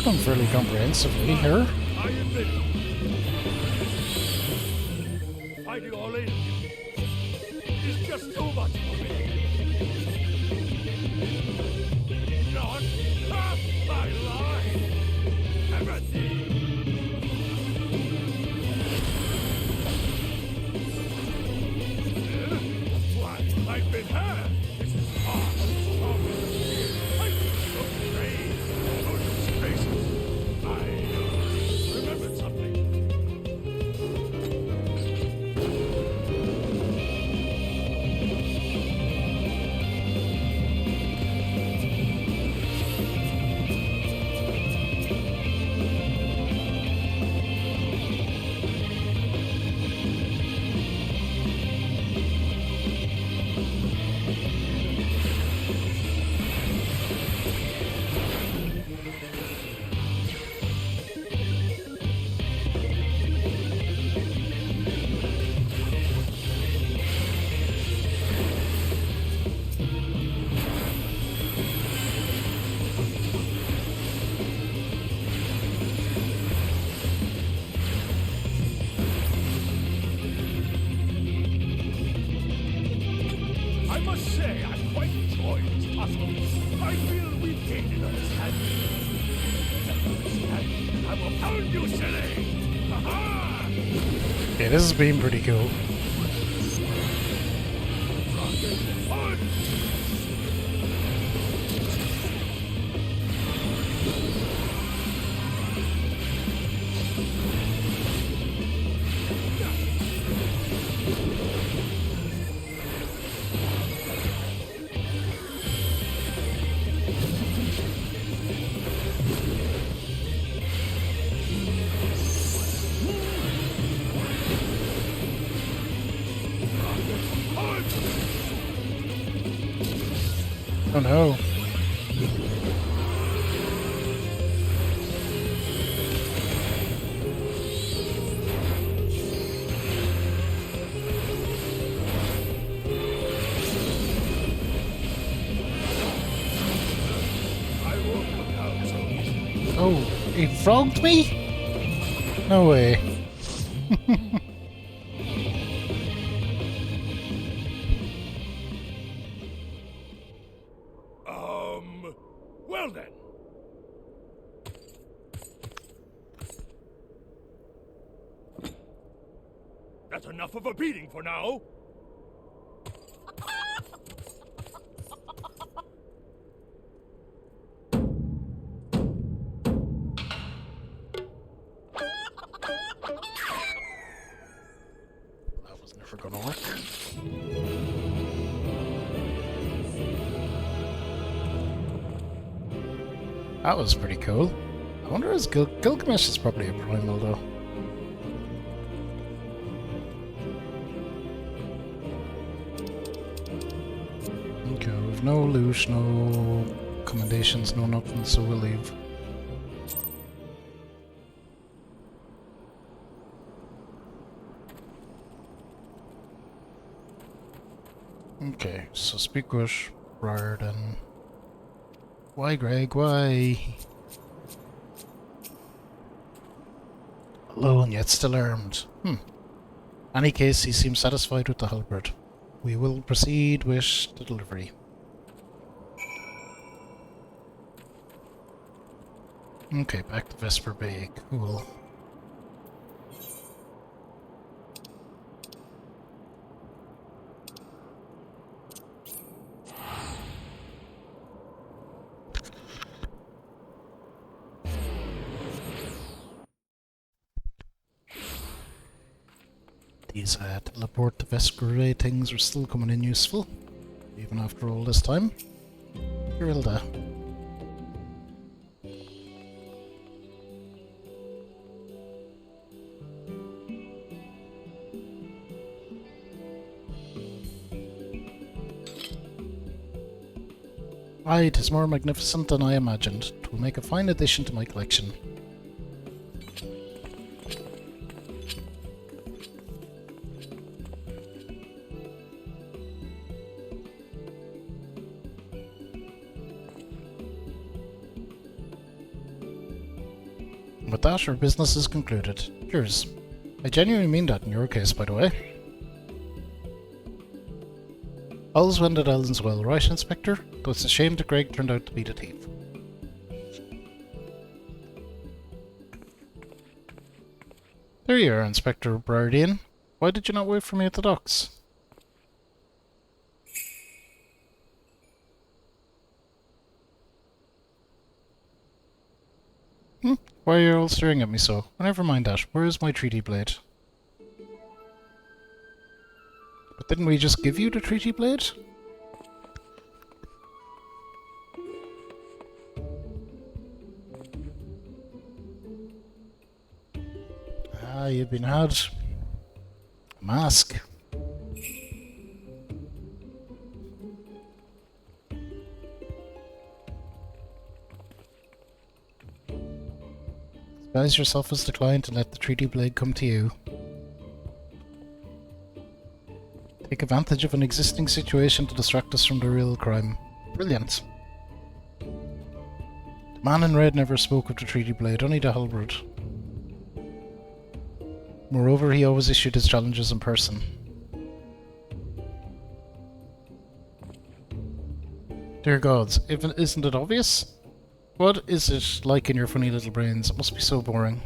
done fairly comprehensively here. I admit it. Fighting all in is just too much for me. Not half my life. Everything. Why, I've been hurt. This is far from strong. I feel so brave. Those spaces. I remembered something. I must say, I quite enjoy this puzzle. I feel we've gained an understanding. I will pound you, silly! Ha-ha! Yeah, this has been pretty cool. Oh no. Oh, he frogged me? No way. Well then. That's enough of a beating for now. That was never gonna work. That was pretty cool. I wonder is Gilgamesh is probably a primal though. Okay, we've no loot, no commendations, no nothing, so we'll leave. Okay, so speak with Briarden. Why, Greg? Why? Alone yet still armed. Any case, he seems satisfied with the halberd. We will proceed with the delivery. Okay, back to Vesper Bay. Cool. These teleport to Vesper things are still coming in useful, even after all this time. Grilda. Aye, it is more magnificent than I imagined. It will make a fine addition to my collection. with that, our business is concluded. Cheers. I genuinely mean that in your case, by the way. All's well that ends well, right, Inspector? Though it's a shame that Greg turned out to be the thief. There you are, Inspector Brardian. Why did you not wait for me at the docks? Why are you all staring at me so? Never mind that. Where is my treaty blade? But didn't we just give you the treaty blade? Ah, you've been had. A mask. Disguise yourself as the client and let the treaty blade come to you. Take advantage of an existing situation to distract us from the real crime. Brilliant. The man in red never spoke of the treaty blade, only the halberd. Moreover, he always issued his challenges in person. Dear gods, isn't it obvious? What is it like in your funny little brains? It must be so boring.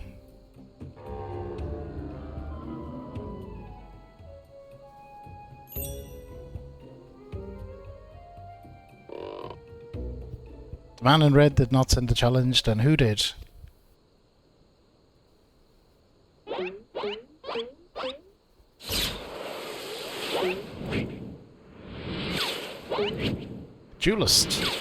The man in red did not send the challenge, then who did? Duelist.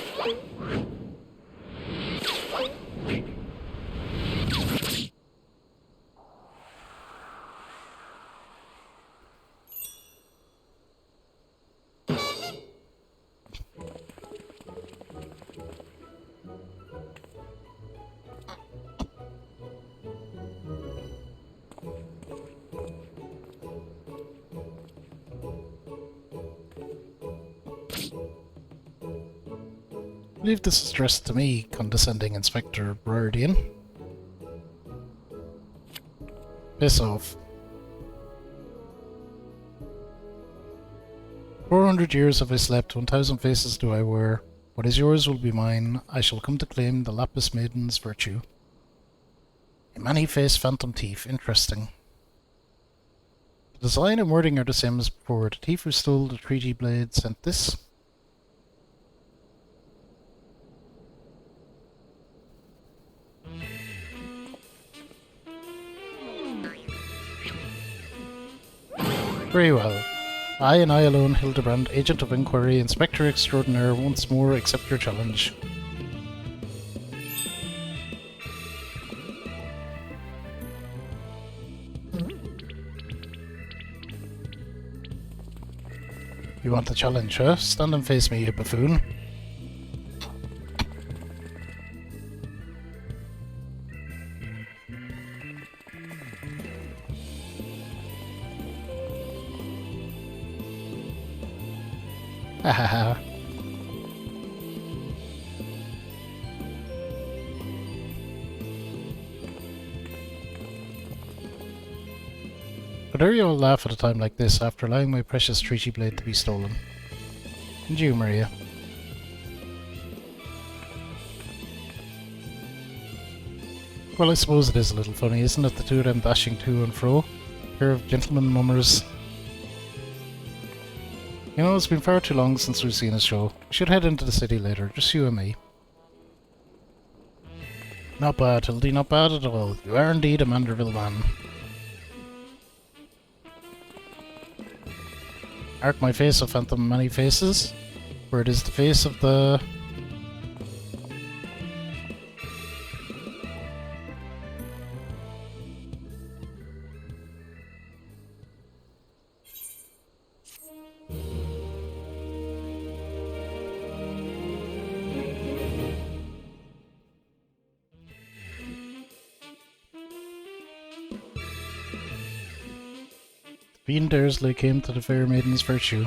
I believe this is addressed to me, condescending Inspector Brardian. Piss off. 400 years have I slept, 1,000 faces do I wear. What is yours will be mine, I shall come to claim the Lapis Maiden's virtue. A many-faced phantom thief, interesting. The design and wording are the same as before. The thief who stole the treaty blade sent this. Very well. I and I alone, Hildebrand, Agent of Inquiry, Inspector Extraordinaire, once more accept your challenge. You want the challenge, huh? Stand and face me, you buffoon. Hahaha. How dare you all laugh at a time like this after allowing my precious treaty blade to be stolen? And you, Maria. Well, I suppose it is a little funny, isn't it? The two of them dashing to and fro. A pair of gentlemen mummers. You know, it's been far too long since we've seen a show. We should head into the city later, just you and me. Not bad, Hildy, not bad at all. You are indeed a Manderville man. Arc my face of phantom many faces, where it is the face of the... Fiend Dursley came to the fair maiden's virtue.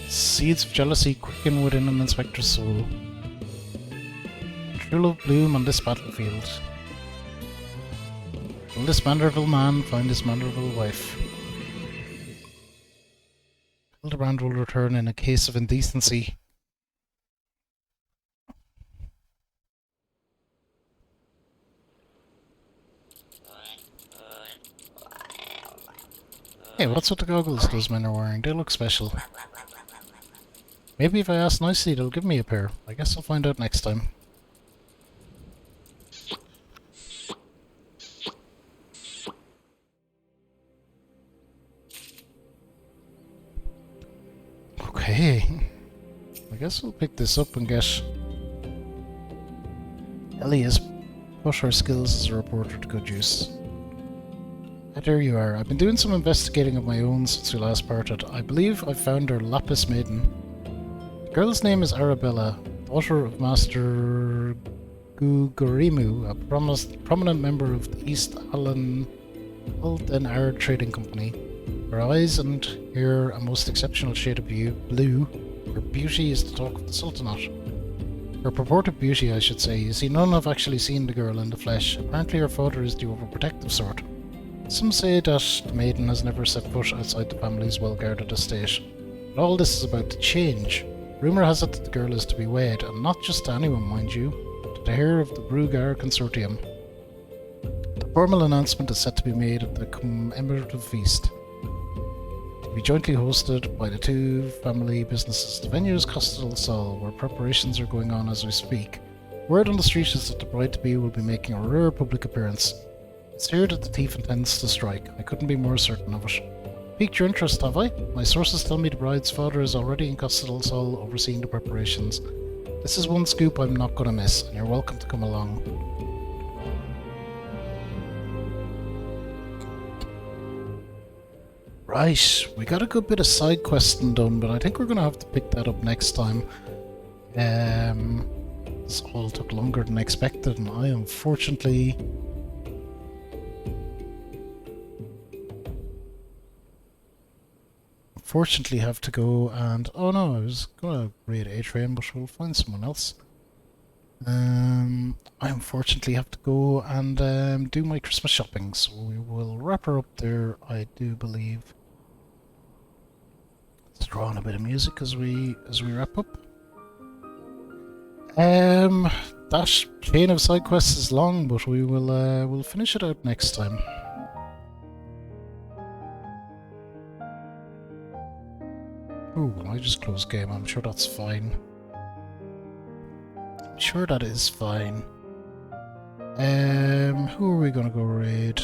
Seeds of jealousy quicken within an inspector's soul. True love bloom on this battlefield. Will this mannerable man find his mannerable wife? Hildebrand will return in a case of indecency. Hey, what's with the goggles those men are wearing? They look special. Maybe if I ask nicely, they'll give me a pair. I guess I'll find out next time. Okay. I guess we'll pick this up and get Ellie has put her skills as a reporter to good use. There you are. I've been doing some investigating of my own since we last parted. I believe I found her Lapis Maiden. The girl's name is Arabella, daughter of Master Gugurimu, a prominent member of the East Aldenar Trading Company. Her eyes and hair a most exceptional shade of blue. Her beauty is the talk of the Sultanate. Her purported beauty, I should say. You see, none have actually seen the girl in the flesh. Apparently her father is the overprotective sort. Some say that the maiden has never set foot outside the family's well-guarded estate. But all this is about to change. Rumour has it that the girl is to be wed, and not just to anyone, mind you, to the heir of the Brugar Consortium. The formal announcement is set to be made at the commemorative feast. To be jointly hosted by the two family businesses. The venue is Castel Sol, where preparations are going on as we speak. Word on the street is that the bride-to-be will be making a rare public appearance. It's here that the thief intends to strike. I couldn't be more certain of it. Piqued your interest, have I? My sources tell me the bride's father is already in Castel Sol overseeing the preparations. This is one scoop I'm not going to miss, and you're welcome to come along. Right, we got a good bit of side questing done, but I think we're going to have to pick that up next time. This all took longer than expected, and I unfortunately have to go and... Oh no, I was going to raid A-Train, but we'll find someone else. I unfortunately have to go and do my Christmas shopping, so we will wrap her up there, I do believe. Let's throw on a bit of music as we wrap up. That chain of side quests is long, but we will we'll finish it out next time. Ooh, I just closed game. I'm sure that's fine. I'm sure that is fine. Who are we gonna go raid?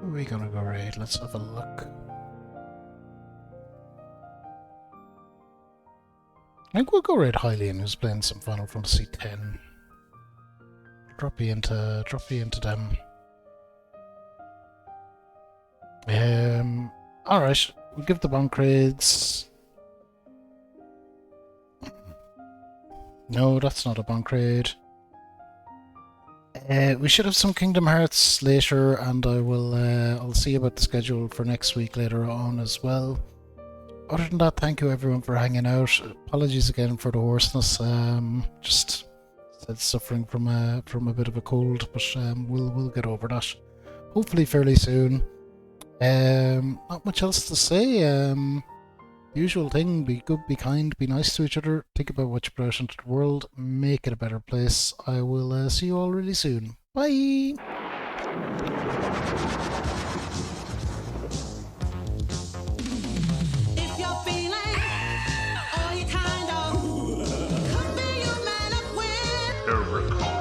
Who are we gonna go raid? Let's have a look. I think we'll go raid Hylian, who's playing some Final Fantasy X. Drop you into them. Alright, we'll give the bonk raids. No, that's not a bonk raid. We should have some Kingdom Hearts later, and I'll see about the schedule for next week later on as well. Other than that, thank you everyone for hanging out. Apologies again for the hoarseness. Just suffering from a bit of a cold, but we'll get over that. Hopefully fairly soon. Not much else to say. Usual thing: be good, be kind, be nice to each other. Think about what you put out into the world. Make it a better place. I will see you all really soon. Bye. Recall.